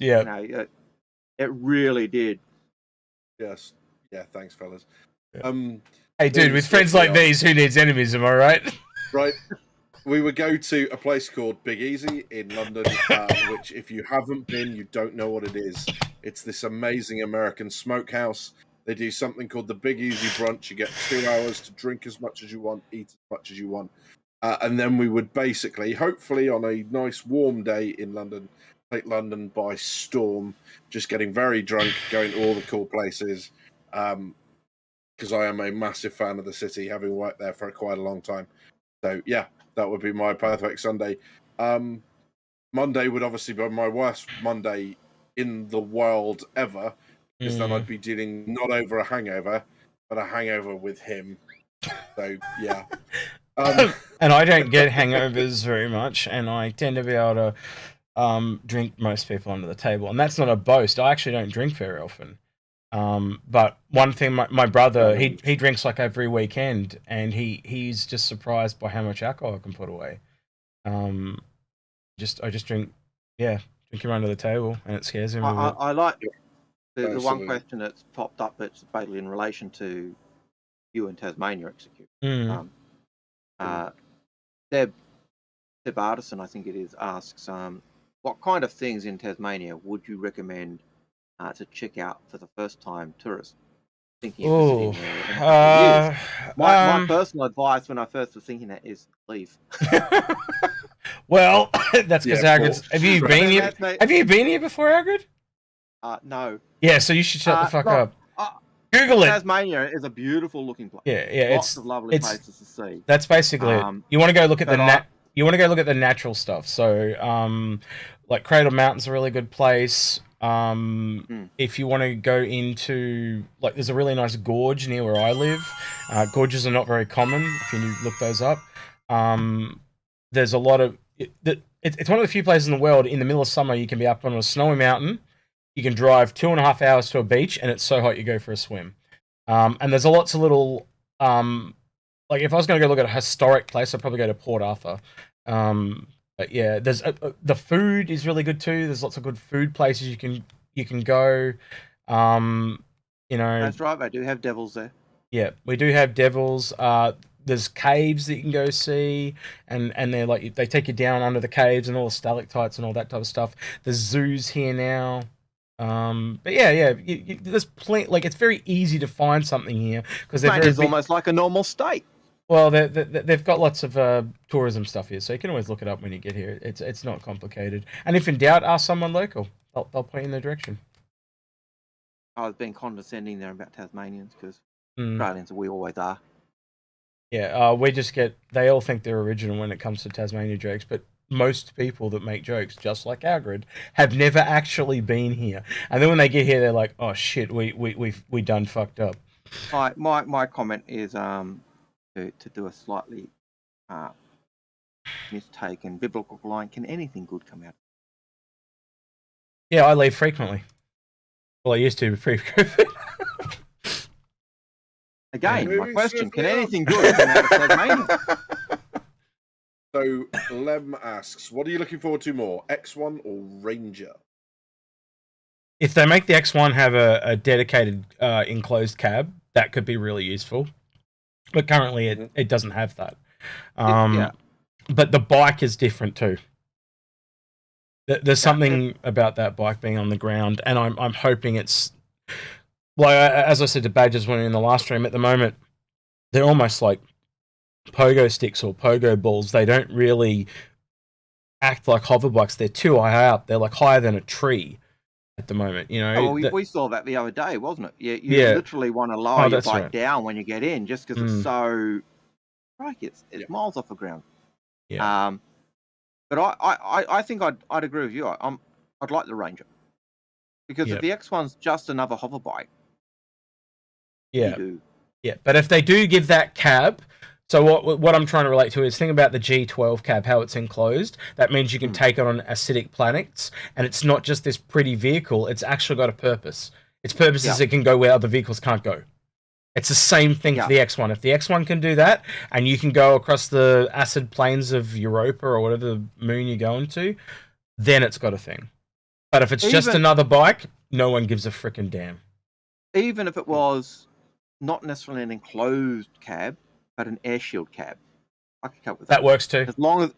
it really did. Yes. Yeah. Thanks, fellas. Yeah. Hey, dude, with friends like these, who needs enemies? Am I right? Right. We would go to a place called Big Easy in London, which, if you haven't been, you don't know what it is. It's this amazing American smokehouse. They do something called the Big Easy Brunch. You get 2 hours to drink as much as you want, eat as much as you want. And then we would basically, hopefully on a nice warm day in London, take London by storm, just getting very drunk, going to all the cool places, because I am a massive fan of the city, having worked there for quite a long time. So yeah, that would be my perfect Sunday. Monday would obviously be my worst Monday in the world ever, because then I'd be dealing not over a hangover, but a hangover with him. So yeah. And I don't get hangovers very much, and I tend to be able to drink most people under the table, and that's not a boast. I actually don't drink very often. But one thing, my brother, he drinks like every weekend, and he's just surprised by how much alcohol I can put away. I just drink him under the table, and it scares him. I like the one question that's popped up. It's basically in relation to you and Tasmania execute. Deb Artisan, I think it is, asks, what kind of things in Tasmania would you recommend to check out for the first time tourists thinking of visiting there? My personal advice when I first was thinking that is leave. Well, that's because Algared's. Have you been here? Have you been here before, Algared? No. Yeah, so you should shut the fuck up. Google it. Tasmania is a beautiful looking place. Yeah, lots of lovely places to see. That's basically it. You want to go look at the natural stuff. So, like Cradle Mountain's a really good place. If you want to go into, like, there's a really nice gorge near where I live. Gorges are not very common if you look those up. There's a lot of it's one of the few places in the world in the middle of summer you can be up on a snowy mountain. You can drive 2.5 hours to a beach, and it's so hot you go for a swim. And there's lots of little, like if I was going to go look at a historic place, I'd probably go to Port Arthur. But yeah, there's the food is really good too. There's lots of good food places you can go. That's right. They do have devils there. Yeah, we do have devils. There's caves that you can go see, and they're like they take you down under the caves and all the stalactites and all that type of stuff. There's zoos here now. But yeah, there's plenty. Like it's very easy to find something here because it's almost like a normal state. Well, they've got lots of tourism stuff here, so you can always look it up when you get here. It's not complicated, and if in doubt, ask someone local. They'll point you in the direction. I was being condescending there about Tasmanians because Australians we always are. Yeah, they all think they're original when it comes to Tasmania jokes, but most people that make jokes, just like Algared, have never actually been here. And then when they get here, they're like, "Oh shit, we done fucked up." My comment is to do a slightly mistaken biblical line. Can anything good come out? Yeah, I leave frequently. Well, I used to pre-COVID. Again, my question: can anything good come out of Tasmania? So Lem asks, what are you looking forward to more, X1 or Ranger? If they make the X1 have a dedicated enclosed cab, that could be really useful. But currently it doesn't have that. But the bike is different too. There's something about that bike being on the ground, and I'm hoping it's... Like, as I said to Badgers when in the last stream, at the moment, they're almost like pogo sticks or pogo balls. They don't really act like hover bikes. They're too high up. They're like higher than a tree at the moment. You know. We saw that the other day, wasn't it? You literally want to lower your bike down when you get in, just because it's so like it's miles off the ground. Yeah. But I think I'd agree with you. I'd like the Ranger because if the X1's just another hover bike. Yeah. Yeah, but if they do give that cab. So what I'm trying to relate to is think about the G12 cab, how it's enclosed. That means you can take it on acidic planets, and it's not just this pretty vehicle. It's actually got a purpose. Its purpose is it can go where other vehicles can't go. It's the same thing for the X1. If the X1 can do that, and you can go across the acid plains of Europa or whatever moon you're going to, then it's got a thing. But if it's just another bike, no one gives a frickin' damn. Even if it was not necessarily an enclosed cab, but an air shield cab, I could cope with that. That works too. As long as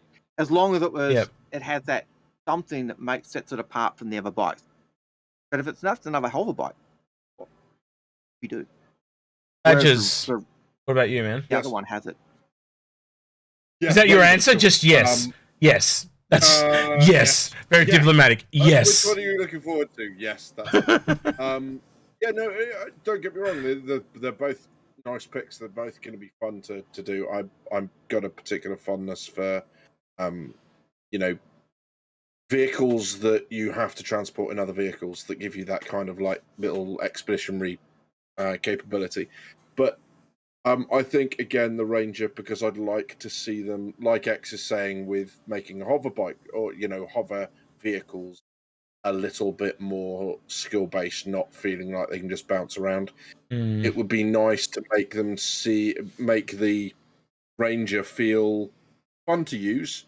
it was, it has that something that sets it apart from the other bikes. But if it's just another hover bike, what we do? Badges. What about you, man? The other one has it. Is that your answer? Just yes. Yes. That's yes. Very diplomatic. Yes. Which one are you looking forward to? Yes, that's it. Yeah, no, don't get me wrong. They're both nice picks. They're both going to be fun to do. I've got a particular fondness for, vehicles that you have to transport in other vehicles that give you that kind of like little expeditionary capability. But I think again the Ranger, because I'd like to see them, like X is saying, with making a hover bike or hover vehicles a little bit more skill based, not feeling like they can just bounce around. It would be nice to make the Ranger feel fun to use,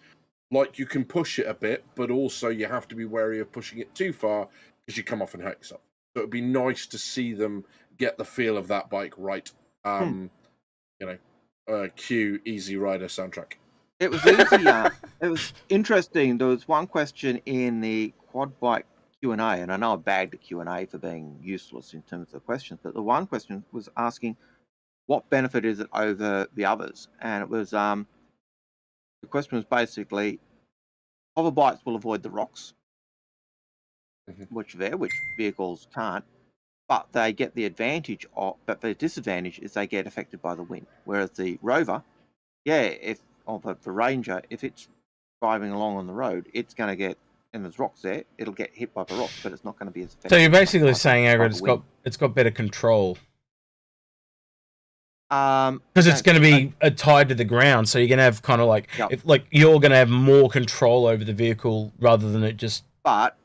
like you can push it a bit, but also you have to be wary of pushing it too far because you come off and hurt yourself. So it'd be nice to see them get the feel of that bike right. Cue Easy Rider soundtrack. It was easy. It was interesting. There was one question in the quad bike Q&A, and I know I bagged the Q&A for being useless in terms of the questions, but the one question was asking, what benefit is it over the others? And it was the question was basically, hover bikes will avoid the rocks, which vehicles can't, but they get the advantage of. But the disadvantage is they get affected by the wind. Whereas the Rover, the Ranger, if it's driving along on the road, it's going to get, and there's rocks there, it'll get hit by the rocks, but it's not going to be as effective. So you're basically saying, Algared, it's got better control. Because it's going to be tied to the ground, so you're going to have kind of like, you're going to have more control over the vehicle rather than it just. But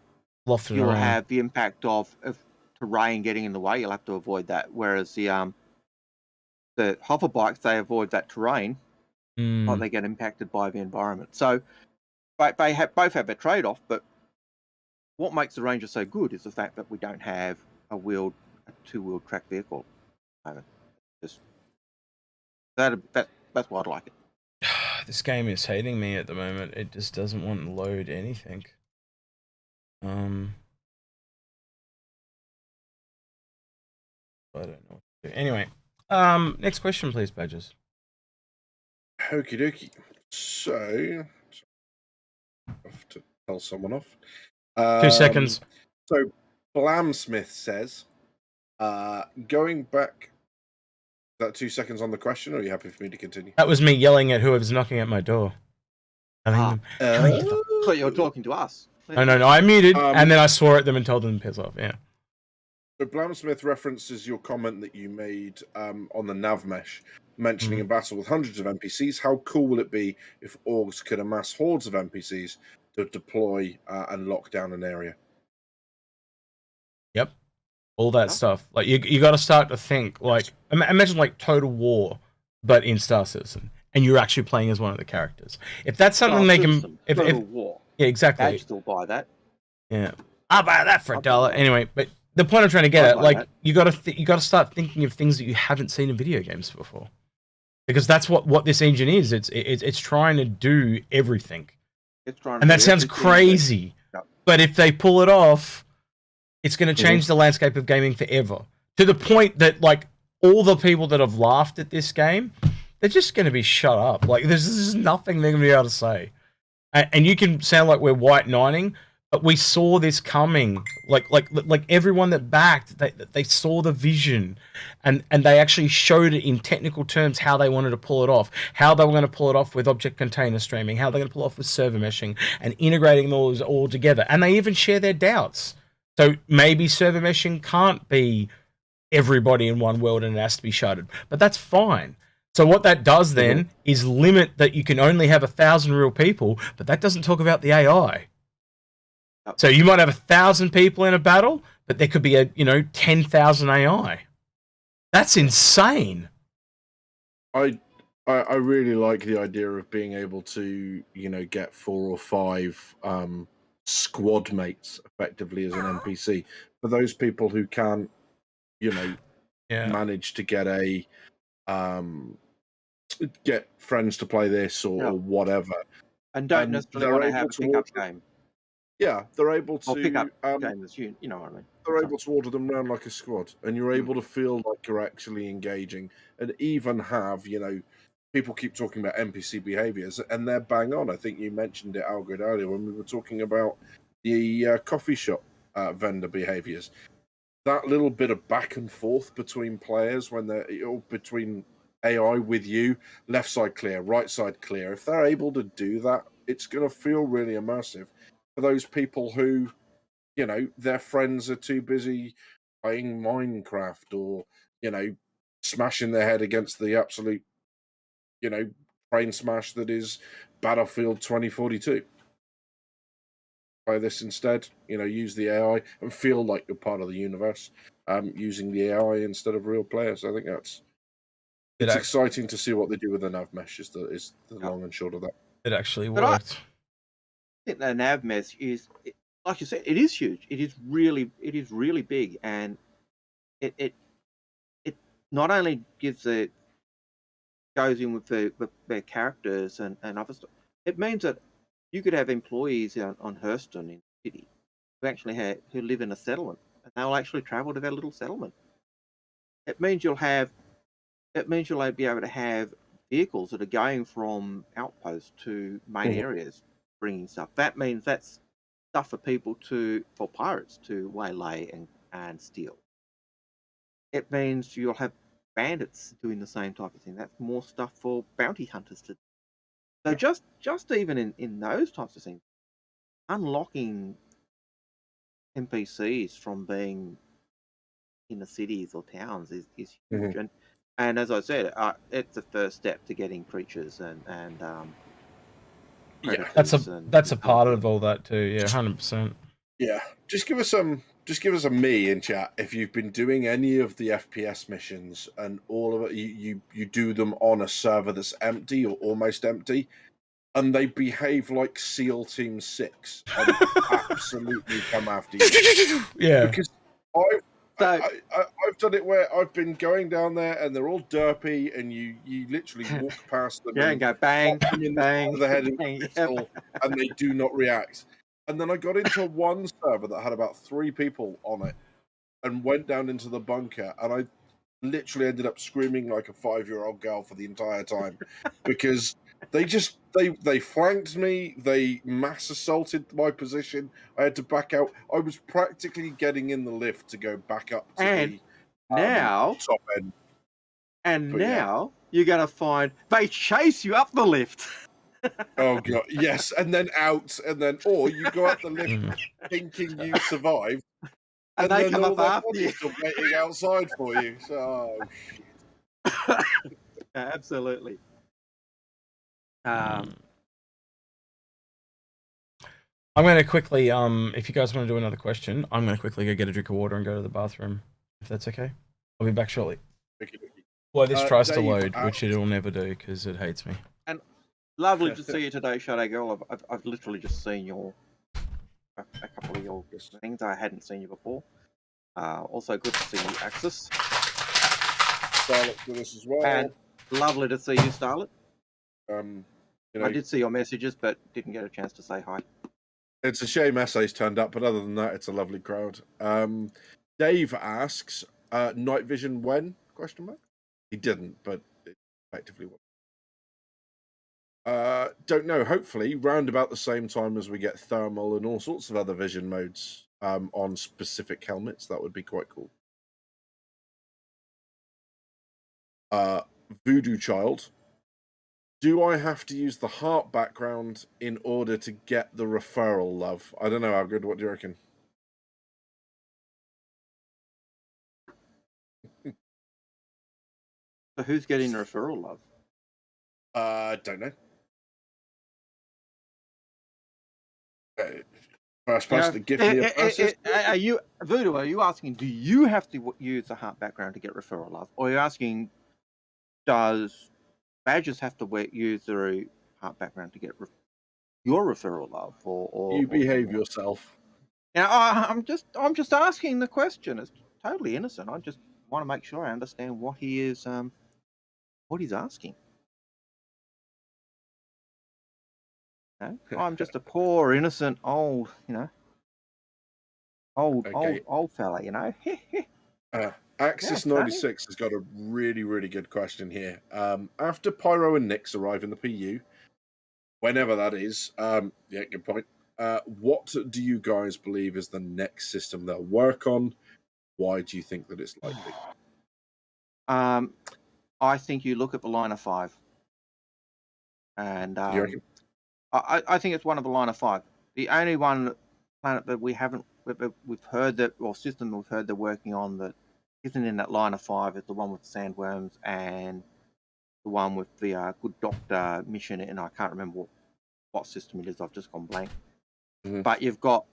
lofted you'll around. have the impact of terrain getting in the way. You'll have to avoid that. Whereas the hover bikes, they avoid that terrain, or they get impacted by the environment. So both have their trade-off. But what makes the Ranger so good is the fact that we don't have a two-wheeled track vehicle. That's why I like it. This game is hating me at the moment. It just doesn't want to load anything. I don't know what to do. Anyway, next question, please, Badges. Okie dokie. So, I have to tell someone off. 2 seconds. So, Blamsmith says, going back. Is that 2 seconds on the question, or are you happy for me to continue? That was me yelling at whoever's knocking at my door. So you're talking to us. No, I muted, and then I swore at them and told them to piss off, yeah. So Blamsmith references your comment that you made on the nav mesh, mentioning a battle with hundreds of NPCs. How cool will it be if orgs could amass hordes of NPCs to deploy and lock down an area? Yep. All that stuff. Like, you got to start to think, like, imagine like Total War, but in Star Citizen, and you're actually playing as one of the characters. If that's something they can... Total War. Yeah, exactly. I'd still buy that. Yeah. I'll buy that for $1. Anyway, but the point I'm trying to get at, like, you got to start thinking of things that you haven't seen in video games before, because that's what this engine is. It's trying to do everything. And that sounds crazy, but if they pull it off, it's going to change the landscape of gaming forever. To the point that, like, all the people that have laughed at this game, they're just going to be shut up. Like, there's nothing they're going to be able to say. And you can sound like we're white knighting, but we saw this coming. Like everyone that backed, they saw the vision, and they actually showed it in technical terms how they wanted to pull it off, how they were going to pull it off with object container streaming, how they're going to pull it off with server meshing, and integrating those all together. And they even share their doubts. So maybe server meshing can't be everybody in one world and it has to be shuttered, but that's fine. So what that does then is limit that you can only have 1,000 real people, but that doesn't talk about the AI. So you might have 1,000 people in a battle, but there could be 10,000 AI. That's insane. I really like the idea of being able to, get 4 or 5 squad mates effectively as an NPC. For those people who can't, manage to get get friends to play this or whatever, and don't necessarily want to have a pickup game. Yeah, they're able to pick up games. You know what I mean. They're able to order them around like a squad, and you're able to feel like you're actually engaging, and even have people keep talking about NPC behaviors, and they're bang on. I think you mentioned it, Algared, earlier when we were talking about the coffee shop vendor behaviors. That little bit of back and forth between players when they're between AI with you, left side clear, right side clear. If they're able to do that, it's going to feel really immersive for those people who, you know, their friends are too busy playing Minecraft or, you know, smashing their head against the absolute, you know, train smash that is Battlefield 2042. Play this instead, you know, use the AI and feel like you're part of the universe, using the AI instead of real players. I think it's exciting to see what they do with the nav mesh. Is the long and short of that. It actually worked. I think the nav mesh is, like you said, it is huge. It is really big, and it not only goes in with their characters and other stuff. It means that you could have employees on Hurston in the city who live in a settlement, and they'll actually travel to their little settlement. It means you'll be able to have vehicles that are going from outposts to main areas, bringing stuff. That means that's stuff for pirates to waylay and steal. It means you'll have bandits doing the same type of thing. That's more stuff for bounty hunters to do. So just even in those types of things, unlocking NPCs from being in the cities or towns is huge. And as I said, it's the first step to getting creatures and that's a part of all that too. Yeah, 100%. Yeah, just give us a me in chat if you've been doing any of the FPS missions and all of it. You do them on a server that's empty or almost empty, and they behave like SEAL Team 6 and absolutely come after you. Yeah, because I've done it where I've been going down there and they're all derpy, and you literally walk past them and go bang, bang, the head bang, pistol, and they do not react. And then I got into one server that had about 3 people on it and went down into the bunker, and I literally ended up screaming like a 5-year-old girl for the entire time because they flanked me, they mass assaulted my position. I had to back out. I was practically getting in the lift to go back up to the top end. And now you're going to find they chase you up the lift. Oh god, yes, and then out, and then or you go up the lift thinking you survived, and they then come all up their after you, bodies are waiting outside for you. So, shit. Absolutely. I'm going to quickly, if you guys want to do another question, I'm going to quickly go get a drink of water and go to the bathroom, if that's okay. I'll be back shortly. Well, this tries to load, which it will never do because it hates me. And lovely to see you today, Shadow Girl. I've literally just seen a couple of your things. I hadn't seen you before. Also good to see you, Axis. Starlet's with us as well. And lovely to see you, Starlet. You know, I did see your messages, but didn't get a chance to say hi. It's a shame Essays turned up, but other than that, it's a lovely crowd. Dave asks, night vision when? ? He didn't, but it effectively was. Don't know. Hopefully, round about the same time as we get thermal and all sorts of other vision modes on specific helmets. That would be quite cool. Voodoo Child. Do I have to use the heart background in order to get the referral love? I don't know, Algared. What do you reckon? So who's getting the referral love? Don't know. First person to give me a process. Are you Voodoo? Are you asking? Do you have to use the heart background to get referral love, or are you asking? Does badges have to use their heart background to get your referral love, or you behave yourself? Yeah, I'm just asking the question. It's totally innocent. I just want to make sure I understand what he is, what he's asking. No? I'm just a poor, innocent, old, old fella, Axis 96 has got a really, really good question here. After Pyro and Nyx arrive in the PU, whenever that is, yeah, good point. What do you guys believe is the next system they'll work on? Why do you think that it's likely? I think you look at the line of 5. And You reckon? I think it's one of the line of 5. The only one planet that we've heard that, or system we've heard they're working on that isn't in that line of 5 is the one with the sandworms and the one with the Good Doctor mission, and I can't remember what system it is. I've just gone blank. Mm-hmm. But you've got,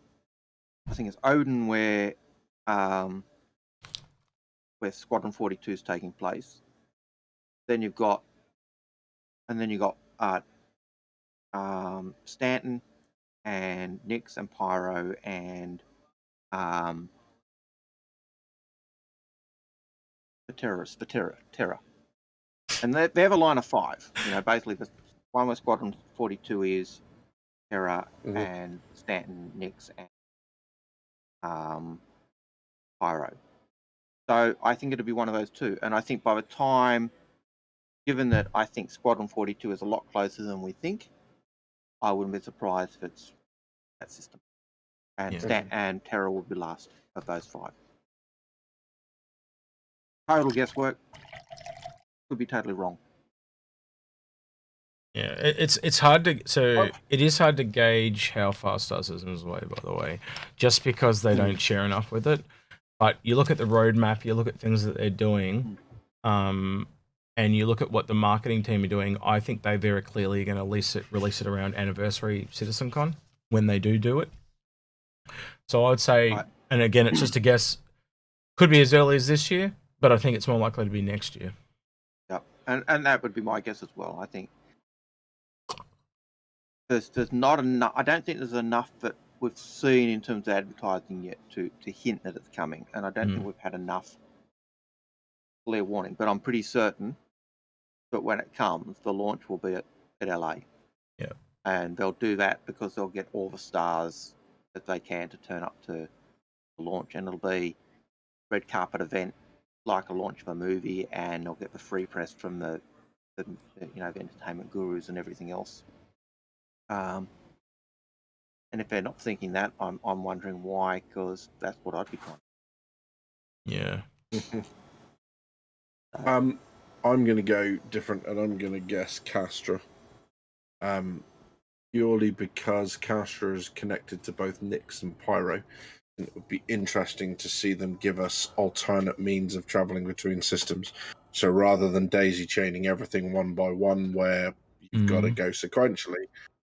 I think it's Odin, where Squadron 42 is taking place. Then you've got, Stanton and Nyx and Pyro and Terra. And they have a line of 5. You know, basically the one with Squadron 42 is Terra and Stanton, Nyx, and Pyro. So I think it'll be one of those two. And I think by the time, given that I think Squadron 42 is a lot closer than we think, I wouldn't be surprised if it's that system. And and Terra would be last of those 5. Total guesswork. Could be totally wrong. Yeah, it's hard to it is hard to gauge how far Star System's away, by the way, just because they don't share enough with it. But you look at the roadmap, you look at things that they're doing, and you look at what the marketing team are doing. I think they very clearly are going to release it around Anniversary CitizenCon when they do it. So I would say, and again, it's just a guess, could be as early as this year, but I think it's more likely to be next year. Yep, and that would be my guess as well. I think there's not enough. I don't think there's enough that we've seen in terms of advertising yet to hint that it's coming, and I don't think we've had enough clear warning. But I'm pretty certain that when it comes, the launch will be at LA. Yeah, and they'll do that because they'll get all the stars that they can to turn up to the launch, and it'll be red carpet event like a launch of a movie, and they'll get the free press from the entertainment gurus and everything else. And if they're not thinking that, I'm wondering why, because that's what I'd be trying. Yeah. I'm going to go different, and I'm going to guess Castra. Purely because Castra is connected to both Nyx and Pyro. And it would be interesting to see them give us alternate means of traveling between systems. So rather than daisy chaining everything one by one, where you've got to go sequentially,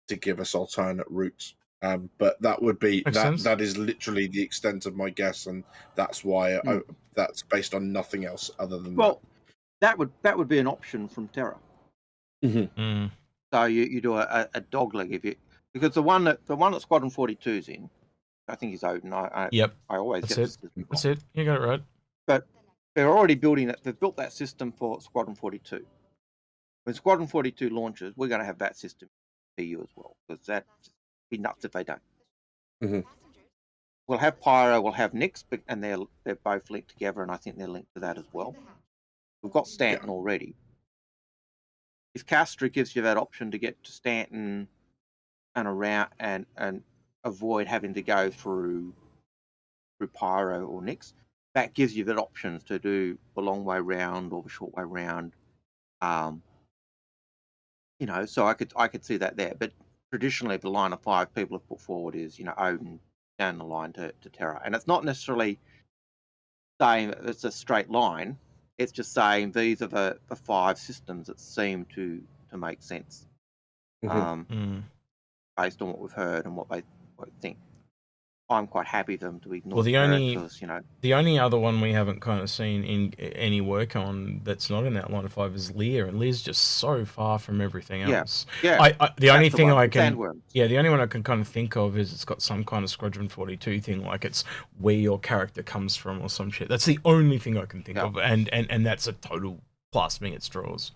to give us alternate routes. But that would be that is literally the extent of my guess, and that's why that's based on nothing else other than that would be an option from Terra. So you do a dog leg because the one that Squadron 42's in, I think is Odin. I always that's it. You got it right. But they're already building it. They've built that system for Squadron 42. When Squadron 42 launches, we're going to have that system for you as well, because that'd be nuts if they don't. We'll have Pyro, we'll have Nyx, and they're both linked together, and I think they're linked to that as well. We've got Stanton already. If Castra gives you that option to get to Stanton and around and avoid having to go through Pyro or Nyx, that gives you that option to do the long way round or the short way round. So I could see that there. But traditionally, the line of 5 people have put forward is, Odin down the line to Terra, and it's not necessarily saying that it's a straight line. It's just saying these are the 5 systems that seem to make sense, based on what we've heard and what they think. I'm quite happy for them to ignore. Well, the only other one we haven't kind of seen in any work on that's not in that line of 5 is Lear, and Lear's just so far from everything else. The only one I can kind of think of is it's got some kind of Squadron 42 thing, like it's where your character comes from or some shit. That's the only thing I can think of, and that's a total clasping at straws.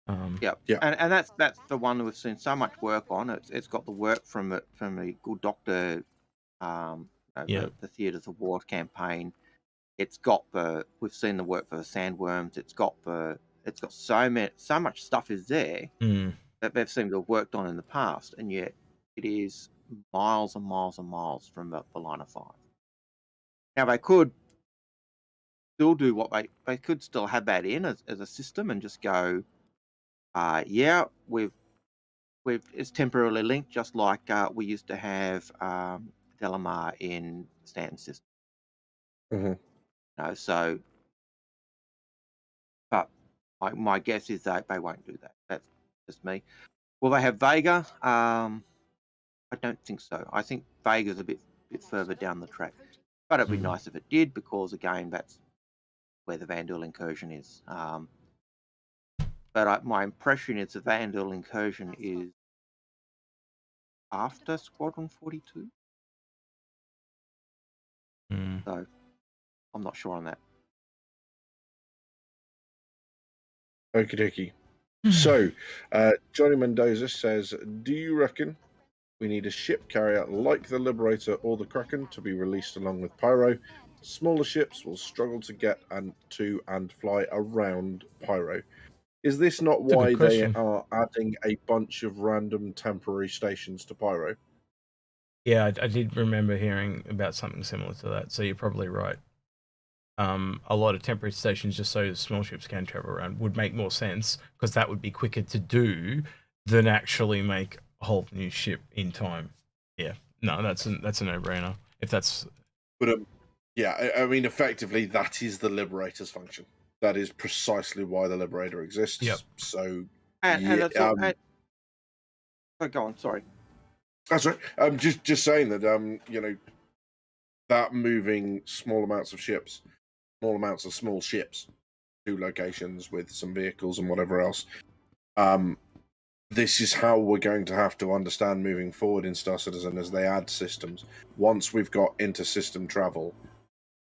And that's the one that we've seen so much work on. It's got the work from the Good Doctor. The Theatres of War campaign. It's got we've seen the work for the sandworms. It's got so much stuff is there that they've seemed to have worked on in the past, and yet it is miles and miles and miles from the line of 5. Now they could still do what they could still have that in as a system and just go, yeah, it's temporarily linked, just like we used to have Delamar in Stanton's system. So, but my guess is that they won't do that. That's just me. Will they have Vega? I don't think so. I think Vega's a bit further down the track. But it'd be nice if it did, because again, that's where the Vanduul incursion is. But my impression is the Vanduul incursion is after Squadron 42. So I'm not sure on that. Okie dokie. So, Johnny Mendoza says, do you reckon we need a ship carrier like the Liberator or the Kraken to be released along with Pyro? Smaller ships will struggle to get and fly around Pyro. Is this not why they are adding a bunch of random temporary stations to Pyro? Yeah, I did remember hearing about something similar to that, so you're probably right. A lot of temporary stations just so small ships can travel around would make more sense, because that would be quicker to do than actually make a whole new ship in time. Yeah, no, that's a no-brainer. If that's... But yeah, I mean, effectively, that is the Liberator's function. That is precisely why the Liberator exists. Yep. So, and that's all, go on, sorry. That's right. I'm just saying that that moving small amounts of small ships to locations with some vehicles and whatever else. This is how we're going to have to understand moving forward in Star Citizen as they add systems. Once we've got inter-system travel,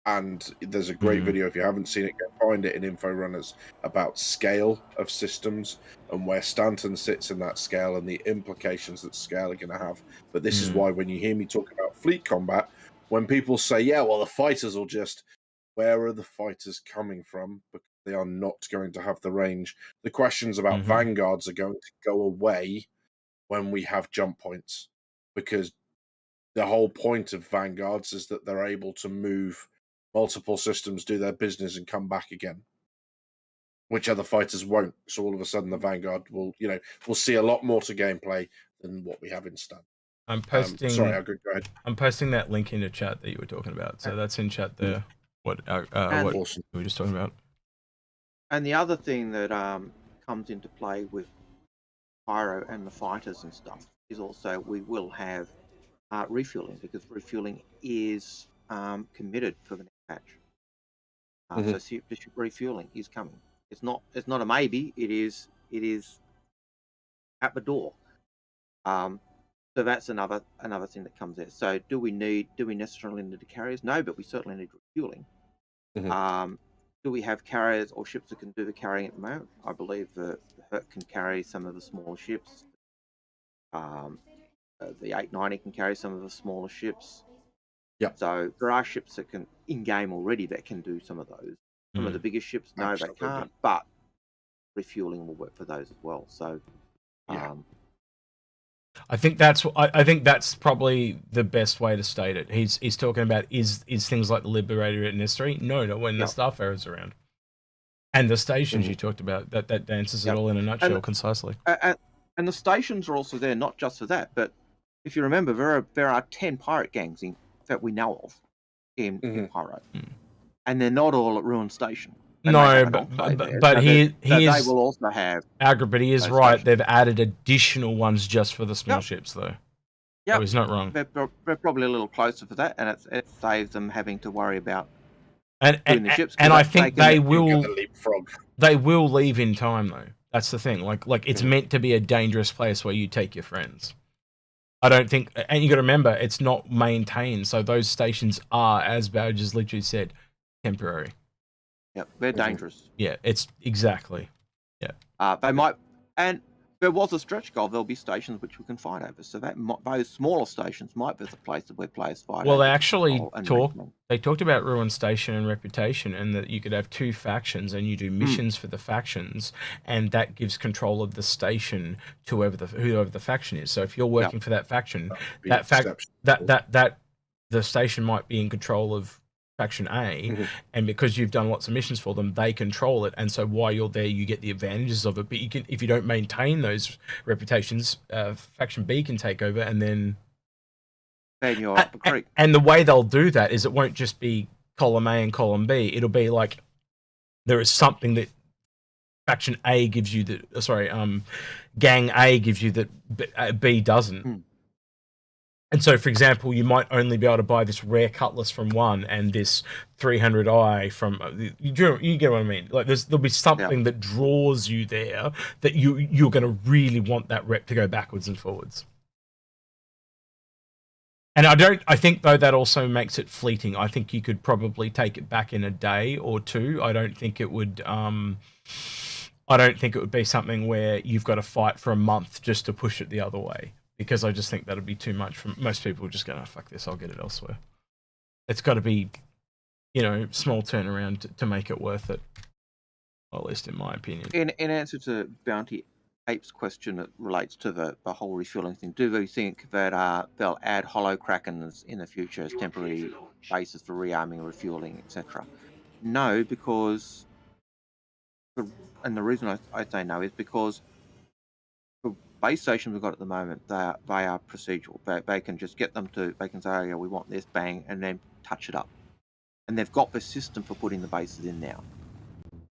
and there's a great video, if you haven't seen it, go find it in Inforunners, about scale of systems and where Stanton sits in that scale and the implications that scale are going to have. But this is why when you hear me talk about fleet combat, when people say, yeah, well, the fighters will just... Where are the fighters coming from? Because they are not going to have the range. The questions about vanguards are going to go away when we have jump points, because the whole point of vanguards is that they're able to move multiple systems, do their business, and come back again, which other fighters won't. So all of a sudden, the vanguard will, we'll see a lot more to gameplay than what we have in Stan. I'm posting. Sorry, Algared, go ahead. I'm posting that link in the chat that you were talking about. So that's in chat there. What awesome. We were just talking about. And the other thing that comes into play with Pyro and the fighters and stuff is also we will have refueling, because refueling is committed for the next patch. So ship refueling is coming. It's not a maybe. It is at the door. So that's another thing that comes there. So do we necessarily need the carriers? No, but we certainly need refueling. Do we have carriers or ships that can do the carrying at the moment? I believe the Hurt can carry some of the smaller ships. The 890 can carry some of the smaller ships. Yeah. So there are ships that can in game already that can do some of those. Some of the bigger ships, no, they can't. But refueling will work for those as well. So, I think that's probably the best way to state it. He's talking about is things like the Liberator in S3? No, not when the Starfarer's around. And the stations you talked about, that dances it all in a nutshell, concisely. And the stations are also there, not just for that, but if you remember, there are 10 pirate gangs that we know of in Pyro. And they're not all at Ruin Station. No, but he will also have... Algared, but he is right. Stations. They've added additional ones just for the small ships, though. Yeah, so he's not wrong. They're probably a little closer for that, and it saves them having to worry about the ships. And I think they will leave in time, though. That's the thing. Like it's meant to be a dangerous place where you take your friends. I don't think, and you got to remember, it's not maintained, so those stations are, as Badges literally said, temporary. Yep, they're dangerous. Yeah, it's exactly. Yeah. They might, and there was a stretch goal, there'll be stations which we can fight over. So that those smaller stations might be the places where players fight. Well, over they actually control and talked about Ruin Station and Reputation, and that you could have 2 factions, and you do missions for the factions, and that gives control of the station to whoever the faction is. So if you're working for that faction, the station might be in control of faction A, and because you've done lots of missions for them, they control it, and so while you're there, you get the advantages of it. But you can, if you don't maintain those reputations, faction B can take over, and then you're up the creek. And the way they'll do that is it won't just be column A and column B. It'll be like there is something that faction A gives you that, gang A gives you that B doesn't. And so, for example, you might only be able to buy this rare cutlass from one and this 300i from. You get what I mean? Like, there'll be something that draws you there that you're going to really want that rep to go backwards and forwards. And I think though that also makes it fleeting. I think you could probably take it back in a day or two. I don't think it would. I don't think it would be something where you've got to fight for a month just to push it the other way. Because I just think that'll be too much for most people. Just going, oh, fuck this, I'll get it elsewhere. It's got to be, small turnaround to make it worth it. Or at least in my opinion. In answer to Bounty Ape's question that relates to the whole refueling thing, do we think that they'll add hollow krakens in the future as temporary bases for rearming, refueling, etc.? No, because, and the reason I say no is because base stations we've got at the moment, they are procedural. They can just get them to, they can say, oh yeah, we want this, bang, and then touch it up. And they've got the system for putting the bases in now.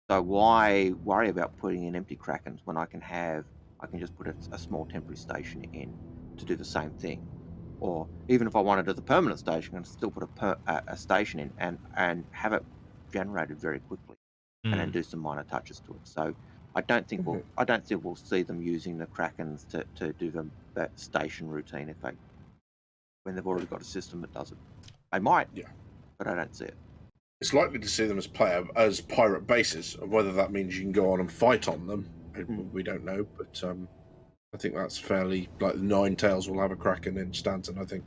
So why worry about putting in empty Krakens when I can just put a small temporary station in to do the same thing? Or even if I wanted as a permanent station, I can still put a station in and have it generated very quickly and then do some minor touches to it. So I don't think we'll see them using the Krakens to do that station routine when they've already got a system that does it. They might, but I don't see it. It's likely to see them as pirate bases. Whether that means you can go on and fight on them, we don't know. But I think that's fairly like the Nine Tails will have a Kraken in Stanton, I think,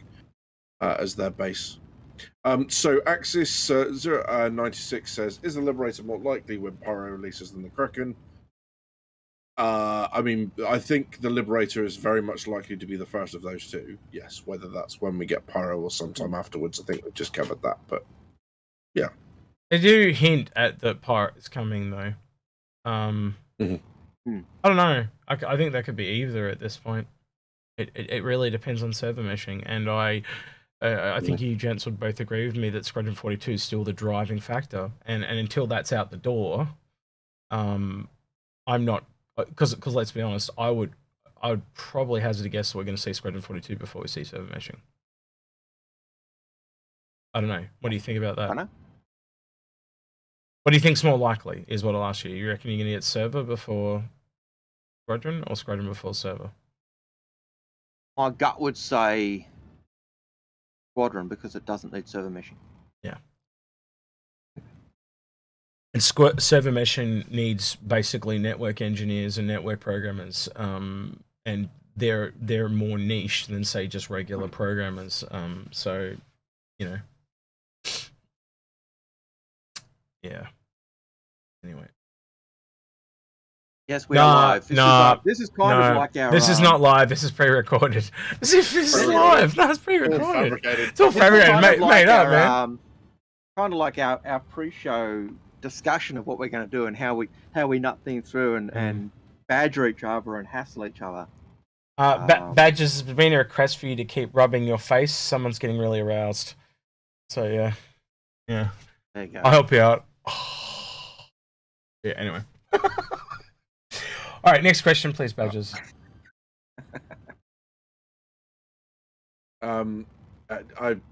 as their base. So Axis 96 says, is the Liberator more likely when Pyro releases than the Kraken? I think the Liberator is very much likely to be the first of those two. Yes, whether that's when we get Pyro or sometime afterwards, I think we've just covered that. But yeah, they do hint at the Pyro is coming though. I don't know. I think that could be either at this point. It really depends on server meshing, and I think you gents would both agree with me that Squadron 42 is still the driving factor, and until that's out the door, I'm not. Because let's be honest, I would probably hazard a guess that we're going to see Squadron 42 before we see server meshing. I don't know. What do you think about that? I don't know. What do you think's more likely is what I'll ask you. You reckon you're going to get server before Squadron or Squadron before server? My gut would say Squadron because it doesn't need server meshing. Yeah. And server meshing needs basically network engineers and network programmers, and they're more niche than say just regular programmers. So, yeah. Anyway. Yes, we are live. This is kind of like our. This is not live. This is pre-recorded. This is live. No, it's pre-recorded. It's all fabricated, made up, man. Kind of like our pre-show discussion of what we're going to do and how we nut things through and badger each other and hassle each other. Badges, there's been a request for you to keep rubbing your face. Someone's getting really aroused. So yeah. There you go. I'll help you out. Yeah. Anyway. All right. Next question, please, Badges. I've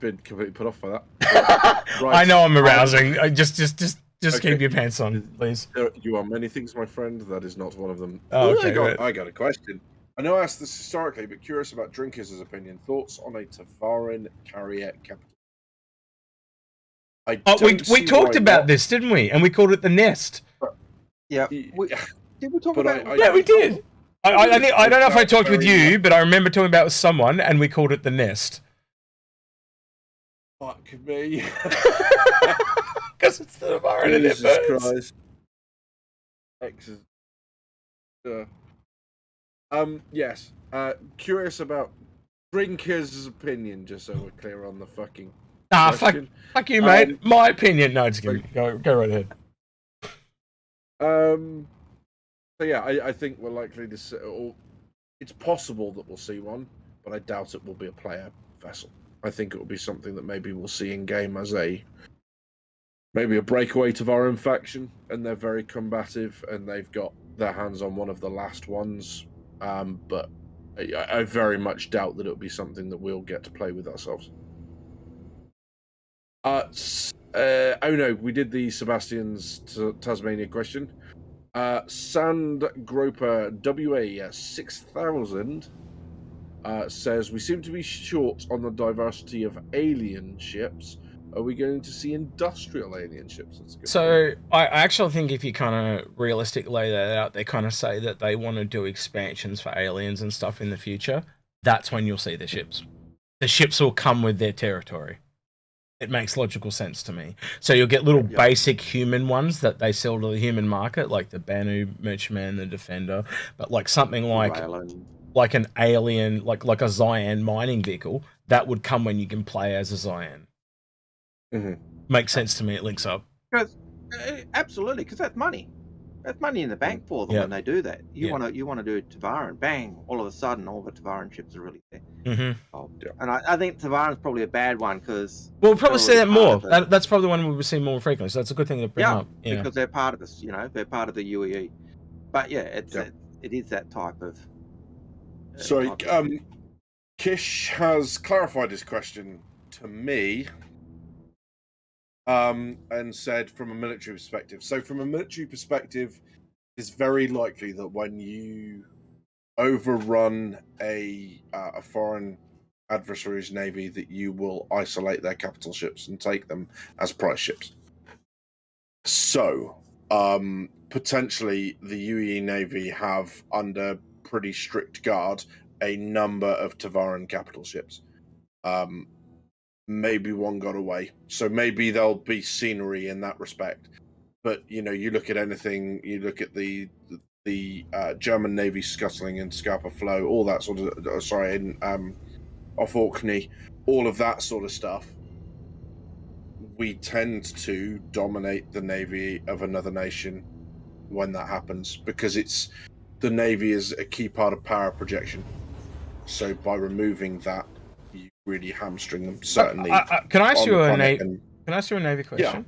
been completely put off by that. Right. I know I'm arousing. Just keep your pants on, please. You are many things, my friend. That is not one of them. Oh, okay, I got a question. I know I asked this historically, but curious about Drinkers' opinion. Thoughts on a Tavarin carrier capital? We talked about this, didn't we? And we called it the Nest. Yeah. Did we talk about it? Yeah, we did. I don't know if I talked with you, but I remember talking about it with someone, and we called it the Nest. Fuck me. Because it's the environment. Jesus Christ. Excellent. Yes. Curious about Drinker's opinion, just so we're clear on the fucking question. Fuck you, mate. My opinion. No, just kidding. Go right ahead. So yeah, I think we're likely to see, or it's possible that we'll see one, but I doubt it will be a player vessel. I think it will be something that maybe we'll see in game as maybe a breakaway to our own faction, and they're very combative, and they've got their hands on one of the last ones. But I very much doubt that it'll be something that we'll get to play with ourselves. Oh no, we did the Sebastian's Tasmania question. Sandgroper WA 6000 says, we seem to be short on the diversity of alien ships. Are we going to see industrial alien ships? That's a good point. I actually think if you kind of realistically lay that out, they kind of say that they want to do expansions for aliens and stuff in the future. That's when you'll see the ships. The ships will come with their territory. It makes logical sense to me. So you'll get little basic human ones that they sell to the human market, like the Banu, Merchantman, the Defender, but like something like an alien, like a Xian mining vehicle, that would come when you can play as a Xian. Mm-hmm. Makes sense to me. It links up. Absolutely, because that's money. That's money in the bank for them when they do that. You want to do Tavaran, bang! All of a sudden, all the Tavaran ships are really there. Mm-hmm. And I think Tavaran's probably a bad one because we'll probably see that more. That's probably one we will see more frequently. So that's a good thing to bring up. Yeah, because they're part of this. They're part of the UEE. But yeah, it is that type of. Sorry, Kish has clarified his question to me. And said from a military perspective. So from a military perspective, it's very likely that when you overrun a foreign adversary's navy, that you will isolate their capital ships and take them as prize ships. So potentially the UEE Navy have, under pretty strict guard, a number of Tavaran capital ships. Maybe one got away, so maybe there'll be scenery in that respect. But you look at anything, you look at the German Navy scuttling in Scapa Flow, all that sort of off Orkney, all of that sort of stuff. We tend to dominate the navy of another nation when that happens, because the navy is a key part of power projection. So by removing that, you really hamstring them. Certainly. Can I ask you a navy question? Yeah.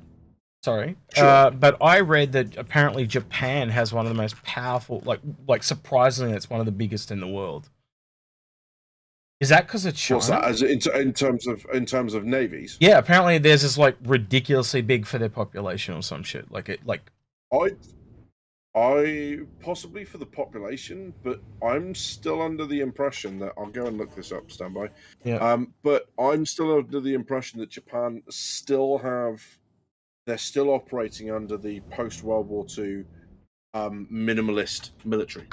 Sorry, sure. But I read that apparently Japan has one of the most powerful, like surprisingly, it's one of the biggest in the world. Is that because of China? What's that? As in terms of navies? Yeah, apparently theirs is like ridiculously big for their population or some shit. I possibly for the population, but I'm still under the impression that I'll go and look this up. Stand by. Yeah. But I'm still under the impression that Japan they're still operating under the post-World War II minimalist military.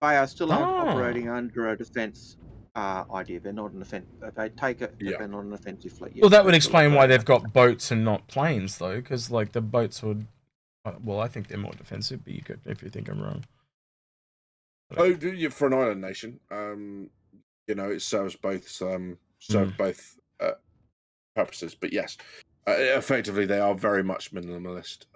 They are still operating under a defense idea. They're not an offensive. They take it. They're not an offensive fleet. Well, that would explain why they've got boats and not planes, though, because like the boats would. Well, I think they're more defensive, but you could, if you think I'm wrong. Oh, for an island nation, it serves both both purposes. But yes, effectively they are very much minimalist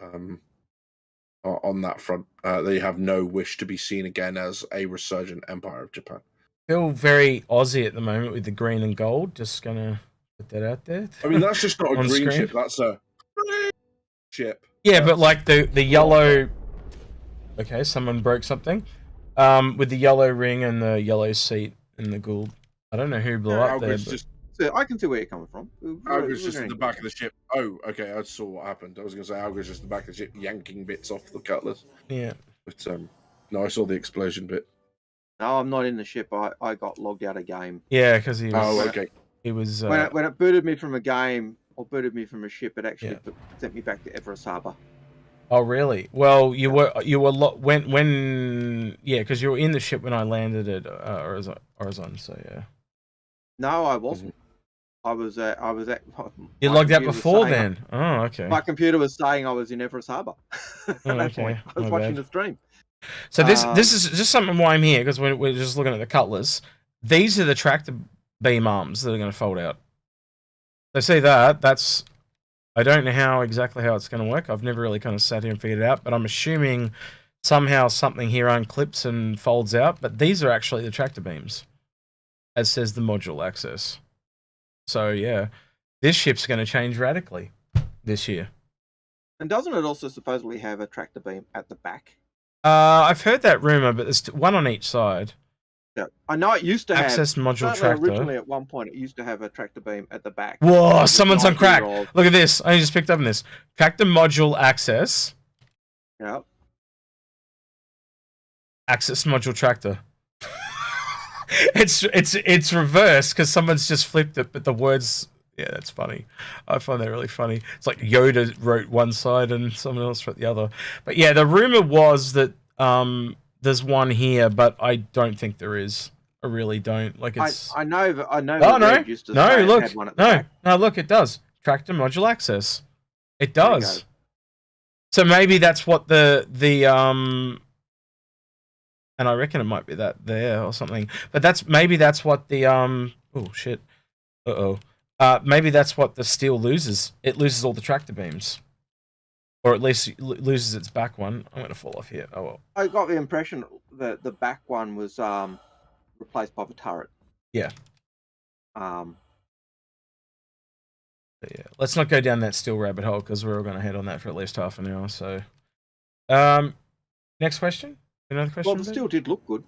on that front. They have no wish to be seen again as a resurgent empire of Japan. Feel very Aussie at the moment with the green and gold. Just gonna put that out there. I mean, that's just not a green screen. ship. That's a ship. Yeah, but like the yellow. Okay, someone broke something. With the yellow ring and the yellow seat and the gold. I don't know who blew up there. But... I can see where you're coming from. Algared's just in the back of the ship. Oh, okay, I saw what happened. I was going to say Algared's just in the back of the ship, yanking bits off the Cutlass. Yeah. But no, I saw the explosion bit. No, I'm not in the ship. I got logged out of game. Yeah, because he was. Oh, okay. He was. When it booted me from a game or booted me from a ship, it actually sent me back to Everest Harbour. Oh, really? Well, you were when yeah, because you were in the ship when I landed at Horizon, so yeah. No, I wasn't. I was at. You logged out before then? Oh, okay. My computer was saying I was in Everest Harbour. Okay. I was watching the stream. So this is just something why I'm here, because we're just looking at the Cutlass. These are the tractor beam arms that are going to fold out. So see that? That's... I don't know exactly how it's going to work. I've never really kind of sat here and figured it out, but I'm assuming somehow something here unclips and folds out. But these are actually the tractor beams, as says the module access. So yeah, this ship's going to change radically this year. And doesn't it also supposedly have a tractor beam at the back? I've heard that rumor, but there's one on each side. Yeah, I know it used to access have... module tractor. Originally, at one point, it used to have a tractor beam at the back. Whoa, someone's on crack. Look at this. I just picked up on this. Tractor module access. Yeah. Access module tractor. It's reversed because someone's just flipped it, but the words... Yeah, that's funny. I find that really funny. It's like Yoda wrote one side and someone else wrote the other. But yeah, the rumor was that there's one here, but I don't think there is. I really don't. Like it's... I know that. Oh, no. Used to No, say look. it had one at the back. No, look, it does. Tractor module access. It does. So maybe that's what the and I reckon it might be that there or something. But maybe that's what the oh shit. Maybe that's what the steel loses. It loses all the tractor beams. Or at least loses its back one. I'm going to fall off here. Oh well. I got the impression that the back one was replaced by the turret. Yeah. Yeah. Let's not go down that steel rabbit hole because we're all going to head on that for at least half an hour. So, next question. Another question. Well, the steel did look good.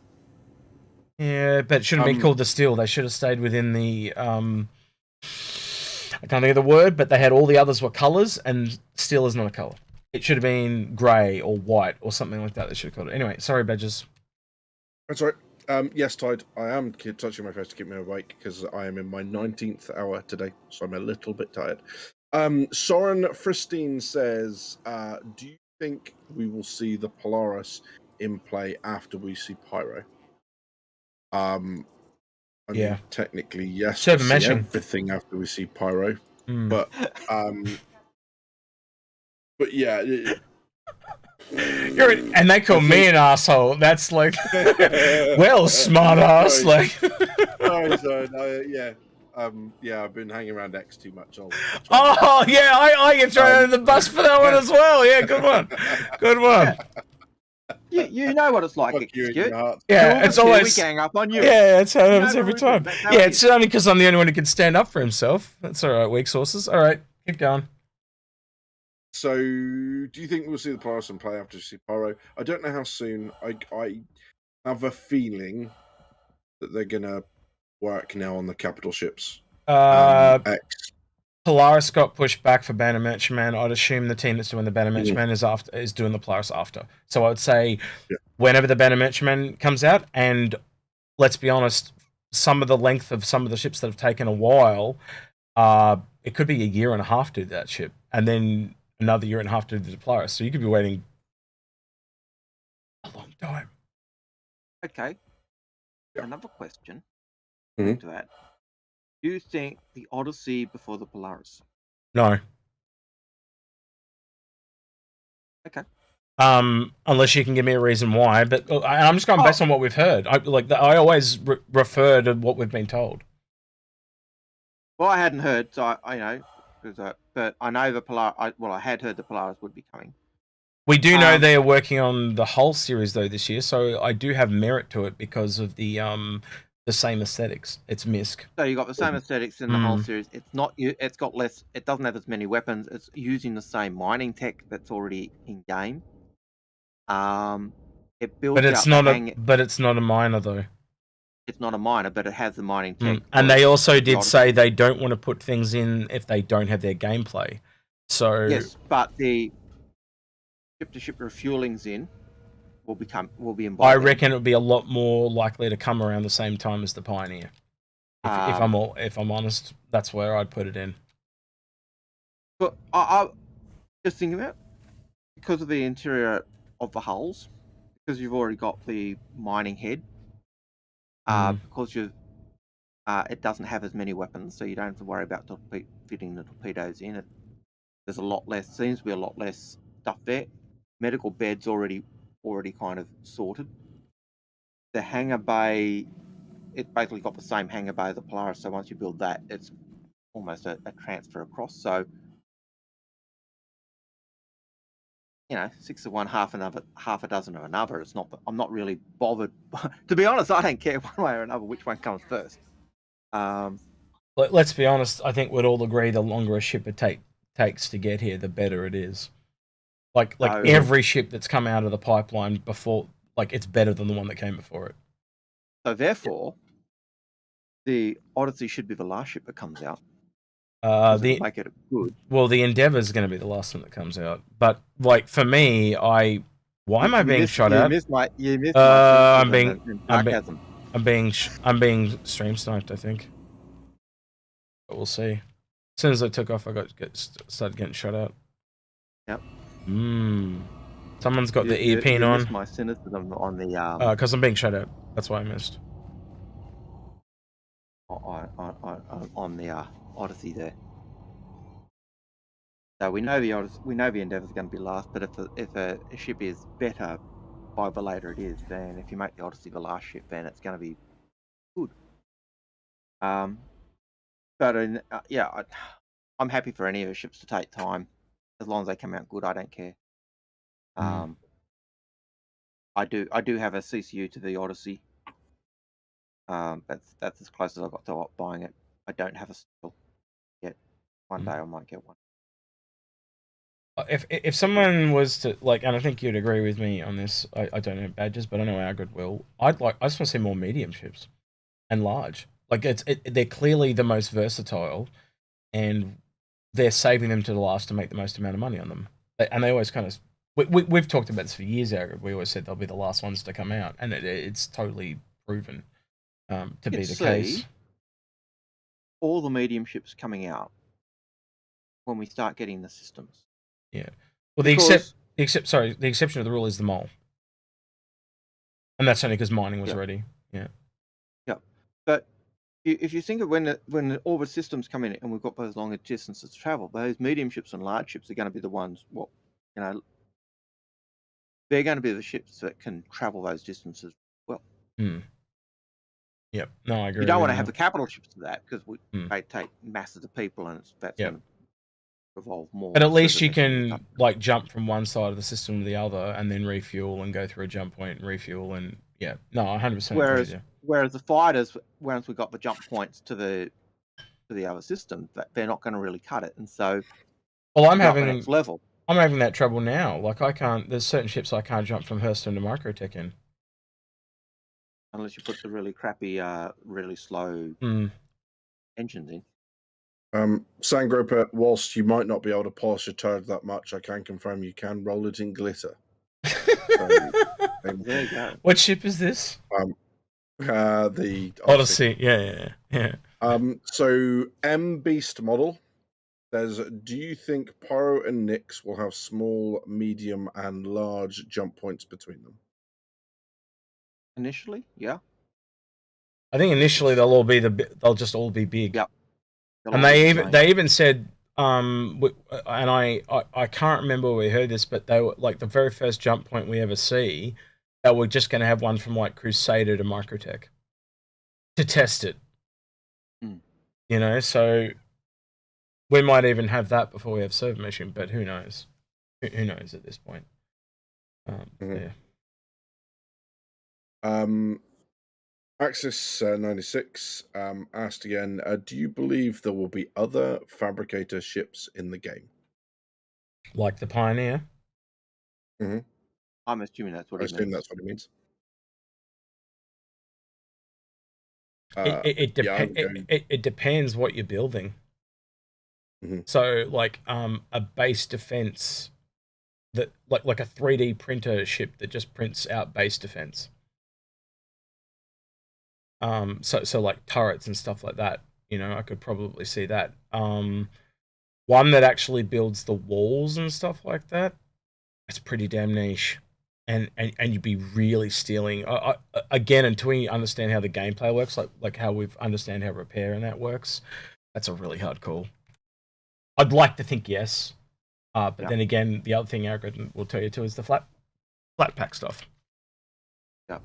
Yeah, but it shouldn't have been called the steel. They should have stayed within the I can't think of the word, but they had all the others were colours, and steel is not a colour. It should have been grey or white or something like that. They should have called it. Anyway, sorry, Badges. That's right. Yes, Tide, I am touching my face to keep me awake because I am in my 19th hour today, so I'm a little bit tired. Soren Fristine says, do you think we will see the Polaris in play after we see Pyro? I mean, technically, yes. So we'll see everything after we see Pyro, but yeah. And they call me an asshole. That's like, well, smart ass. Like, yeah. I've been hanging around X too much. Oh yeah, I get thrown under the bus for that one as well. Yeah, good one, good one. You know what it's like. Yeah, it's always we gang up on you. Yeah, that's how it happens every time. Yeah, it's only because I'm the only one who can stand up for himself. That's all right. Weak sources. All right, keep going. So, do you think we'll see the Polaris in play after we see Pyro? I don't know how soon. I have a feeling that they're gonna work now on the capital ships. X. Polaris got pushed back for Banner Man. I'd assume the team that's doing the Banner Man is doing the Polaris after. So I would say whenever the Banner Man comes out, and let's be honest, some of the length of some of the ships that have taken a while, it could be a year and a half to do that ship, and then another year and a half to do the Polaris. So you could be waiting a long time. Okay. Another question to that. Do you think the Odyssey before the Polaris? No. Okay. Unless you can give me a reason why, but I'm just going based on what we've heard. I always refer to what we've been told. Well, I hadn't heard, so I know, but I know the Polaris. I had heard the Polaris would be coming. We do know they are working on the whole series though this year, so I do have merit to it because of the same aesthetics. It's MISC. So you got the same aesthetics in the whole series. It's not. It's got less. It doesn't have as many weapons. It's using the same mining tech that's already in game. It builds. But it's not a. But it's not a miner though. It's not a miner, but it has the mining tech. And they also did say they don't want to put things in if they don't have their gameplay. So yes, but the ship-to-ship refuelings will be involved. I reckon it would be a lot more likely to come around the same time as the Pioneer. If I'm honest, that's where I'd put it in. But I just thinking about it, because of the interior of the hulls, because you've already got the mining head, because it doesn't have as many weapons, so you don't have to worry about fitting the torpedoes in it. There's a lot less, seems to be a lot less stuff there. Medical beds already kind of sorted. The hangar bay, it basically got the same hangar bay as the Polaris, so once you build that, it's almost a transfer across. So, 6 of one, half a dozen of another. It's not. I'm not really bothered. To be honest, I don't care one way or another which one comes first. Let's be honest. I think we'd all agree the longer a ship takes to get here, the better it is. Like every ship that's come out of the pipeline before, like it's better than the one that came before it. So therefore, the Odyssey should be the last ship that comes out. Make it good. Well, the Endeavour is going to be the last one that comes out. But like for me, why am I being shot at? You missed I'm being stream sniped, I think. But we'll see. As soon as I took off, I started getting shot out. Yep. Someone's got the E-pin on. My cynicism on the because I'm being shot out. That's why I missed. On the Odyssey there. So we know the Endeavour's going to be last, but if a ship is better by the later it is, then if you make the Odyssey the last ship, then it's going to be good. But I'm happy for any of the ships to take time, as long as they come out good. I don't care. I do have a CCU to the Odyssey. That's as close as I got to buying it. I don't have a steel yet. One day I might get one. If someone was to and I think you'd agree with me on this. I don't know badges, but I know Algared will. I just want to see more medium ships and large. They're clearly the most versatile, and they're saving them to the last to make the most amount of money on them. And they always kind of we've talked about this for years. Algared. We always said they'll be the last ones to come out, and it's totally proven to be the case. All the medium ships coming out when we start getting the systems. Yeah. Well, the exception of the rule is the mole, and that's only because mining was ready. Yeah. Yeah, but if you think of when all the systems come in and we've got those longer distances to travel, those medium ships and large ships are going to be the ones. They're going to be the ships that can travel those distances well. Yep. No, I agree. You don't want to have the capital ships to that because they take masses of people and that's going to evolve more. But at least you can jump from one side of the system to the other and then refuel and go through a jump point and refuel and 100%. Whereas the fighters, once we got the jump points to the other system, they're not going to really cut it, and so. Well, I'm having next level. I'm having that trouble now. Like I can't. There's certain ships I can't jump from Hearthstone to Microtech in. Unless you put the really crappy, really slow engines in. Sangroper, whilst you might not be able to polish your turd that much, I can confirm you can roll it in glitter. There you go. What ship is this? The Odyssey. Yeah. So M Beast model says, do you think Pyro and Nyx will have small, medium, and large jump points between them? Initially, yeah. I think initially they'll just all be big. Yep. And they even said, and I can't remember where we heard this, but they were like the very first jump point we ever see, that we're just going to have one from Crusader to Microtech to test it. So we might even have that before we have server mission, but who knows? Who knows at this point? Axis 96 asked again, do you believe there will be other fabricator ships in the game? Like the Pioneer? I'm assuming that's what he means. I assume that's what it means. It depends what you're building. So, a base defense that, like a 3D printer ship that just prints out base defense. So like turrets and stuff like that, I could probably see that. One that actually builds the walls and stuff like that, it's pretty damn niche, and you'd be really stealing. Again, until we understand how the gameplay works, like how we understand how repair and that works, that's a really hard call. I'd like to think yes, but then again, the other thing Algared will tell you too is the flat pack stuff. Yep.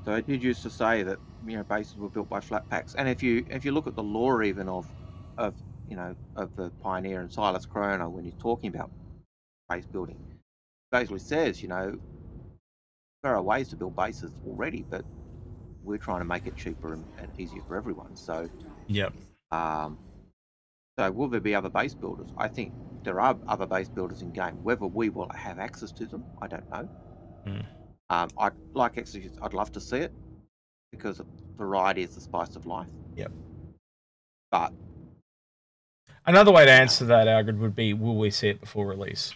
So it did used to say that bases were built by flat packs, and if you look at the lore even of the Pioneer and Silas Chrono when he's talking about base building, basically says there are ways to build bases already, but we're trying to make it cheaper and easier for everyone. So yep. So will there be other base builders? I think there are other base builders in game. Whether we will have access to them, I don't know. I'd love to see it because variety is the spice of life. Yep. But another way to answer that, Algared, would be: will we see it before release?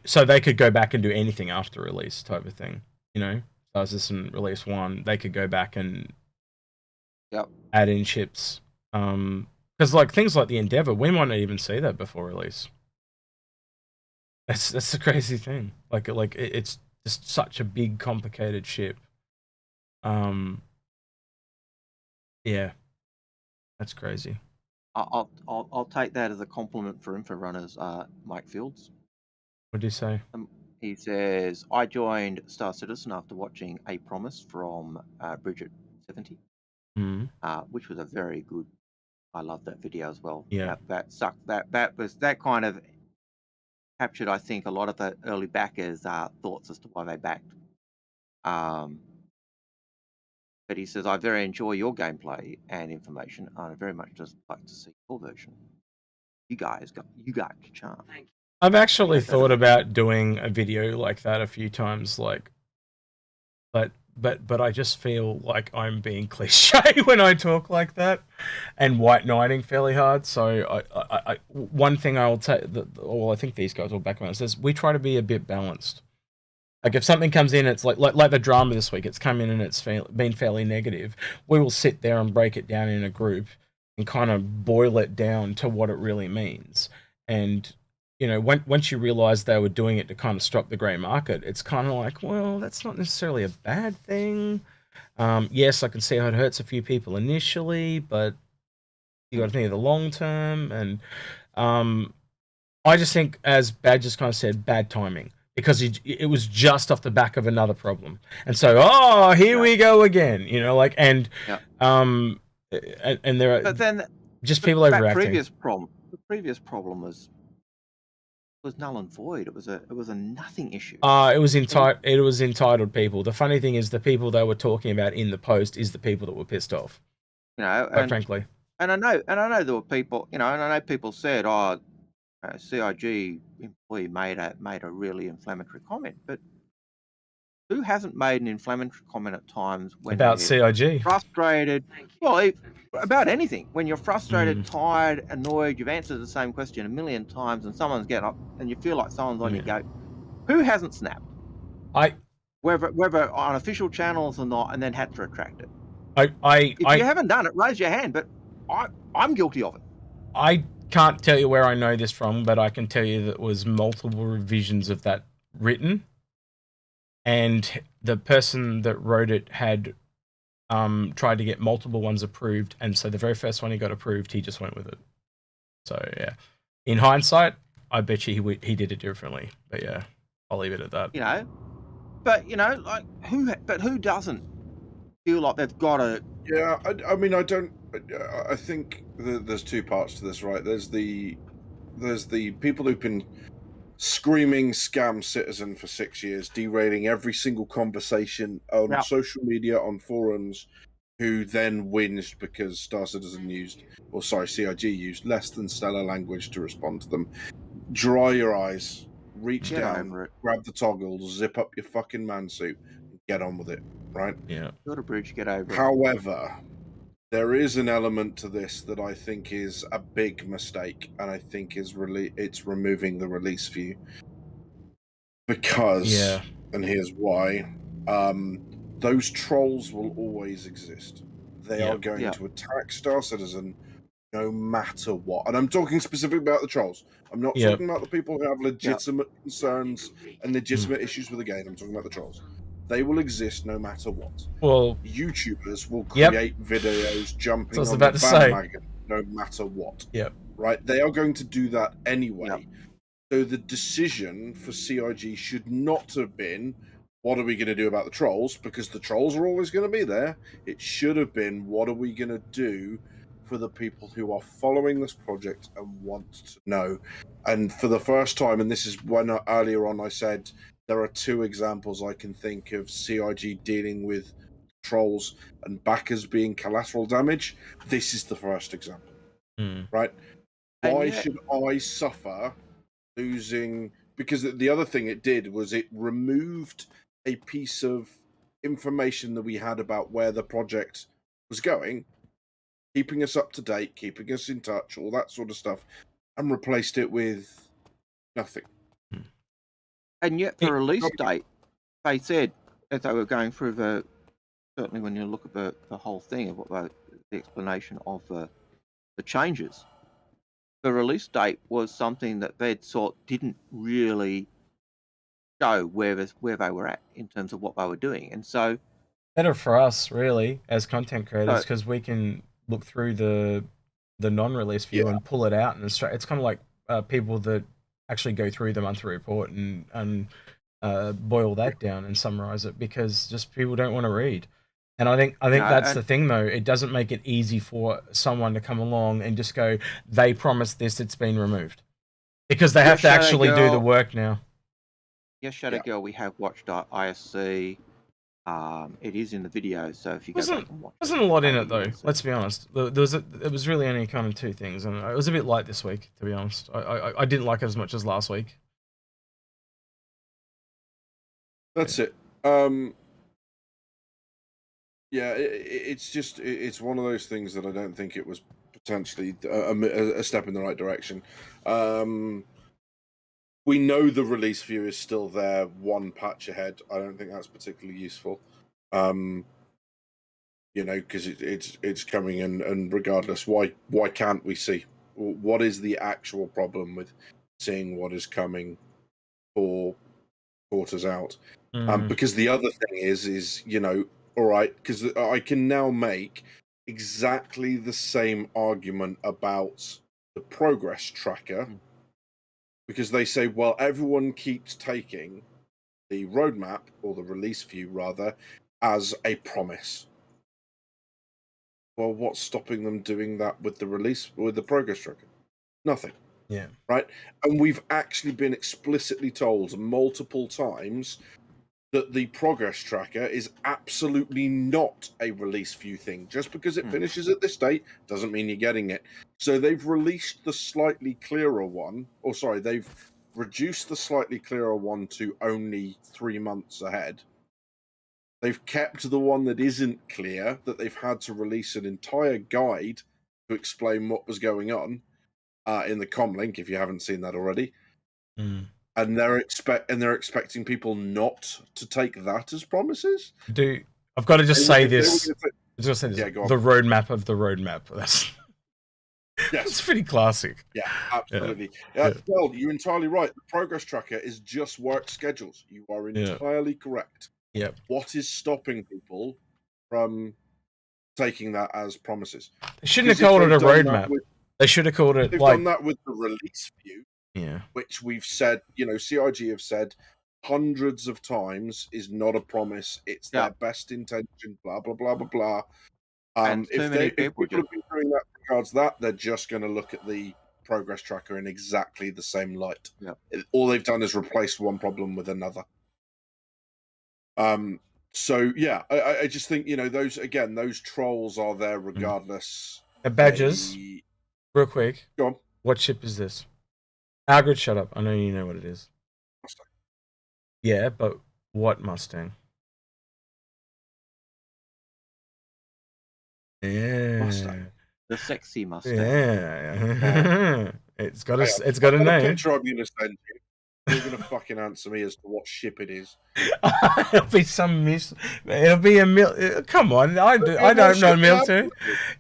So they could go back and do anything after release, type of thing. So as this in release 1, they could go back and add in ships. Because like things like the Endeavour, we might not even see that before release. That's the crazy thing. Like it's just such a big, complicated ship. Yeah, that's crazy. I'll take that as a compliment for Inforunners, Mike Fields. What do you say? He says, I joined Star Citizen after watching A Promise from Bridget 70, which was a very good. I love that video as well. Yeah, that sucked. That kind of captured, I think, a lot of the early backers' thoughts as to why they backed. But he says, I very enjoy your gameplay and information. I very much just like to see your version. You guys got your charm. I've actually thought about doing a video like that a few times, but I just feel like I'm being cliche when I talk like that, and white knighting fairly hard. So I one thing I'll take, I think these guys will back on it, says we try to be a bit balanced. Like if something comes in, it's like the drama this week. It's come in and it's been fairly negative. We will sit there and break it down in a group and kind of boil it down to what it really means. And once you realize they were doing it to kind of stop the grey market, it's kind of like, well, that's not necessarily a bad thing. Yes, I can see how it hurts a few people initially, but you got to think of the long term. And I just think, as Bad just kind of said, bad timing. Because it was just off the back of another problem, and so here we go again, and there are but then just people overreacting. The previous problem was null and void. It was a nothing issue. It was entitled people. The funny thing is, the people they were talking about in the post is the people that were pissed off. Quite frankly. And I know there were people, and I know people said, CIG employee made a really inflammatory comment, but who hasn't made an inflammatory comment at times when about CIG? Frustrated, well, about anything. When you're frustrated, tired, annoyed, you've answered the same question a million times, and someone's getting up, and you feel like someone's on your goat. Who hasn't snapped? Whether on official channels or not, and then had to retract it. If you haven't done it, raise your hand. But I'm guilty of it. I can't tell you where I know this from, but I can tell you that it was multiple revisions of that written, and the person that wrote it had tried to get multiple ones approved, and so the very first one he got approved, he just went with it. So yeah, in hindsight, I bet you he did it differently. But yeah, I'll leave it at that. But who doesn't feel like they've got to? Yeah, I think there's two parts to this, right? There's the people who've been screaming scam citizen for 6 years, derailing every single conversation on social media, on forums, who then whinged because CIG used less than stellar language to respond to them. Dry your eyes, reach down, grab the toggle, zip up your fucking man suit, and get on with it, right? Yeah. Go to bridge, get over it. However, there is an element to this that I think is a big mistake, and I think it's removing the release view. Because, and here's why, those trolls will always exist. They are going to attack Star Citizen no matter what. And I'm talking specifically about the trolls. I'm not talking about the people who have legitimate concerns and legitimate issues with the game. I'm talking about the trolls. They will exist no matter what. Well, YouTubers will create videos jumping on the bandwagon no matter what. Yep. Right? They are going to do that anyway. Yep. So the decision for CIG should not have been, what are we going to do about the trolls? Because the trolls are always going to be there. It should have been, what are we going to do for the people who are following this project and want to know? And for the first time, and this is when earlier on I said, there are two examples I can think of CIG dealing with trolls and backers being collateral damage. This is the first example, right? Why should I suffer losing? Because the other thing it did was it removed a piece of information that we had about where the project was going, keeping us up to date, keeping us in touch, all that sort of stuff, and replaced it with nothing. And yet, the release date, they said, as they were going through certainly when you look at the whole thing of what the explanation of the changes, the release date was something that they'd thought didn't really show where they were at in terms of what they were doing. And so, better for us, really, as content creators, because we can look through the non-release view and pull it out, and it's kind of like people that actually go through the monthly report and boil that down and summarize it, because just people don't want to read. And I think that's the thing, though. It doesn't make it easy for someone to come along and just go, they promised this, it's been removed, because they have to actually do the work now. Yes, Shadow Girl, we have watched ISC. It is in the video, so if you go back and watch, wasn't a lot in it, though. Let's be honest. It was really only kind of two things, and it was a bit light this week, to be honest. I didn't like it as much as last week. That's it. Yeah, it's one of those things that I don't think it was potentially a step in the right direction. We know the release view is still there, one patch ahead. I don't think that's particularly useful. You know, because it's coming, and regardless, why can't we see? What is the actual problem with seeing what is coming 4 quarters out? Because the other thing is, you know, all right, because I can now make exactly the same argument about the progress tracker, because they say, well, everyone keeps taking the roadmap, or the release view rather, as a promise. Well, what's stopping them doing that with the progress tracker? Nothing. Yeah. Right? And we've actually been explicitly told multiple times that the progress tracker is absolutely not a release view thing. Just because it finishes at this date doesn't mean you're getting it. So they've released the slightly clearer one, or sorry, they've reduced the slightly clearer one to only 3 months ahead. They've kept the one that isn't clear, that they've had to release an entire guide to explain what was going on in the com link, if you haven't seen that already. And they're expecting people not to take that as promises. I've got to just say this. The roadmap of the roadmap. That's pretty classic. Yeah, absolutely. Yeah. Well, you're entirely right. The progress tracker is just work schedules. You are entirely correct. Yep. What is stopping people from taking that as promises? They shouldn't have called it a roadmap. They should have called it. They've done that with the release view. Yeah. Which we've said, you know, CIG have said hundreds of times is not a promise. It's their best intention, blah, blah, blah, blah, blah. If people have been doing that regards that, they're just going to look at the progress tracker in exactly the same light. All they've done is replace one problem with another. So, yeah, I just think, you know, those trolls are there regardless. Badges, real quick. Go on. What ship is this? Algared, shut up. I know you know what it is. Mustang. Yeah, but what Mustang? Yeah. Mustang. The sexy Mustang. Yeah. It's got a name. Picture I'm going to send you. You're going to fucking answer me as to what ship it is. It'll be it'll be a mil. Come on. I don't know military.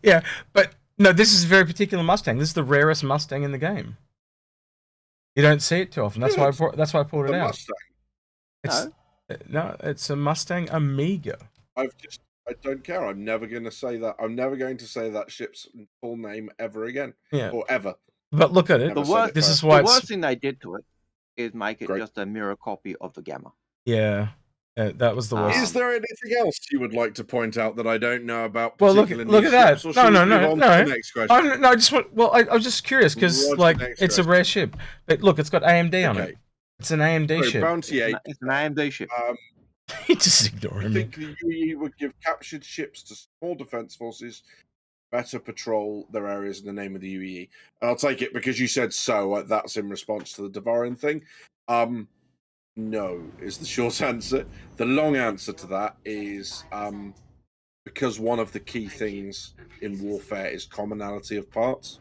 Yeah, but No, this is a very particular Mustang. This is the rarest Mustang in the game. You don't see it too often. That's why I pulled it out. Mustang. No, it's a Mustang Amiga. I don't care. I'm never going to say that. I'm never going to say that ship's full name ever again. Yeah. Or ever. But look at it. The worst, this is why the worst thing they did to it is make it just a mirror copy of the Gamma. Yeah. That was the worst. Is there anything else you would like to point out that I don't know about? Well, look at that. No. I just want. Well, I was just curious because it's a rare ship. But look, it's got AMD on it. It's an AMD ship. Bounty 8. It's an AMD ship. He's just ignoring me. I think the UEE would give captured ships to small defense forces better patrol their areas in the name of the UEE. And I'll take it because you said so. That's in response to the Devarin thing. No, is the short answer. The long answer to that is because one of the key things in warfare is commonality of parts.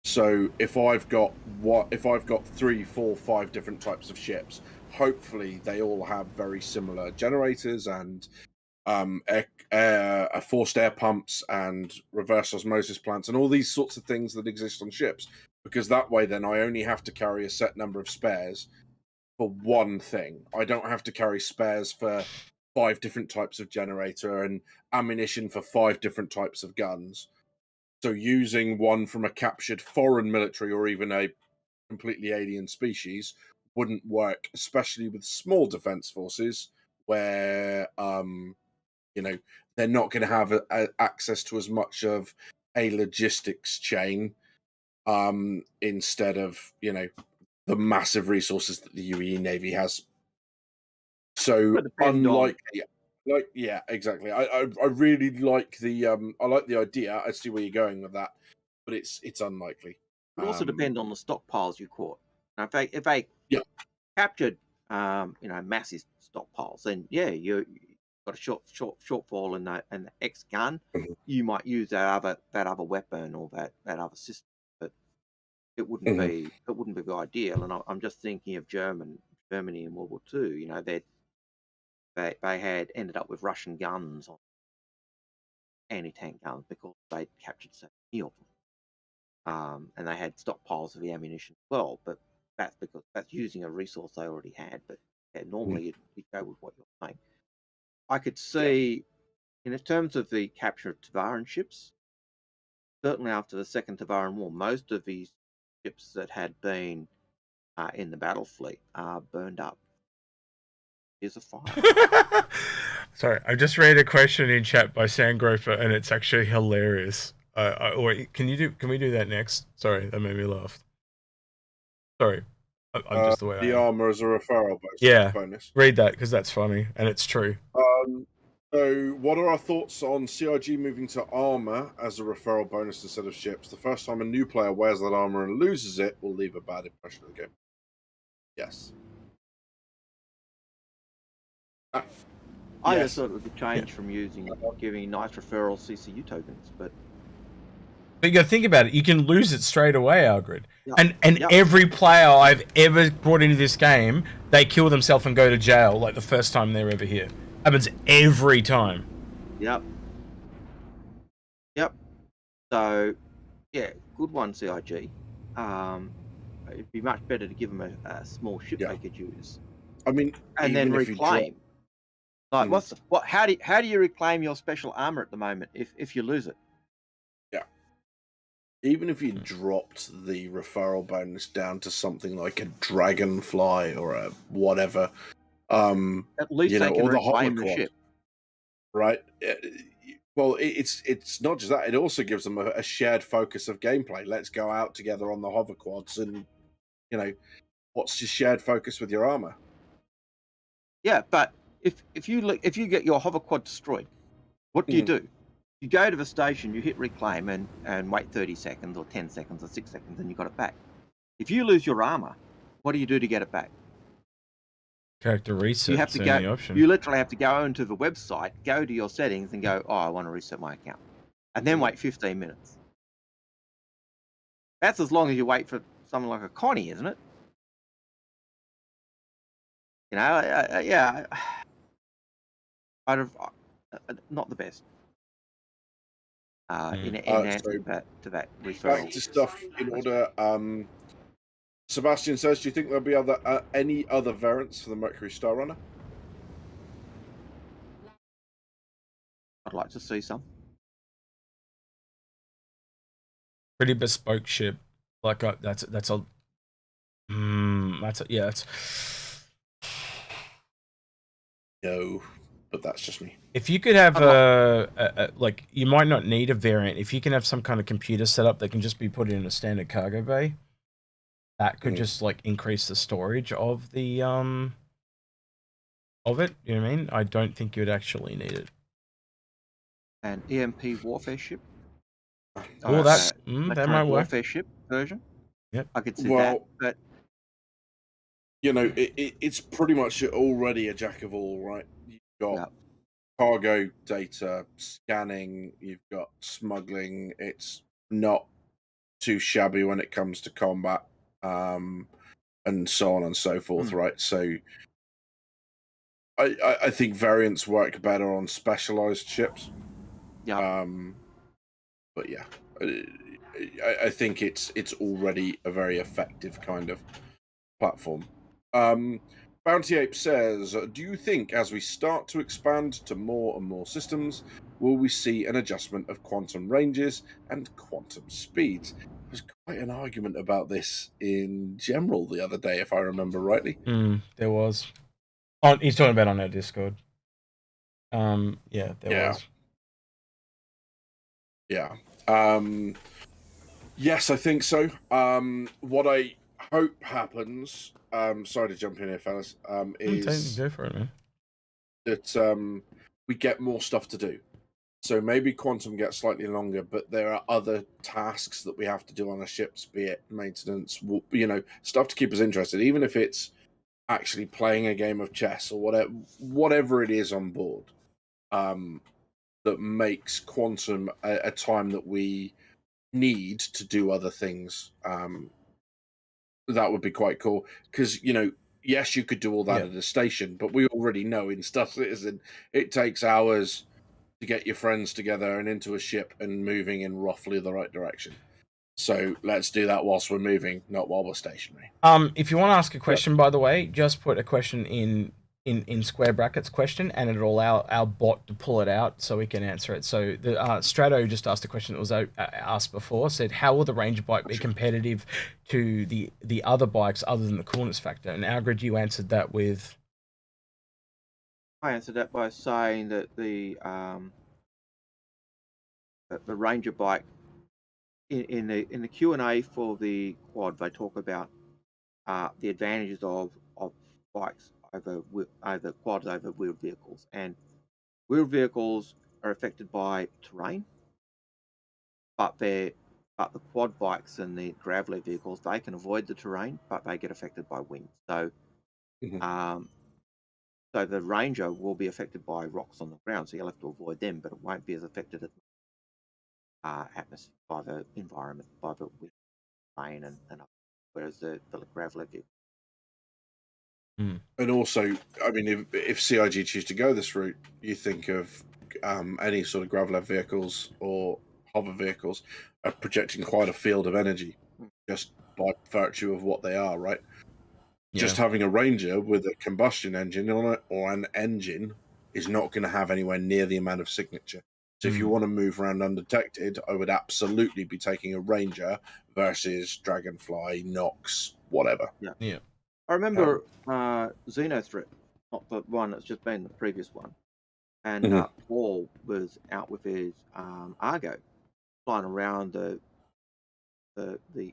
So if I've got 3, 4, 5 different types of ships, hopefully they all have very similar generators and forced air pumps and reverse osmosis plants and all these sorts of things that exist on ships. Because that way, then I only have to carry a set number of spares for one thing. I don't have to carry spares for 5 different types of generator and ammunition for 5 different types of guns. So using one from a captured foreign military or even a completely alien species wouldn't work, especially with small defense forces where they're not going to have access to as much of a logistics chain instead of the massive resources that the UEE Navy has. So unlike exactly. I really like the I like the idea. I see where you're going with that, but it's unlikely. It also depends on the stockpiles you caught. Now, if they captured massive stockpiles, then you got a shortfall in the X gun. Mm-hmm. You might use that other weapon or that other system, but it wouldn't be ideal. And I'm just thinking of Germany in World War II. They had ended up with Russian guns on anti-tank guns because they captured so many of them, and they had stockpiles of the ammunition as well. But that's because that's using a resource they already had. But normally you'd go with what you're saying. I could see, in terms of the capture of Tevarin ships, certainly after the Second Tevarin War, most of these ships that had been in the battle fleet are burned up. Here's a fire. Sorry, I just read a question in chat by Sandgroper, and it's actually hilarious. Can we do that next? Sorry, that made me laugh. Sorry, I'm just the way I am. Armor as a referral bonus. Read that because that's funny and it's true. So, what are our thoughts on CIG moving to armor as a referral bonus instead of ships? The first time a new player wears that armor and loses it will leave a bad impression of the game. Yes. I just thought it was a change from giving nice referral CCU tokens, but you got to think about it. You can lose it straight away, Algared. And every player I've ever brought into this game, they kill themselves and go to jail like the first time they're ever here. Happens every time. Yep. So, good one, CIG. It'd be much better to give them a small ship they could use. I mean, and then reclaim. Like, how do you reclaim your special armor at the moment if you lose it? Yeah. Even if you dropped the referral bonus down to something like a dragonfly or a whatever, at least they can reclaim the ship, right? Well, it's not just that; it also gives them a shared focus of gameplay. Let's go out together on the hover quads, and what's your shared focus with your armor? Yeah, but if you get your hover quad destroyed, what do you do? You go to the station, you hit reclaim, and wait 30 seconds or 10 seconds or 6 seconds, and you got it back. If you lose your armor, what do you do to get it back? Character reset. You have to go. You literally have to go into the website, go to your settings, and go, I want to reset my account, and then wait 15 minutes. That's as long as you wait for someone like a Connie, isn't it? I'd have not the best. in answer to that referral. Back to stuff in order. Sebastian says, do you think there'll be any other variants for the Mercury Star Runner? I'd like to see some. Pretty bespoke ship. Like that's a No, but that's just me. If you could have like, you might not need a variant. If you can have some kind of computer setup that can just be put in a standard cargo bay, that could just like increase the storage of the of it. You know what I mean? I don't think you would actually need it. An EMP warfare ship. Oh, that might work. Warfare ship version. Yep. I could see that. But you know, it's pretty much already a jack of all, right? You've got cargo data, scanning, you've got smuggling. It's not too shabby when it comes to combat, and so on and so forth, right? So I think variants work better on specialized ships. Yeah. But yeah, I think it's already a very effective kind of platform. Bounty Ape says, do you think as we start to expand to more and more systems, will we see an adjustment of quantum ranges and quantum speeds? There was quite an argument about this in general the other day, if I remember rightly. There was. Oh, he's talking about on our Discord. Yeah, there was. Yeah. Yes, I think so. What I hope happens, sorry to jump in here, fellas, is go for it, man. That we get more stuff to do. So maybe quantum gets slightly longer, but there are other tasks that we have to do on the ships, be it maintenance, you know, stuff to keep us interested, even if it's actually playing a game of chess or whatever it is on board. That makes quantum a time that we need to do other things. That would be quite cool, because, you know, yes, you could do all that at a station, but we already know in Star Citizen it takes hours to get your friends together and into a ship and moving in roughly the right direction. So let's do that whilst we're moving, not while we're stationary. If you want to ask a question, by the way, just put a question in square brackets question, and it'll allow our bot to pull it out so we can answer it. So the Strato just asked a question that was asked before, said, how will the Ranger bike be competitive to the other bikes other than the coolness factor? And Algared, you answered that with... I answered that by saying that the Ranger bike, in the Q&A for the quad, they talk about the advantages of bikes over quads over wheeled vehicles, and wheeled vehicles are affected by terrain, but the quad bikes and the graveler vehicles, they can avoid the terrain, but they get affected by wind. So so the Ranger will be affected by rocks on the ground, so you'll have to avoid them, but it won't be as affected as atmosphere, by the environment, by the wind, rain, and whereas the graveler vehicle. And also, I mean, if CIG choose to go this route, you think of any sort of graveler vehicles or hover vehicles are projecting quite a field of energy just by virtue of what they are, right? Yeah. Just having a Ranger with a combustion engine on it or an engine is not going to have anywhere near the amount of signature. So if you want to move around undetected, I would absolutely be taking a Ranger versus Dragonfly, Nox, whatever. Yeah. I remember Xenothreat, not the one that's just been the previous one, and Paul was out with his Argo, flying around the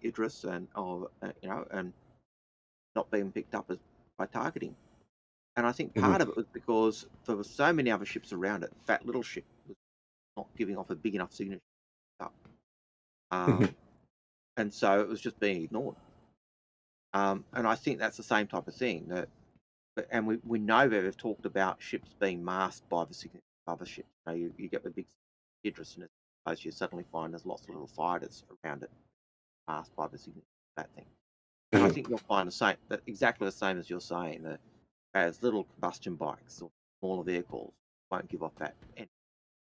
Idris and and not being picked up by targeting. And I think part of it was because there were so many other ships around it. That little ship was not giving off a big enough signature up, and so it was just being ignored. And I think that's the same type of thing. And we know that they've talked about ships being masked by the signature of other ships. You get the big Idris, and you suddenly find there's lots of little fighters around it, masked by the signature of that thing. And I think you'll find exactly the same as you're saying, that as little combustion bikes or smaller vehicles won't give off that energy,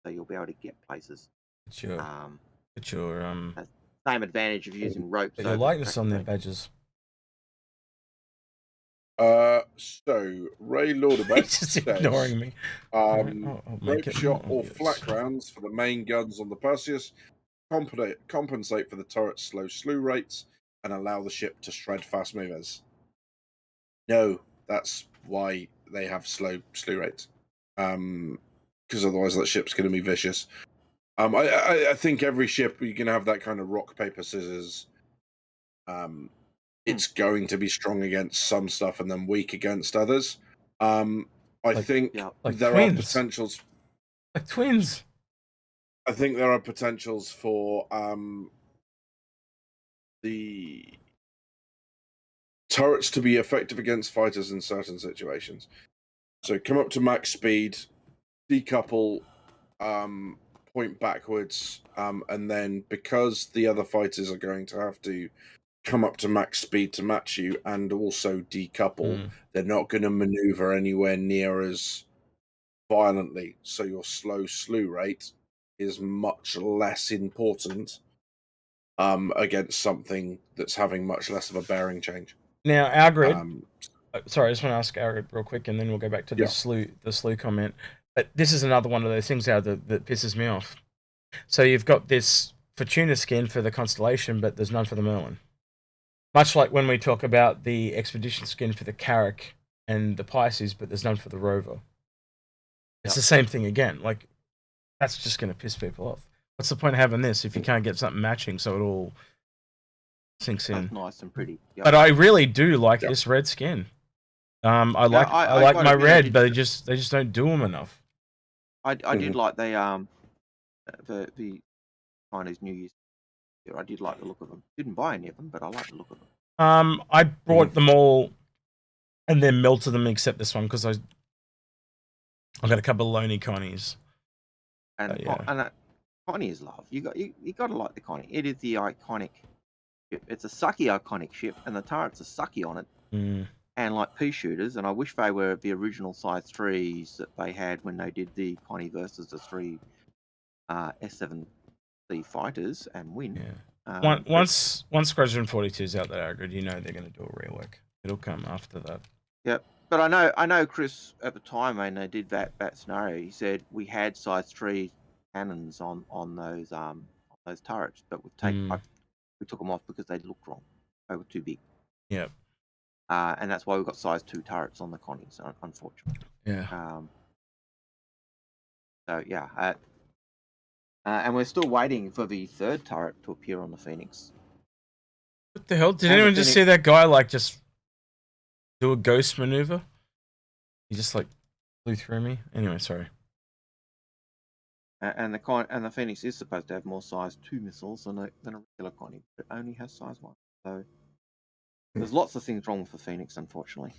so you'll be able to get places Sure. Same advantage of using ropes. Your likeness on their badges. So Ray Lauderbach He's just ignoring me. Rope shot or flak rounds for the main guns on the Perseus compensate for the turret's slow slew rates and allow the ship to shred fast movers. No, that's why they have slow slew rates. Because otherwise that ship's going to be vicious. I think every ship you can have that kind of rock paper scissors. It's going to be strong against some stuff and then weak against others. I think there are potentials. Like twins. I think there are potentials for the turrets to be effective against fighters in certain situations. So come up to max speed, decouple, point backwards, and then because the other fighters are going to have to come up to max speed to match you and also decouple, they're not going to maneuver anywhere near as violently. So your slow slew rate is much less important against something that's having much less of a bearing change. Now, Algared, sorry, I just want to ask Algared real quick, and then we'll go back to the slew comment. But this is another one of those things that pisses me off. So you've got this Fortuna skin for the Constellation, but there's none for the Merlin. Much like when we talk about the Expedition skin for the Carrack and the Pisces, but there's none for the Rover. It's the same thing again. Like, that's just going to piss people off. What's the point of having this if you can't get something matching so it all sinks in? Nice and pretty. Yep. But I really do like this red skin. I like my red, but they just don't do them enough. I did like the Chinese New Year's. I did like the look of them. Didn't buy any of them, but I like the look of them. I brought them all and then melted them except this one because I got a couple of Lonely Connies. And Connie is love. You got to like the Connie. It is the iconic ship. It's a sucky iconic ship, and the turrets are sucky on it. And like pea shooters, and I wish they were the original size 3s that they had when they did the Connie versus the 3 S7C fighters and win. Yeah. Once Squadron 42 is out there, Algared, you know they're going to do a rework. It'll come after that. Yep. But I know Chris at the time when they did that scenario, he said we had size 3 cannons on those turrets, but we took them off because they looked wrong. They were too big. Yep. And that's why we've got size 2 turrets on the Connies, unfortunately. Yeah. And we're still waiting for the 3rd turret to appear on the Phoenix. What the hell? Did anyone just see that guy like just do a ghost maneuver? He just like flew through me. Anyway, sorry. And the Phoenix is supposed to have more size 2 missiles than a regular Connie, but it only has size 1. So there's lots of things wrong with the Phoenix, unfortunately.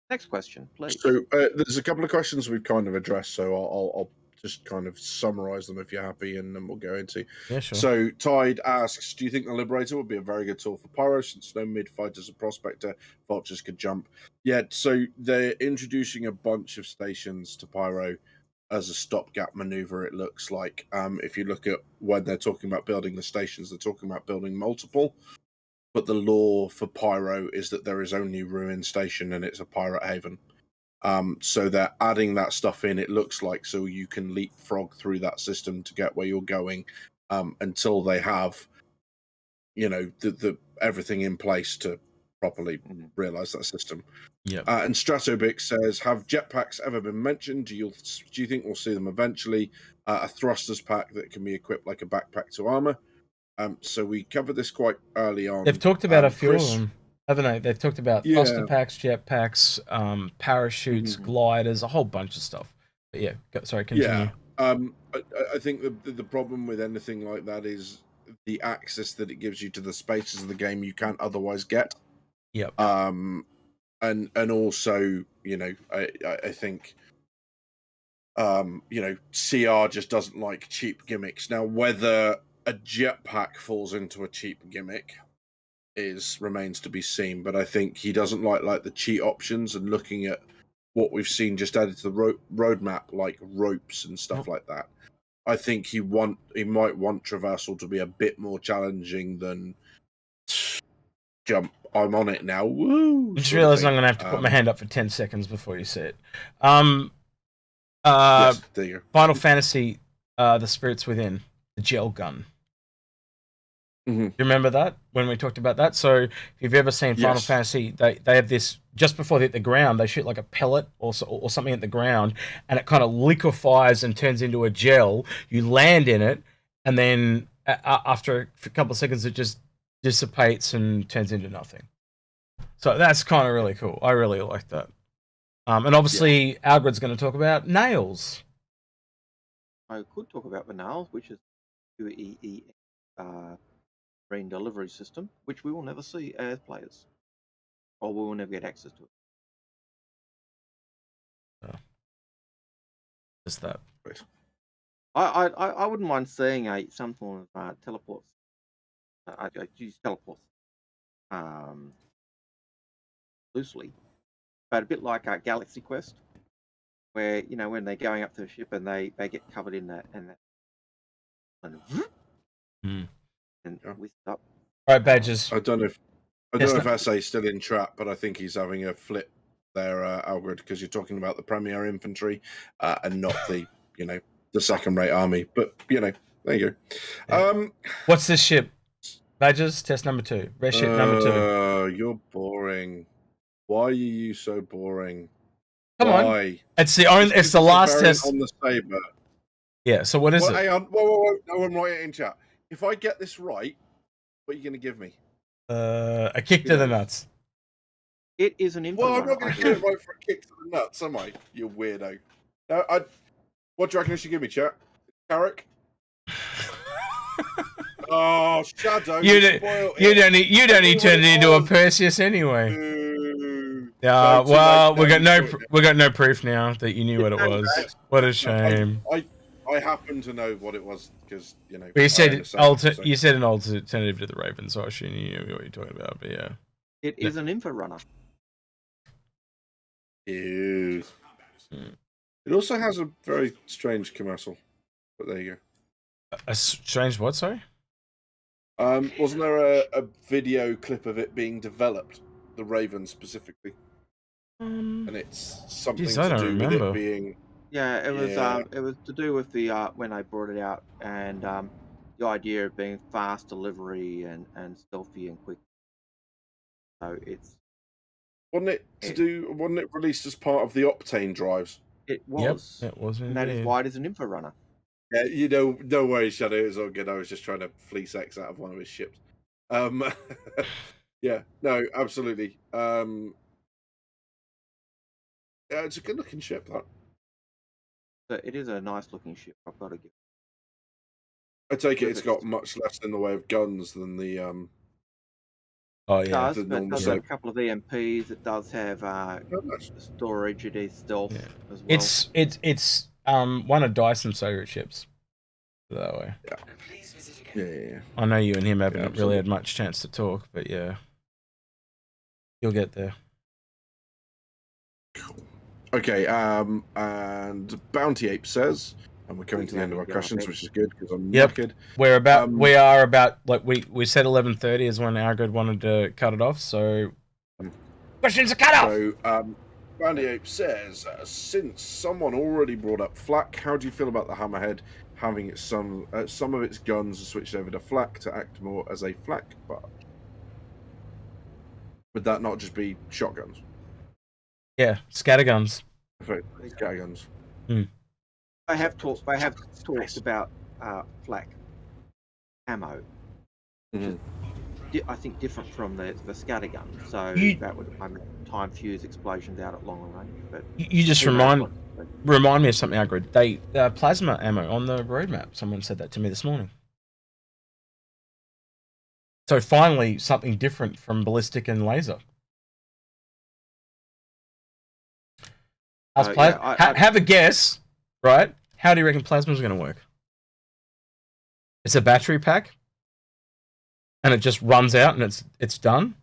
Next question, please. So there's a couple of questions we've kind of addressed, so I'll just kind of summarize them if you're happy, and then we'll go into. Yeah, sure. So Tide asks, do you think the Liberator would be a very good tool for Pyro, since no mid-fighters or Prospector vultures could jump? Yeah, so they're introducing a bunch of stations to Pyro as a stopgap maneuver, it looks like. If you look at when they're talking about building the stations, they're talking about building multiple. But the law for Pyro is that there is only Ruin Station and it's a pirate haven. So they're adding that stuff in, it looks like, so you can leapfrog through that system to get where you're going until they have, the everything in place to properly realize that system. Yeah. And Stratobic says, have jetpacks ever been mentioned? Do you think we'll see them eventually? A thrusters pack that can be equipped like a backpack to armor. So we covered this quite early on. They've talked about a few of them, haven't they? They've talked about thruster packs, jet packs, parachutes, gliders, a whole bunch of stuff. But yeah, sorry, continue. Yeah. I think the problem with anything like that is the access that it gives you to the spaces of the game you can't otherwise get. Yep. And also, I think CR just doesn't like cheap gimmicks. Now, whether a jetpack falls into a cheap gimmick remains to be seen, but I think he doesn't like the cheat options, and looking at what we've seen just added to the roadmap, like ropes and stuff like that. I think he might want traversal to be a bit more challenging than jump. I'm on it now. Woo! I just realized I'm going to have to put my hand up for 10 seconds before you say it. Yes, there you go. Final Fantasy, The Spirits Within, the gel gun. Mm-hmm. Do you remember that when we talked about that? So if you've ever seen Final Fantasy, they have this, just before they hit the ground, they shoot like a pellet or something at the ground, and it kind of liquefies and turns into a gel. You land in it, and then after a couple of seconds, it just dissipates and turns into nothing. So that's kind of really cool. I really like that. And obviously, Algared's going to talk about nails. I could talk about the nails, which is UEC green delivery system, which we will never see as players, or we will never get access to it. Just that. I wouldn't mind seeing some form of teleports. I use teleports loosely, but a bit like Galaxy Quest, where when they're going up to the ship and they get covered in that and whisked up. All right, Badges. I don't know if Assay's still in trap, but I think he's having a flip there, Algared, because you're talking about the Premier Infantry and not the the second-rate army. But there you go. What's this ship? Badges, test number 2. Red ship number 2. You're boring. Why are you so boring? Come on. It's the last test on the Saber. Yeah, so what is it? Hang on. Whoa. No one write it in chat. If I get this right, what are you going to give me? A kick to the nuts. It is an Inforunner. Well, I'm not going to give it right for a kick to the nuts, am I? You weirdo. No, what do you reckon you should give me, chat? Carrick? Oh, Shadow! You don't need to turn it into a Perseus anyway. Yeah, well, we got no proof now that you knew what it was. What a shame. I happen to know what it was because But you said you said an alternative to the Raven, so I assume you knew what you're talking about. But yeah, it is an Inforunner. Ew. It also has a very strange commercial. But there you go. A strange what? Sorry. Wasn't there a video clip of it being developed, the Raven specifically, and it's something to do with it being. Yeah, it was to do with the when I brought it out, and the idea of being fast delivery and stealthy and quick. So wasn't it released as part of the Optane drives? It was. Yep, it was. And that is why it is an Inforunner. Yeah, no worries, Shadow. It was all good. I was just trying to fleece X out of one of his ships. Yeah, no, absolutely. Yeah, it's a good-looking ship, that. But it is a nice-looking ship. I've got to give. I take it it's got much less in the way of guns than the. Oh yeah, it does have a couple of EMPs. It does have storage. It is stealth as well. It's one of Dyson's favorite ships. That way. Yeah. I know you and him haven't really had much chance to talk, but yeah, you'll get there. Cool. Okay. And Bounty Ape says, and we're coming to the end of our questions, which is good because I'm knackered. We are about like we said 11:30 is when Algared wanted to cut it off, so questions are cut off. So Bounty Ape says, since someone already brought up flak, how do you feel about the Hammerhead having some of its guns switched over to flak to act more as a flak barge? Would that not just be shotguns? Yeah, scatterguns. Scatterguns. I have talked about flak ammo. Mm-hmm. I think different from the scattergun. So that would time fuse explosions out at longer range. But you just remind me of something, Algared. They plasma ammo on the roadmap. Someone said that to me this morning. So finally, something different from ballistic and laser. Have a guess, right? How do you reckon plasma's going to work? It's a battery pack, and it just runs out and it's done.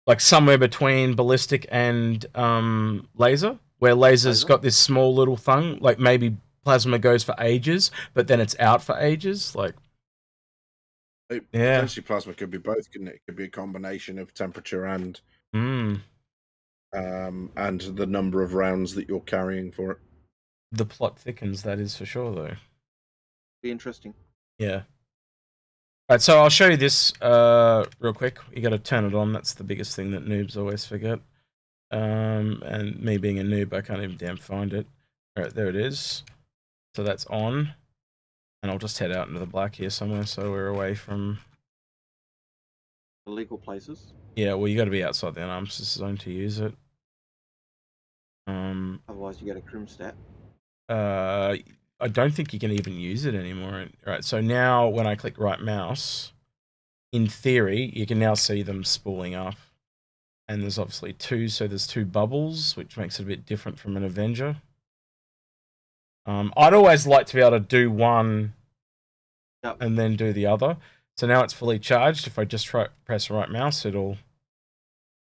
like somewhere between ballistic and laser, where laser's got this small little thing, like maybe plasma goes for ages, but then it's out for ages, like. Potentially plasma could be both, couldn't it? It could be a combination of temperature and the number of rounds that you're carrying for it. The plot thickens, that is for sure, though. Be interesting. Yeah. Alright, so I'll show you this real quick. You got to turn it on. That's the biggest thing that noobs always forget. And me being a noob, I can't even damn find it. Alright, there it is. So that's on. And I'll just head out into the black here somewhere so we're away from... illegal places. Yeah, well, you got to be outside the arms zone to use it. Otherwise, you get a crim stat. I don't think you can even use it anymore. Right, so now when I click right mouse, in theory, you can now see them spooling up. And there's obviously two, so there's two bubbles, which makes it a bit different from an Avenger. I'd always like to be able to do one and then do the other. So now it's fully charged. If I just press right mouse, it'll...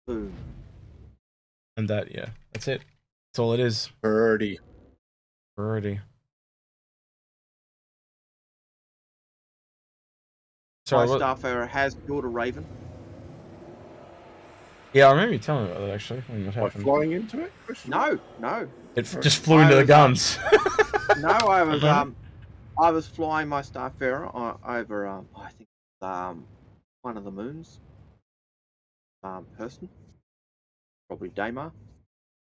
Boom. And that, yeah, that's it. That's all it is. Birdie. Birdie. My Starfarer has killed a Raven. Yeah, I remember you telling me about that, actually. By flying into it? No. It just flew into the guns. No, I was flying my Starfarer over, I think, one of the moons. Person. Probably Daymar.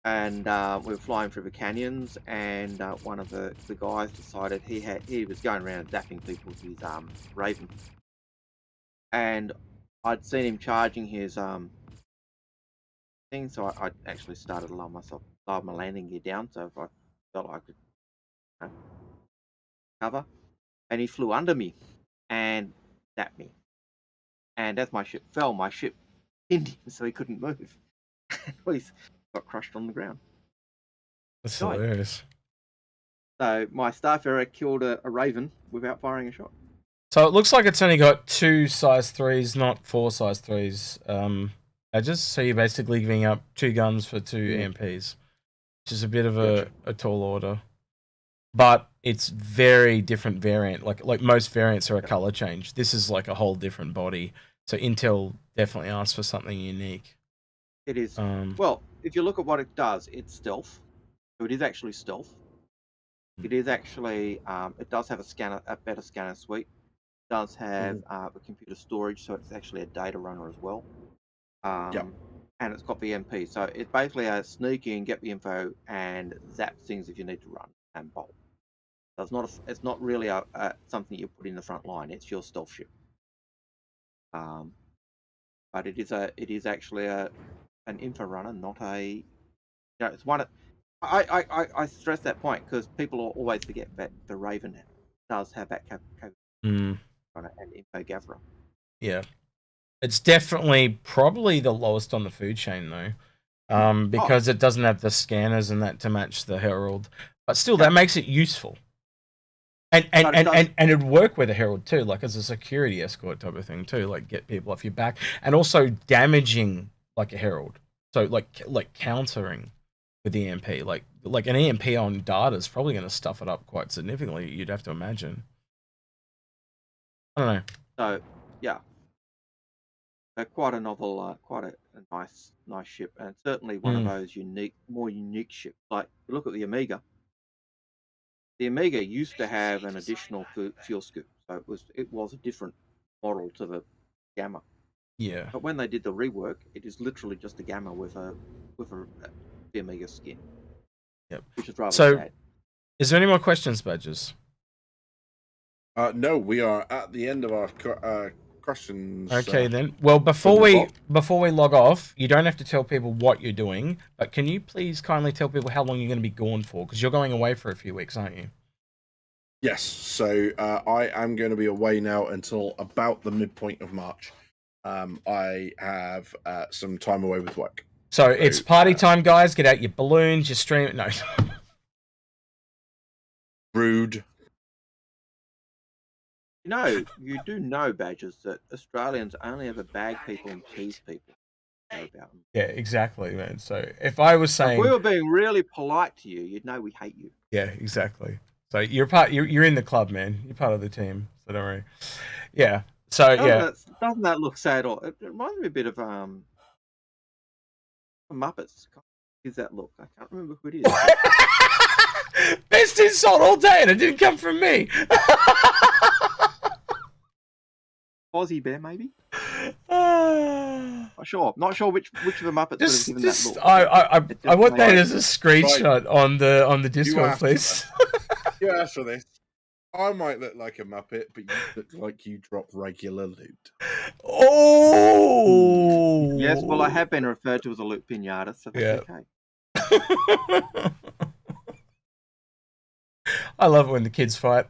And we were flying through the canyons, and one of the guys decided he was going around zapping people with his Raven. And I'd seen him charging his thing, so I actually started to lower my landing gear down, so if I felt I could cover. And he flew under me and zapped me. And as my ship fell, my ship pinned him, so he couldn't move. He got crushed on the ground. That's hilarious. So my Starfarer killed a Raven without firing a shot. So it looks like it's only got 2 size 3s, not 4 size 3s edges. So you're basically giving up 2 guns for 2 EMPs, which is a bit of a tall order. But it's very different variant. Like most variants are a color change. This is like a whole different body. So Intel definitely asked for something unique. It is. Well, if you look at what it does, it's stealth. So it is actually stealth. It is actually. It does have a better scanner suite. It does have a computer storage, so it's actually a data runner as well. And it's got the MP, so it's basically a sneak in, get the info, and zap things if you need to run and bolt. So it's not really something you put in the front line. It's your stealth ship. But it is actually an Inforunner, not a. It's one. I stress that point because people always forget that the Raven does have that capability and info gatherer. Yeah, it's definitely probably the lowest on the food chain though, because it doesn't have the scanners and that to match the Herald. But still, that makes it useful. And it'd work with a Herald too, like as a security escort type of thing too, like get people off your back, and also damaging like a Herald. So like countering with the EMP, like an EMP on data is probably going to stuff it up quite significantly. You'd have to imagine. I don't know. So yeah, quite a novel, quite a nice ship, and certainly one of those more unique ships. Like look at the Amiga. The Amiga used to have an additional fuel scoop, so it was a different model to the Gamma. Yeah. But when they did the rework, it is literally just a Gamma with the Amiga skin. Yep. Which is rather sad. Is there any more questions, Badges? No, we are at the end of our questions. Okay then. Well, before we log off, you don't have to tell people what you're doing, but can you please kindly tell people how long you're going to be gone for? Because you're going away for a few weeks, aren't you? Yes. So I am going to be away now until about the midpoint of March. I have some time away with work. So it's party time, guys. Get out your balloons, your stream. No. Rude. You do know, Badges, that Australians only ever bag people and tease people. know about them. Yeah, exactly, man. So if I was saying, if we were being really polite to you, you'd know we hate you. yeah, exactly. So you're in the club, man. You're part of the team. So don't worry. Yeah. So Doesn't that look sad? Or it reminds me a bit of Muppets. Is that look? I can't remember who it is. Best insult all day, and it didn't come from me. Fozzie Bear, maybe. Not sure which of the Muppets would have given that look. I want that as a screenshot on the Discord, please. You asked for this. I might look like a Muppet, but you look like you drop regular loot. Oh! Yes, well, I have been referred to as a loot pinata, so that's okay. I love it when the kids fight.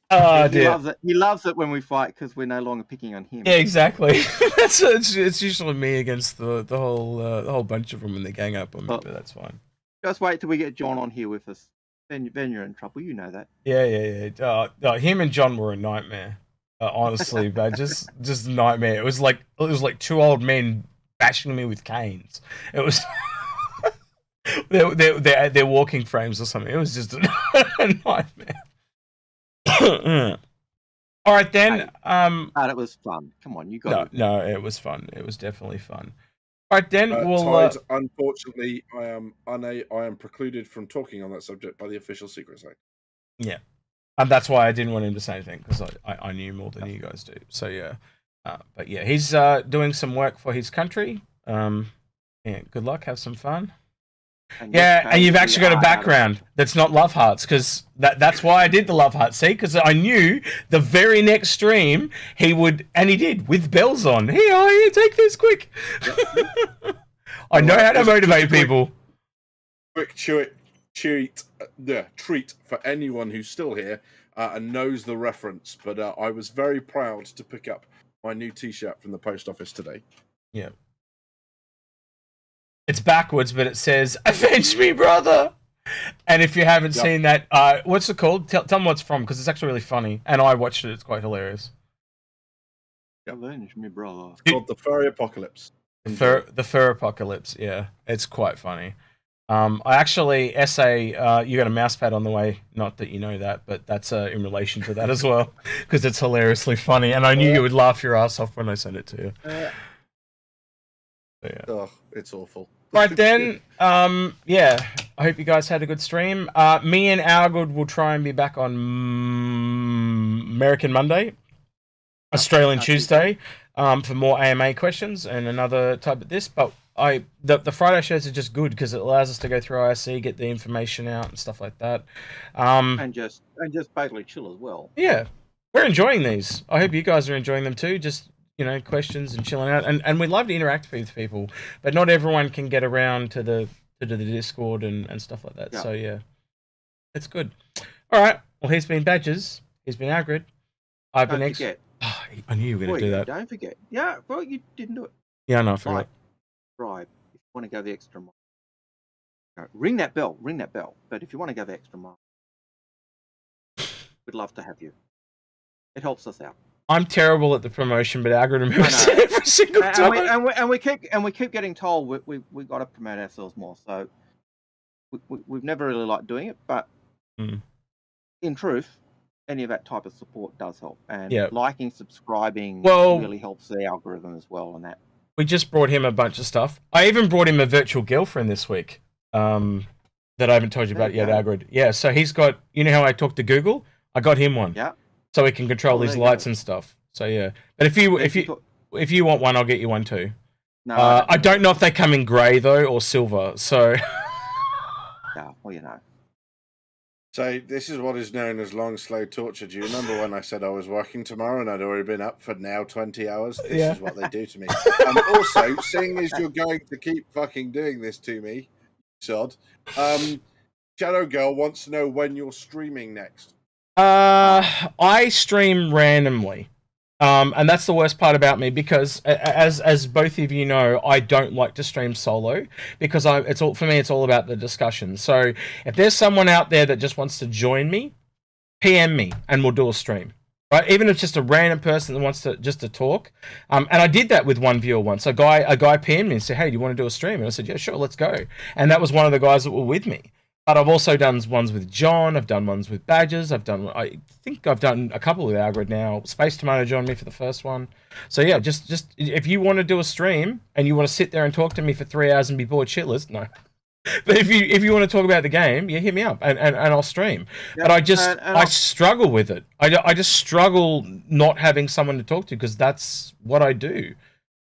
Oh, dear. He loves it when we fight because we're no longer picking on him. Yeah, exactly. It's usually me against the whole bunch of them when they gang up on me, but that's fine. Just wait till we get John on here with us. Then you're in trouble. You know that. Yeah. Him and John were a nightmare. Honestly, but just a nightmare. It was like two old men bashing me with canes. It was they're walking frames or something. It was just a nightmare. All right then. But it was fun. Come on, you got it. No, it was fun. It was definitely fun. All right then. Tide, unfortunately, I am precluded from talking on that subject by the official Secrets Act. Yeah, and that's why I didn't want him to say anything because I knew more than you guys do. So yeah, but yeah, he's doing some work for his country. Yeah, good luck. Have some fun. And you've actually got a background that's not love hearts, because that's why I did the love heart. See, because I knew the very next stream he would, and he did, with bells on. Here, take this quick. I know how to motivate people. Quick treat for anyone who's still here and knows the reference. But I was very proud to pick up my new T-shirt from the post office today. Yeah. It's backwards, but it says, "Avenge me, brother!" And if you haven't seen that, what's it called? Tell them what it's from, because it's actually really funny. And I watched it. It's quite hilarious. Avenge me, brother. It's called the Furry Apocalypse. The Fur Apocalypse, yeah. It's quite funny. I actually essay, you got a mouse pad on the way. Not that you know that, but that's in relation to that as well, because it's hilariously funny. And I knew you would laugh your ass off when I sent it to you. Yeah. Oh, it's awful. Right then, yeah, I hope you guys had a good stream. Me and Algared will try and be back on American Monday, Australian Tuesday, for more AMA questions and another type of this. But the Friday shows are just good because it allows us to go through ISC, get the information out and stuff like that. And just basically chill as well. Yeah, we're enjoying these. I hope you guys are enjoying them too. Just, you know, questions and chilling out, and we love to interact with people, but not everyone can get around to the Discord and stuff like that. Yeah. So yeah, it's good. All right. Well, he's been Badges. He's been Algared. I've been forget. Oh, I knew you were going to do that. Don't forget. Yeah. Well, you didn't do it. Yeah, no, I forgot. Right. If you want to go the extra mile, ring that bell. Ring that bell. But if you want to go the extra mile, we'd love to have you. It helps us out. I'm terrible at the promotion, but Algared remembers it every single time. And we keep getting told we got to promote ourselves more. So we've never really liked doing it, but in truth, any of that type of support does help. And liking, subscribing really helps the algorithm as well. And that we just brought him a bunch of stuff. I even brought him a virtual girlfriend this week that I haven't told you about yet, Algared. Yeah, so he's got. You know how I talk to Google? I got him one. Yeah. So he can control his lights and stuff. So yeah, but if you want one, I'll get you one too. No, I don't know if they come in grey though or silver. So yeah, well, you know. So this is what is known as long, slow torture. Do you remember when I said I was working tomorrow and I'd already been up for now 20 hours? This is what they do to me. Also, seeing as you're going to keep fucking doing this to me, sod, Shadow Girl wants to know when you're streaming next. I stream randomly. And that's the worst part about me, because as both of you know, I don't like to stream solo because it's all about the discussion. So if there's someone out there that just wants to join me, PM me and we'll do a stream. right? Even if it's just a random person that wants to talk. And I did that with one viewer once. A guy PM'd me and said, "Hey, do you want to do a stream?" And I said, "Yeah, sure, let's go." And that was one of the guys that were with me. But I've also done ones with John. I've done ones with Badges. I think I've done a couple with Algared now. Space Tomato joined me for the first one. So yeah, just if you want to do a stream and you want to sit there and talk to me for 3 hours and be bored shitless, no. But if you want to talk about the game, yeah, hit me up and I'll stream. Yep. But I struggle with it. I just struggle not having someone to talk to because that's what I do.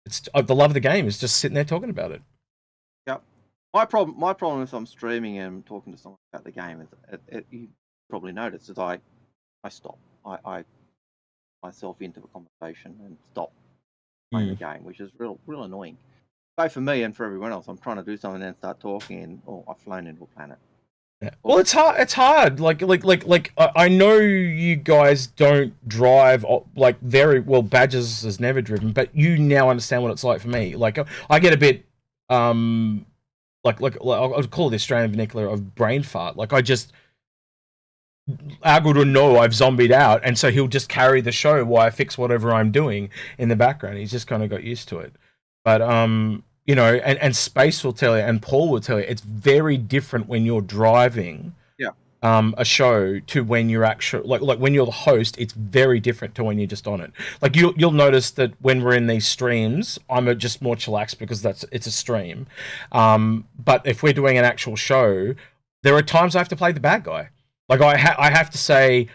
It's the love of the game is just sitting there talking about it. Yep. My problem if I'm streaming and talking to someone about the game is you probably noticed is I stop. I myself into a conversation and stop playing the game, which is real annoying. Both for me and for everyone else. I'm trying to do something and then start talking, and I've flown into a planet. Yeah. Well, it's hard. It's hard. Like I know you guys don't drive like very well. Badges has never driven, but you now understand what it's like for me. Like I get a bit like I'll call it the Australian vernacular of brain fart. Like Algared will know I've zombied out, and so he'll just carry the show while I fix whatever I'm doing in the background. He's just kind of got used to it. But you know, and Space will tell you, and Paul will tell you, it's very different when you're driving a show to when you're actually like when you're the host. It's very different to when you're just on it. Like you'll notice that when we're in these streams, I'm just more chillaxed because it's a stream. But if we're doing an actual show, there are times I have to play the bad guy. Like I have to say,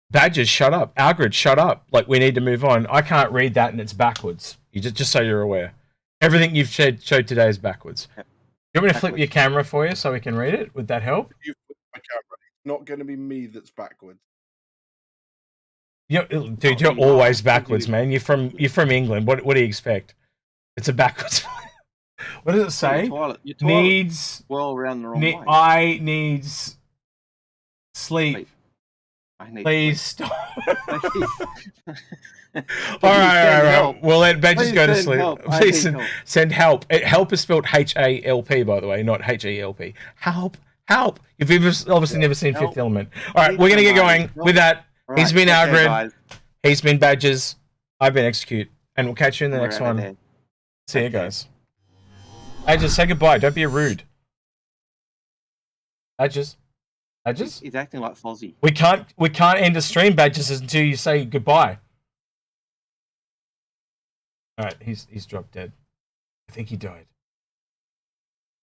Badges, shut up. Algared, shut up. Like we need to move on. I can't read that and it's backwards. You just so you're aware. Everything you've showed today is backwards. You want me to flip your camera for you so we can read it? Would that help? You flip my camera. It's not going to be me that's backwards. Dude, you're always backwards, man. You're from England. What do you expect? It's a backwards. What does it say? Your toilet needs well around the wrong way. I needs sleep. Please stop. All right. We'll let Badges go to sleep. Please send help. Help is spelled HALP, by the way, not HELP. Help. You've obviously never seen Fifth Element. All right, we're going to get going with that. He's been Algared. He's been Badges. I've been Execute. And we'll catch you in the next one. See you guys. Badges, say goodbye. Don't be rude. Badges. He's acting like Fozzie. We can't end a stream, Badges, until you say goodbye. All right, he's dropped dead. I think he died.